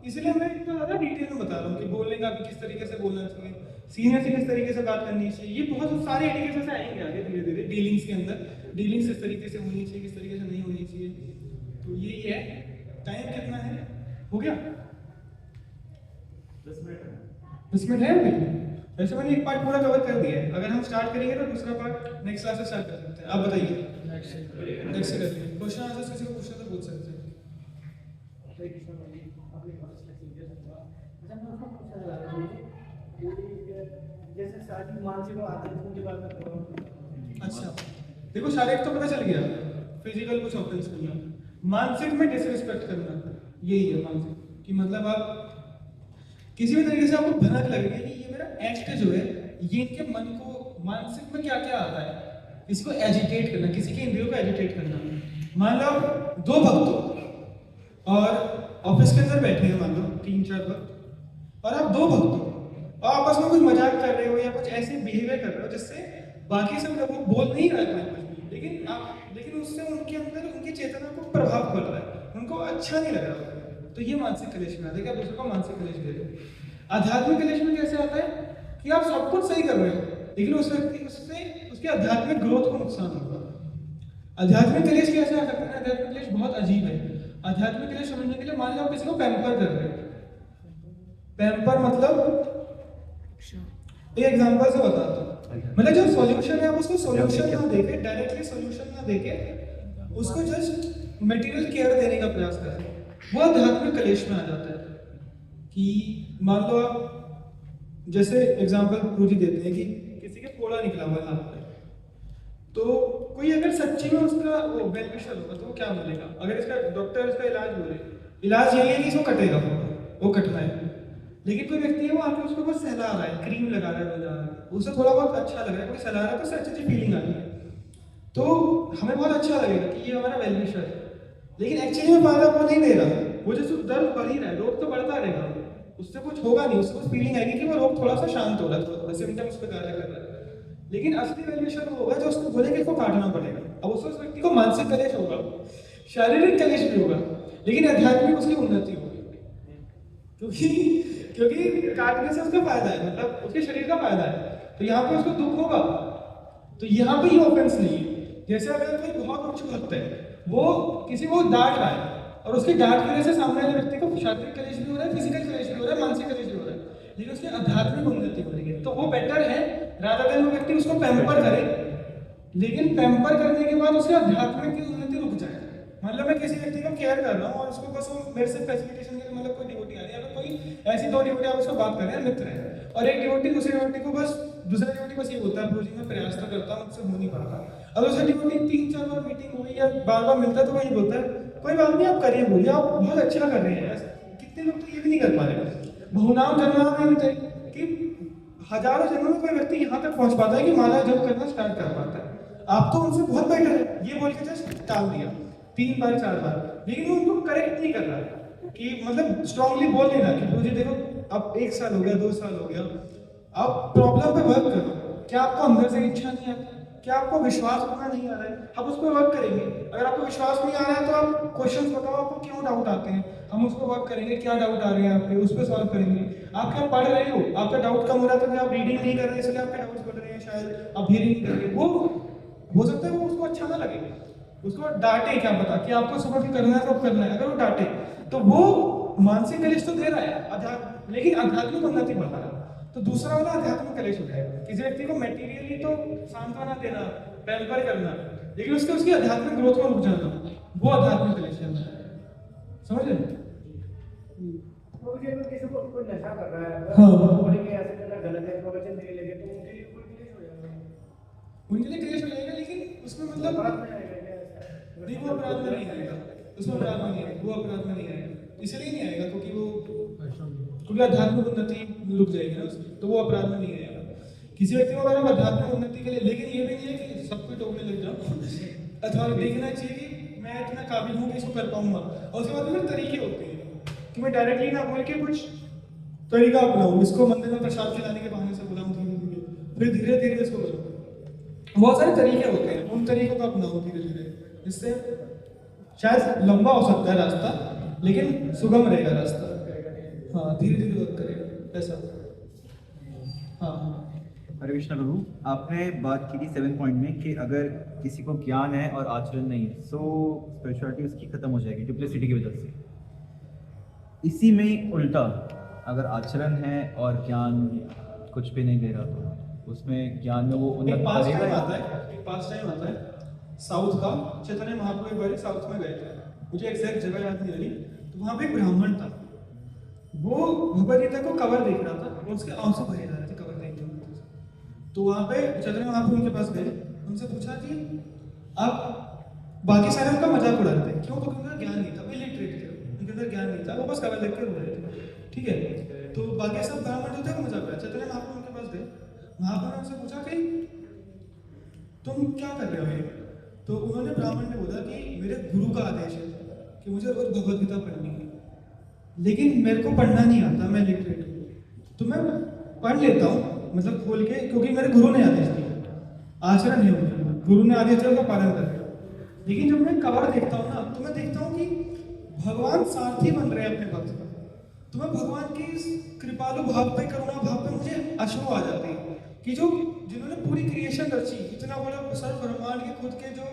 इसलिए मैं इतना ज़्यादा डिटेल में बता रहा हूँ कि बोलने का भी किस तरीके से बोलना चाहिए, सीनियर से किस तरीके से बात करनी चाहिए। ये बहुत सारे एटिकेट्स से आएंगे आगे धीरे धीरे डीलिंग्स के अंदर, डीलिंग्स किस तरीके से होनी चाहिए, किस तरीके से नहीं होनी चाहिए। तो यही है। टाइम कितना है, हो गया 10 मिनट है अभी। वैसे मैंने एक पार्ट पूरा कवर कर दिया है, अगर हम स्टार्ट करेंगे तो दूसरा पार्ट नेक्स्ट क्लास से स्टार्ट कर सकते हैं। आप बताइए नेक्स्ट से करते हैं। क्वेश्चन आंसर किसी को पूछना तो पूछ सकते हैं। जैसे शारीरिक मानसिक और आध्यात्मिक के बारे में करो। अच्छा देखो, शारीरिक तो पता चल गया, फिजिकल कुछ ऑफेंस करना, मानसिक में डिसरिस्पेक्ट करना, यही है मानसिक कि मतलब आप किसी भी तरीके से आपको भनक लग रही है कि ये मेरा एक्ट जो है ये इनके मन को, मानसिक में क्या क्या आता है, इसको एजिटेट करना, किसी के इंद्रियों को एजिटेट करना। मान लो दो भक्त हो और ऑफिस के अंदर बैठे हैं, मान लो 3-4 भक्त, और आप दो भक्त हो और आपस में कुछ मजाक कर रहे हो या कुछ ऐसे बिहेवियर कर रहे हो जिससे बाकी सब लोग बोल नहीं रहे हैं कुछ भी, लेकिन उससे उनके अंदर उनकी चेतना को प्रभाव पड़ रहा है, उनको अच्छा नहीं लग रहा, तो ये मानसिक कलेश में आता है कि आप दूसरों को मानसिक कलेश दे रहे हो। आध्यात्मिक कलेश में कैसे आता है कि आप सब कुछ सही कर रहे हो लेकिन उस व्यक्ति उससे उसके आध्यात्मिक ग्रोथ को नुकसान होगा। आध्यात्मिक कलेश कैसे आ सकता है? आध्यात्मिक कलेश बहुत अजीब है। आध्यात्मिक कलेश समझने के लिए मान लो आप किसी को पैम्पर कर रहे हो। पैम्पर मतलब एक एग्जांपल से बताता हूँ, मतलब जो सॉल्यूशन है आप उसको सॉल्यूशन ना देके, डायरेक्टली सॉल्यूशन ना देके उसको जस्ट मटेरियल केयर देने का प्रयास करें, वो आध्यात्मिक कलेश में आ जाता है। कि मान लो आप जैसे एग्जांपल गुरुजी देते हैं कि किसी के फोड़ा निकला हुआ हाथ पे, तो कोई अगर सच्ची में उसका वो वेल विशर होगा तो वो क्या बोलेगा? अगर इसका डॉक्टर इसका इलाज बोले, इलाज यही है कि इसको कटेगा, वो कटना है, लेकिन कोई व्यक्ति है वो आके उसको बस सहला रहा है, क्रीम लगा रहा है, बजा रहा है, उसे थोड़ा बहुत अच्छा लग रहा है, कोई सहला रहा है तो सच अच्छी फीलिंग आती है, तो हमें बहुत अच्छा लगेगा कि ये हमारा वेल विशर है, लेकिन एक्चुअली में फायदा वो नहीं दे रहा, वो जैसे दर्द बढ़ ही रहा है, रोग तो बढ़ता रहेगा, उससे कुछ होगा नहीं, उसको फीलिंग आएगी कि वो रोग थोड़ा सा शांत हो रहा है, थोड़ा सिम्टम्स पे कार्य कर रहा है, लेकिन असली वेल विशर वो होगा जो उसको बोले कि इसको काटना पड़ेगा। अब उसको उस व्यक्ति को मानसिक कलेश होगा, शारीरिक कलेश भी होगा, लेकिन आध्यात्मिक उसकी उन्नति होगी, क्योंकि काटने से उसका फायदा है, मतलब उसके शरीर का फायदा है, तो यहाँ पे उसको दुख होगा, तो यहाँ पे ये ऑफेंस नहीं है। जैसे अगर कोई बहुत उच्च भक्त है, वो किसी को डांट रहा है और उसकी डांट की वजह से सामने वाले व्यक्ति को शारीरिक कलेश भी हो रहा है, फिजिकल कलेश भी हो रहा है, मानसिक कलेश भी हो रहा है, लेकिन उसकी आध्यात्मिक उन्नति हो रही है, तो वो बेटर है रादर देन वो व्यक्ति उसको पैम्पर करे, लेकिन पैम्पर करने के बाद उसके आध्यात्मिक की उन्नति रुक जाए। मतलब मैं किसी व्यक्ति को केयर कर रहा हूँ और उसको बस वो मेरे से फैसिलिटेशन के लिए, मतलब कोई डिवोटी आ रही है, अगर कोई ऐसी दो डिवोटी आप उसको बात कर रहे हैं, मित्र है, और एक डिवोटी दूसरे डिवोटी को बस, दूसरा डिवोटी बस ये बोलता है प्रभु जी मैं प्रयास तो करता हूँ, मुझसे हो नहीं पाता, और दूसरा डिवोटी 3-4 बार मीटिंग हुई या बार मिलता है तो वही बोलता है कोई बात नहीं आप करिए, बोलिए आप बहुत अच्छा कर रहे हैं। कितने लोग तो ये भी नहीं कर पा रहे, बहुनाम जन्म में होते कि हजारों जन्मों में कोई व्यक्ति यहाँ तक पहुंच पाता है कि माला जप करना स्टार्ट कर पाता है, आप तो उनसे बहुत बेटर है, ये बोल के जस्ट टाल दिया 3 बार 4 बार, लेकिन वो उनको करेक्ट नहीं कर रहा कि मतलब स्ट्रांगली बोल नहीं रहा कि मुझे देखो अब 1 साल हो गया, 2 साल हो गया, आप प्रॉब्लम पे वर्क करो, क्या आपको अंदर से इच्छा नहीं आती, क्या आपको विश्वास होना नहीं आ रहा है, आप उस पर वर्क करेंगे। अगर आपको विश्वास नहीं आ रहा है तो आप क्वेश्चंस बताओ आपको क्यों डाउट आते हैं, हम उस पर वर्क करेंगे, क्या डाउट आ रहे हैं आपके, उस पर सॉल्व करेंगे। आप क्या पढ़ रहे हो, आपका डाउट कम हो रहा है तो क्या आप रीडिंग नहीं कर रहे इसलिए आपके डाउट्स बढ़ रहे हैं, शायद आप हियरिंग कर रहे हैं, वो हो सकता है वो उसको अच्छा ना लगे, उसको डांटे, क्या पता कि आपको सुबह भी करना है तो करना है, अगर वो डांटे तो वो मानसिक कलेश तो दे रहा है, लेकिन आध्यात्मिक उन्नति बढ़ा रहा है, तो दूसरा वाला आध्यात्मिक कलेश हो जाएगा। किसी व्यक्ति को मेटीरियली तो सांत्वना देना, पैम्पर करना, लेकिन उसकी आध्यात्मिक ग्रोथ को रुक जाना, वो आध्यात्मिक कलेश है। समझ रहे? किसी को कोई नशा कर रहा है, हाँ, बोलेंगे ऐसे करना गलत है, प्रवचन देने लगे तो उनके लिए कोई क्लेश हो जाएगा, उनके लिए क्लेश हो जाएगा, लेकिन उसमें मतलब नहीं वो अपराध में नहीं आएगा, उसमें अपराध में नहीं आएगा, वो अपराध में नहीं आएगा, इसलिए नहीं आएगा क्योंकि आध्यात्मिक उन्नति रुक जाएगी ना उसकी, तो वो अपराध में नहीं आएगा। किसी व्यक्ति को अगर आध्यात्मिक उन्नति के लिए, लेकिन ये भी नहीं है कि सबको टोकने लग जाओ, अथवा देखना चाहिए कि मैं इतना काबिल हूँ कि इसको कर पाऊंगा, और उसके बाद फिर तरीके होते हैं कि मैं डायरेक्टली ना बोल के कुछ तरीका अपनाऊँ, इसको मंदिर में प्रसाद खिलाने के बहाने से बुलाऊँ फिर धीरे धीरे इसको करूँ। बहुत सारे तरीके होते हैं, उन तरीकों को अपनाओ धीरे धीरे, इससे शायद लंबा हो सकता है रास्ता लेकिन सुगम रहेगा रास्ता। हाँ, धीरे धीरे वर्क करेगा ऐसा। हाँ हरे कृष्णा प्रभु, आपने बात की थी 7 पॉइंट में कि अगर किसी को ज्ञान है और आचरण नहीं है सो स्पिरिचुअलिटी उसकी खत्म हो जाएगी डुप्लिसिटी की वजह से। इसी में उल्टा, अगर आचरण है और ज्ञान कुछ भी नहीं दे रहा तो उसमें ज्ञान में वो एक पास टाइम करेगा। आता है, एक पास टाइम आता है साउथ का। चैतन्य महाप्रभु एक बार साउथ में गए थे, मुझे एग्जैक्ट जगह याद नहीं आ रही, तो वहाँ पे एक ब्राह्मण था, वो भगवद गीता को कवर देख रहा था और उसके आंसू बहे जा रहे थे कवर देखते हुए। तो वहाँ पे चैतन्य महाप्रभु के पास गए, उनसे पूछा कि आप बाकी सारे उनका मजाक उड़ा रहे थे, क्यों? तो उनका ज्ञान नहीं था, इलिटरेट थे, उनके अंदर ज्ञान नहीं था, वो बस कवर देख के रो रहे थे। ठीक है, तो बाकी सब ब्राह्मण जो थे वो मजाक उड़ा। चैतन्य महाप्रभु उनके पास गए, महाप्रभु ने उनसे पूछा कि तुम क्या कर रहे हो ये? तो उन्होंने, ब्राह्मण ने बोला कि मेरे गुरु का आदेश है कि मुझे रोज भगवद गीता पढ़नी है, लेकिन मेरे को पढ़ना नहीं आता, मैं लिटरेट हूँ, तो मैं पढ़ लेता हूँ मतलब खोल के, क्योंकि मेरे गुरु ने आदेश दिया, आचरण नहीं होगा, गुरु ने आदेश दिया उसका पालन कर रहे हो। लेकिन जब मैं कवर देखता हूँ ना, तो मैं देखता हूँ कि भगवान सारथी बन रहे हैं अपने भक्त का, तो मैं भगवान की इस कृपालु भाव पे, करुणा भाव पे मुझे अश्रु आ जाते हैं कि जो जिन्होंने पूरी क्रिएशन रची, इतना बड़ा सर्व ब्रह्मांड के खुद के जो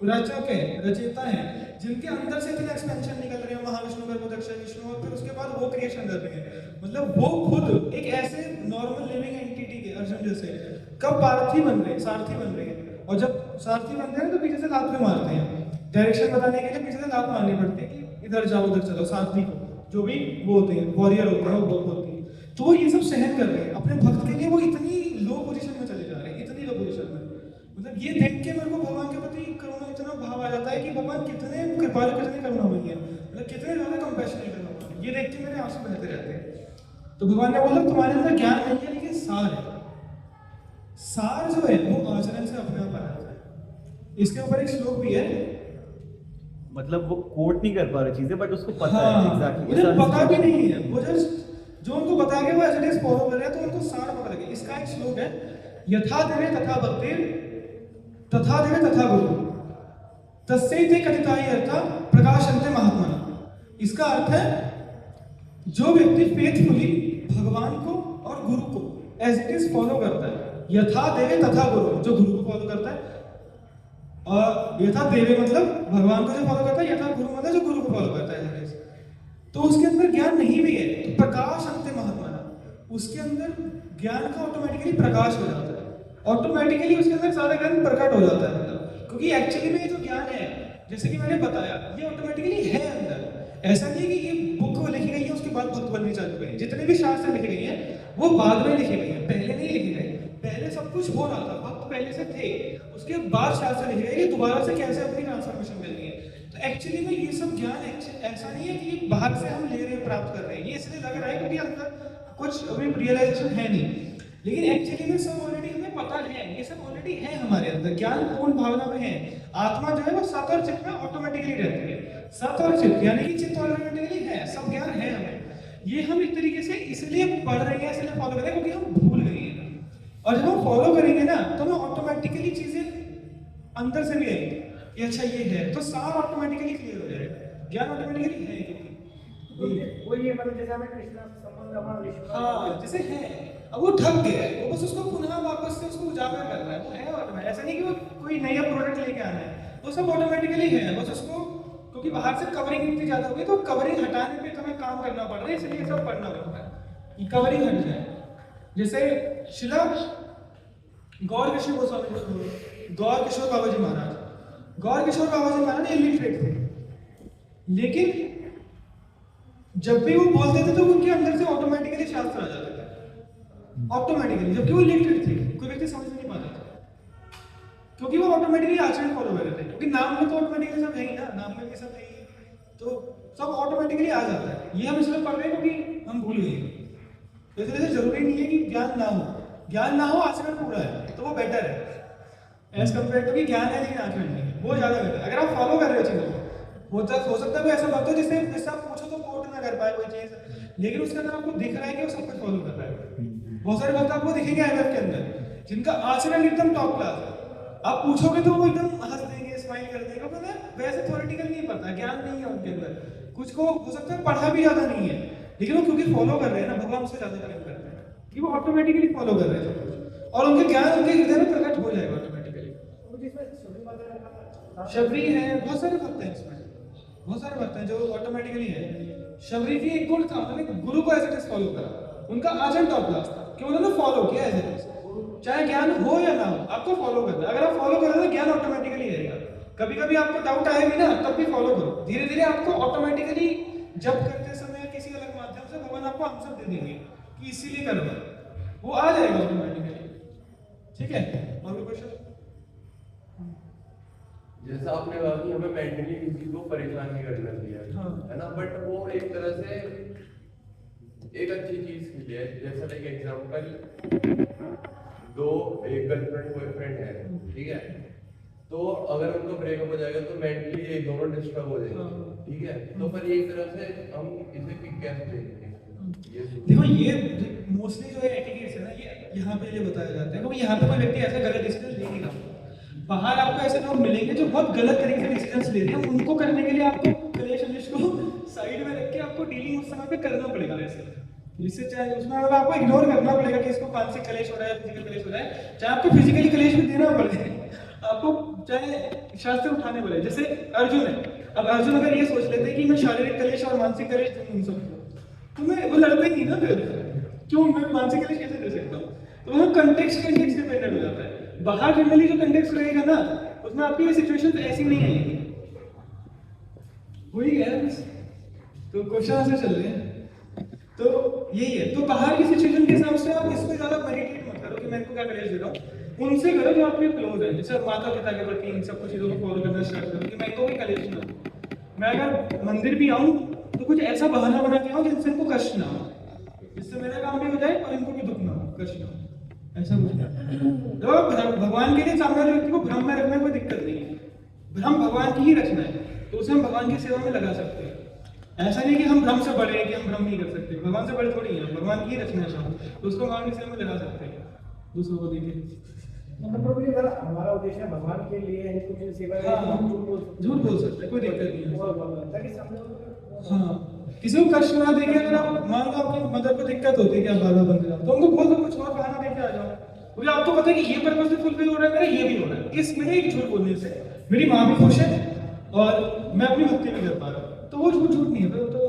रचक है, रचयिता है, जिनके अंदर से इतना एक्सपेंशन निकल रहे हैं, महाविष्णु गर्भोदक्ष विष्णु, और फिर उसके बाद वो क्रिएशन कर रहे हैं, मतलब वो खुद एक ऐसे नॉर्मल लिविंग एंटिटी के अर्जुन जैसे कब पारथी बन रहे हैं, सारथी बन रहे हैं। और जब सारथी बनते हैं तो पीछे से लात भी मारते हैं, डायरेक्शन बताने के लिए पीछे से लात मारनी पड़ती है कि इधर जाओ उधर चलो, सारथी को जो भी वो होते हैं, वॉरियर होते हैं, वो होती है, तो वो ये सब सहन कर रहे हैं अपने भक्त के लिए। वो इतनी लो पोजीशन में चले जा रहे हैं, इतनी लो पोजीशन में, मतलब ये देख के मेरे को भगवान के प्रति करुणा इतना भाव आ जाता है कि भगवान कितने कृपालु, कितने करुणामयी है, मतलब कितने ज्यादा कंपैशनेट है भगवान, ये देख के मेरे आंसू बहते रहते हैं। तो भगवान ने बोला तुम्हारे अंदर ज्ञान नहीं है लेकिन सार है, सार जो है वो आचरण से अपने आप आ जाता है। इसके ऊपर एक श्लोक भी है, मतलब वो कोट नहीं कर पा रहे चीजें, बट उसको पता हाँ, है एग्जैक्टली, मुझे पता भी नहीं है, वो जस्ट जो उनको बता के वो एज फॉलो कर रहे हैं, तो उनको सार पता लगे। इसका एक श्लोक है, यथा देवे तथा भक्ति तथा देवे तथा गुरु तस्यैते कथिताय अर्था प्रकाशन्ते महात्मना। इसका अर्थ है जो व्यक्ति फेथफुली भगवान को और गुरु को एज इट इज फॉलो करता है, यथा देवे तथा गुरु, जो गुरु को फॉलो करता है, और यथा देवे मतलब भगवान को जो फॉलो करता है, यथा गुरु मतलब जो गुरु को फॉलो करता है, तो उसके अंदर ज्ञान नहीं भी है तो प्रकाश अंते महात्माना, उसके अंदर ज्ञान का ऑटोमेटिकली प्रकाश हो जाता है, ऑटोमेटिकली उसके अंदर सारा ज्ञान प्रकट हो जाता है। मतलब क्योंकि एक्चुअली में ये जो ज्ञान है, जैसे कि मैंने बताया, ये ऑटोमेटिकली है अंदर। ऐसा नहीं है कि ये बुक लिखी गई है उसके बाद भक्त बननी चालू हुई है, जितने भी शास्त्र लिखे गए हैं वो बाद में लिखे गए हैं, पहले नहीं लिखे गए। पहले सब कुछ हो रहा था, भक्त पहले से थे, उसके बाद शास्त्र लिखे गए कि दोबारा से कैसे अपनी ट्रांसफॉर्मेशन करनी है। तो एक्चुअली में ये सब ज्ञान ऐसा नहीं है कि ये बाहर से हम ले रहे हैं, प्राप्त कर रहे हैं, ये इसलिए लग रहा है क्योंकि अंदर कुछ अभी रियलाइजेशन है नहीं, लेकिन एक्चुअली में सब ऑलरेडी हमें पता है, ये सब ऑलरेडी है हमारे अंदर। ज्ञान पूर्ण भावना में है, आत्मा जो है वो सत और चित्त में ऑटोमेटिकली रहती है। सत और चित्त यानी कि चित्त ऑटोमेटिकली है, सब ज्ञान है हमें। ये हम एक तरीके से इसलिए पढ़ रहे हैं, इसलिए फॉलो कर रहे हैं क्योंकि हम भूल गए हैं, और जब हम फॉलो करेंगे ना तो हमें ऑटोमेटिकली चीजें अंदर से भी आएंगी, ये अच्छा ये है, तो सार ऑटोमेटिकली क्लियर हो जाएगा, ज्ञान ऑटोमेटिकली है क्योंकि वो ये मतलब जैसे हमें कृष्णा संबंध हमारा विश्वास, हाँ जैसे है, अब वो ढक गया है, वो बस उसको पुनः वापस से उसको उजागर कर रहा है, वो है ऑटोमेटिक। ऐसा नहीं कि वो कोई नया प्रोडक्ट लेके आना है, वो सब ऑटोमेटिकली है, बस उसको क्योंकि बाहर से कवरिंग इतनी ज्यादा हो गई तो कवरिंग हटाने पे हमें काम करना पड़ रहा है, इसलिए सब पढ़ना पड़ता है कि कवरिंग हट जाए। जैसे शिला गौर किशोर गोस्वामी, गौर किशोर बाबा जी महाराज, गौर किशोर बाबा जी महाराज इलिटरेट थे, लेकिन जब भी वो बोलते थे तो उनके अंदर से ऑटोमेटिकली शास्त्र आ जाते थे, ऑटोमेटिकली, जबकि वो लिटरेट थे, कोई व्यक्ति समझ नहीं पाता था क्योंकि वो ऑटोमेटिकली आचरण फॉलो कर रहे थे, क्योंकि नाम में तो ऑटोमेटिकली सब है ही ना, नाम में भी सब है ही, तो सब ऑटोमेटिकली आ जाता है। ये हम इसलिए पढ़ रहे हैं क्योंकि हम भूल गए। तो इसलिए जरूरी नहीं है कि ज्ञान ना हो, ज्ञान ना हो आचरण पूरा है तो वो बेटर है एज कम्पेयर टू कि ज्ञान है लेकिन आचरण नहीं है, वो ज़्यादा बेटर है। अगर आप फॉलो कर रहे हो चीज़ों को, हो सकता है कोई ऐसा बात हो जिससे आप पूछो तो कोट ना कर पाए कोई चीज़, लेकिन उसके अंदर आपको दिख रहा है कि वो सब कुछ फॉलो कर रहा है। बहुत सारे बातें आपको दिखेंगे IMF के अंदर जिनका आचरण एकदम टॉप क्लास है, आप पूछोगे तो वो एकदम हंस देंगे, स्माइल कर देंगे, मतलब वैसे थ्योरेटिकल नहीं पता, ज्ञान नहीं है उनके अंदर, कुछ को हो सकता है पढ़ा भी ज़्यादा नहीं है, लेकिन वो क्योंकि फॉलो कर रहे हैं ना, भगवान उससे ज़्यादा प्रेम करते हैं कि वो ऑटोमेटिकली फॉलो कर रहे हैं सब कुछ, और उनके ज्ञान उनके हृदय में प्रकट हो जाएगा ऑटोमेटिकली। शबरी है, बहुत सारे भक्त हैं इसमें, बहुत सारे भक्त हैं जो ऑटोमेटिकली है। शबरी जी एक गुण था, उन्होंने गुरु को एज इट इज फॉलो करा, उनका आचरण टॉप क्लास था कि उन्होंने फॉलो किया एज इट इज, चाहे ज्ञान हो या ना हो आपको फॉलो करना है। अगर आप फॉलो करोगे तो ज्ञान ऑटोमेटिकली आएगा। कभी कभी आपको डाउट आए भी ना, तब भी फॉलो करो, धीरे धीरे आपको ऑटोमेटिकली जब करते समय किसी अलग माध्यम से भगवान आपको आंसर दे देंगे कि इसीलिए करो, वो आ जाएगा ऑटोमेटिकली। ठीक है, और कोई क्वेश्चन? जैसा आपने कहा कि हमें मेंटली किसी को परेशान नहीं करना चाहिए, हाँ। है ना, बट वो एक तरह से एक अच्छी चीज के लिए, जैसा लाइक एग्जांपल एक गर्लफ्रेंड बॉयफ्रेंड है, ठीक है, तो अगर उनका ब्रेकअप हो जाएगा तो मेंटली एक दोनों डिस्टर्ब हो जाएंगे, ठीक है, तो पर एक तरह से हम इसे कैसे देखेंगे? देखो ये मोस्टली जो है एटिकेट्स है ना, ये यहाँ पे ये बताया जाता है क्योंकि यहाँ पे कोई व्यक्ति ऐसा गलत डिसीजन ले नहीं रहा। बाहर आपको ऐसे लोग मिलेंगे जो बहुत गलत तरीके से डिसीजंस ले रहे हैं, उनको करने के लिए आपको कलेश को साइड में रख के आपको डीलिंग उस समय पे करना पड़ेगा ऐसे, जिससे चाहे उसमें अगर आपको इग्नोर करना पड़ेगा कि इसको मानसिक कलेश हो रहा है, फिजिकल कलेश हो रहा है, चाहे आपको फिजिकली कलेश भी देना पड़े, आपको चाहे शास्त्र उठाने पड़े। जैसे अर्जुन है, अब अर्जुन अगर ये सोच लेते कि मैं शारीरिक कलेश और मानसिक कलेश दूं सबको, तो मैं वो लड़ते ही नहीं ना, फिर क्यों मैं मानसिक कलेश कैसे दे सकता हूँ? तो वो कंटेक्स्ट डिपेंडेंट हो जाता है। बाहर जनरली जो कंटेक्स्ट रहेगा ना, उसमें आपकी ये सिचुएशन ऐसी नहीं आएगी। हो ही गया तो क्वेश्चन आंसर चल रहे हैं, तो यही है। तो बाहर की सिचुएशन के हिसाब से आप इसको ज्यादा मेडिटेट मत करो कि मैं इनको क्या कलेश दे रहा हूँ, उनसे करो जो आपके क्लोज है, जैसे माता पिता के प्रति इन सब कुछ चीजों को फॉलो करना स्टार्ट करो कि मैं इनको भी कलेश ना दूं। मैं अगर मंदिर भी आऊँ तो कुछ ऐसा बहाना बना के आऊँ जिससे इनको कष्ट ना हो, जिससे मेरा काम भी हो जाए और इनको भी दुख ना हो, कष्ट ना हो, ऐसा कुछ। तो भगवान के लिए सामने वाले व्यक्ति को भ्रम में रखना कोई दिक्कत नहीं है, भ्रम भगवान की ही रचना है, तो उसे हम भगवान की सेवा में लगा सकते हैं। ऐसा नहीं कि हम भ्रम से बड़े हैं कि हम भ्रम नहीं कर सकते, भगवान से बड़े थोड़ी हैं, भगवान की ही रचना है, तो उसको भगवान की सेवा में लगा सकते हैं, दूसरों को देखिए। मतलब ये अगर हमारा उद्देश्य भगवान के लिए है कुछ सेवा है, हाँ, हम झूठ बोल सकते हैं, कोई दिक्कत नहीं है। ताकि सामने हाँ, किसी को कष्ट ना देके, अगर आप मान लो आपकी मदर को दिक्कत होती है कि आप बार-बार बंद जाओ, तो उनको बोल दो कुछ और बहाना देके आ जाओ, क्योंकि आपको पता है कि ये पर्पस भी फुलफिल हो रहा है, मेरा ये भी हो रहा है, इस मेरे एक झूठ बोलने से मेरी माँ भी खुश है और मैं अपनी भक्ति भी कर पा रहा हूँ, तो वो झूठ नहीं है, तो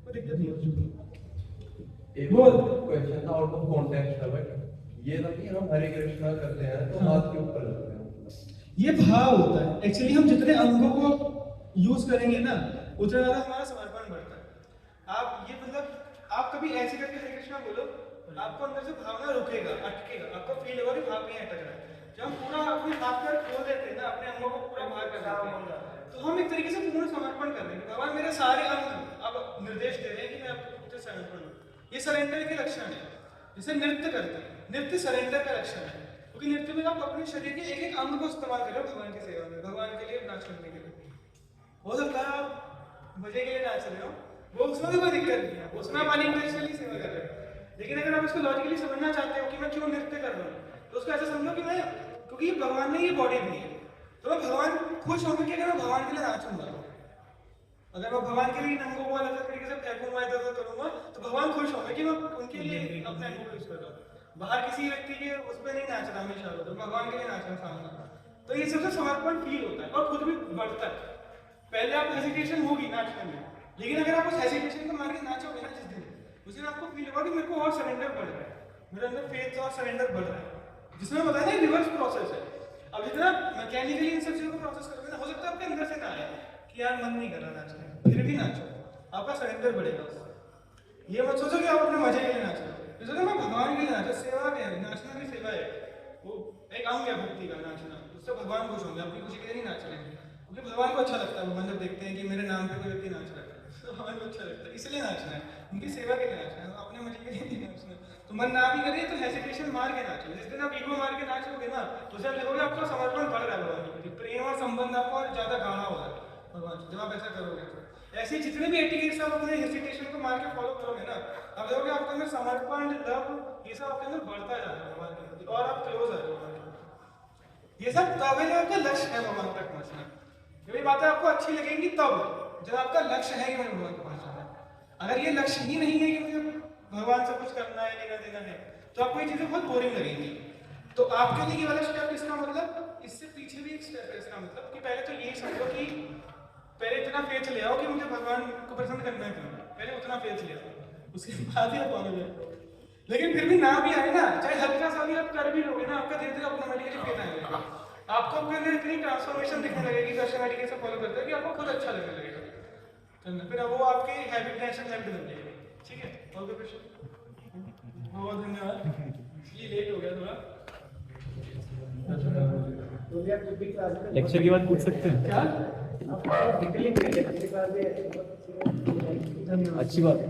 कोई दिक्कत नहीं है झूठ। एक और क्वेश्चन था आउट ऑफ कॉन्टेक्स्ट है, बट ये था कि हम हरे कृष्णा करते हैं तो हाथ के ऊपर रखते हैं, ये भाव होता है। एक्चुअली हम जितने अंगों को यूज करेंगे ना, उतना ज्यादा हमारा समर्पण बढ़ता है। आप ये मतलब आप कभी ऐसे करके हरे कृष्णा बोलो, आपको अंदर से भावना रुकेगा, अटकेगा, आपको फील होगा कि भाव कहीं अटक रहा है। जब हम पूरा अपने हाथ पर खोल देते हैं ना, अपने अंगों को पूरा बाहर कर देते हैं, तो हम एक तरीके से पूर्ण समर्पण कर देंगे। भगवान मेरे सारे अंग अब निर्देश दे रहे हैं कि मैं आपको समर्पण हूँ। ये सरेंडर के लक्षण है। जैसे नृत्य करते हैं, नृत्य सरेंडर का लक्षण है, क्योंकि नृत्य में आप अपने शरीर के एक एक अंग को इस्तेमाल कर रहे हो भगवान की सेवा में, भगवान के लिए नाच करने के लिए। हो सकता है आप मजे के लिए नाच रहे हो, वो उसमें भी कोई दिक्कत नहीं है, उसमें आप अनइंटेंशनली सेवा कर रहे हो। लेकिन अगर आप इसको लॉजिकली समझना चाहते हो कि मैं क्यों नृत्य कर रहा हूँ, तो उसको ऐसा समझो कि मैं, क्योंकि भगवान ने ये बॉडी दी है, तो मैं भगवान खुश होंगे कि अगर मैं भगवान के लिए नाचूंगा, अगर मैं भगवान के लिए अंगों को अलग तरीके से फेंकूंगा, इधर उधर करूंगा, तो भगवान खुश होंगे कि मैं उनके लिए अपने अंगों को यूज कर रहा हूँ। बाहर किसी व्यक्ति के उस पर नहीं नाच रहा हमेशा, तो भगवान के लिए नाच रहा सामने, तो ये सबसे समर्पण फील होता है और खुद भी बढ़ता है। पहले आप हेजिटेशन होगी नाचने में, लेकिन अगर आप उस हेजिटेशन को मार के नाचोगे ना जिस दिन, उस दिन आपको फील होगा कि मेरे को और सरेंडर बढ़ रहा है, मेरे अंदर फेथ और सरेंडर बढ़ रहा है, जिसमें बताया ना रिवर्स प्रोसेस है। अब जितना मैकेनिकली इन सब चीजों को प्रोसेस करोगे ना, हो सकता है आपके अंदर से ना आए कि यार मन नहीं कर रहा नाचने, फिर भी नाचो, आपका सरेंडर बढ़ेगा उससे। ये मत सोचो कि आप अपने मजे के लिए नाचो, सोचो मैं भगवान के लिए नाचो, सेवा के नाचना भी सेवा है, वो एक अंग है भक्ति का नाचना, उससे भगवान खुश होंगे, आपकी खुशी के लिए नहीं नाच रहे हैं, क्योंकि भगवान को अच्छा लगता है। भगवान जब देखते हैं कि मेरे नाम पे कोई व्यक्ति नाच रहा है तो भगवान को अच्छा लगता है, इसलिए नाचना है, उनकी सेवा के लिए नाचना है, अपने मजे के लिए नहीं नाचना है। तो मन ना भी करे तो हेसिटेशन मार के नाचो। जिस दिन आप ईगो मार के नाचोगे ना तो उसे आप देखोगे आपका समर्पण बढ़ रहा है भगवान के प्रति, प्रेम और संबंध आपको और ज्यादा गाढ़ा हो रहा है भगवान से, जब आप ऐसा करोगे तो। ऐसे जितने भी एटिकेट्स आप अपने हेसिटेशन को मार के फॉलो करोगे ना, आप देखोगे आपके अंदर समर्पण, लव, ये सब आपके अंदर बढ़ता जा रहा है भगवान के प्रति, और आप क्लोज आ रहे हो भगवान के प्रति। ये सब तब है आपका लक्ष्य है भगवान तक पहुंचना। ये बातें आपको अच्छी लगेंगी तब जब आपका लक्ष्य है कि मुझे भगवान को पहुंचाना है। अगर ये लक्ष्य ही नहीं है कि मुझे भगवान से कुछ करना है, लेना देना है, तो आपको ये चीजें बहुत बोरिंग लगेंगी। तो आपके लिए ये वाला स्टेप, इसका मतलब इससे पीछे भी एक स्टेप है। इसका मतलब कि पहले तो ये समझो कि पहले इतना फेथ ले आओ कि मुझे भगवान को प्रसन्न करना है, पहले उतना फेथ ले आओ, उसके बाद ही आप आगे जाओ। लेकिन फिर भी ना भी आए ना, चाहे हल्का सा भी आप कर भी लोगे ना, आपका धीरे धीरे ऑटोमेटिकली फेथ आने लगेगा। आपको अपने अंदर इतनी ट्रांसफॉर्मेशन दिखने लगेगी वैष्णव मेडिकेशन से फॉलो करते हैं कि आपको खुद अच्छा लगने लगेगा करना, फिर वो आपके हैबिट नेचुरल हैबिट बन जाएगी। ठीक है, और कोई प्रश्न? बहुत धन्यवाद, ये लेट हो गया थोड़ा। लेक्चर के बाद पूछ सकते हैं क्या अच्छी बात है।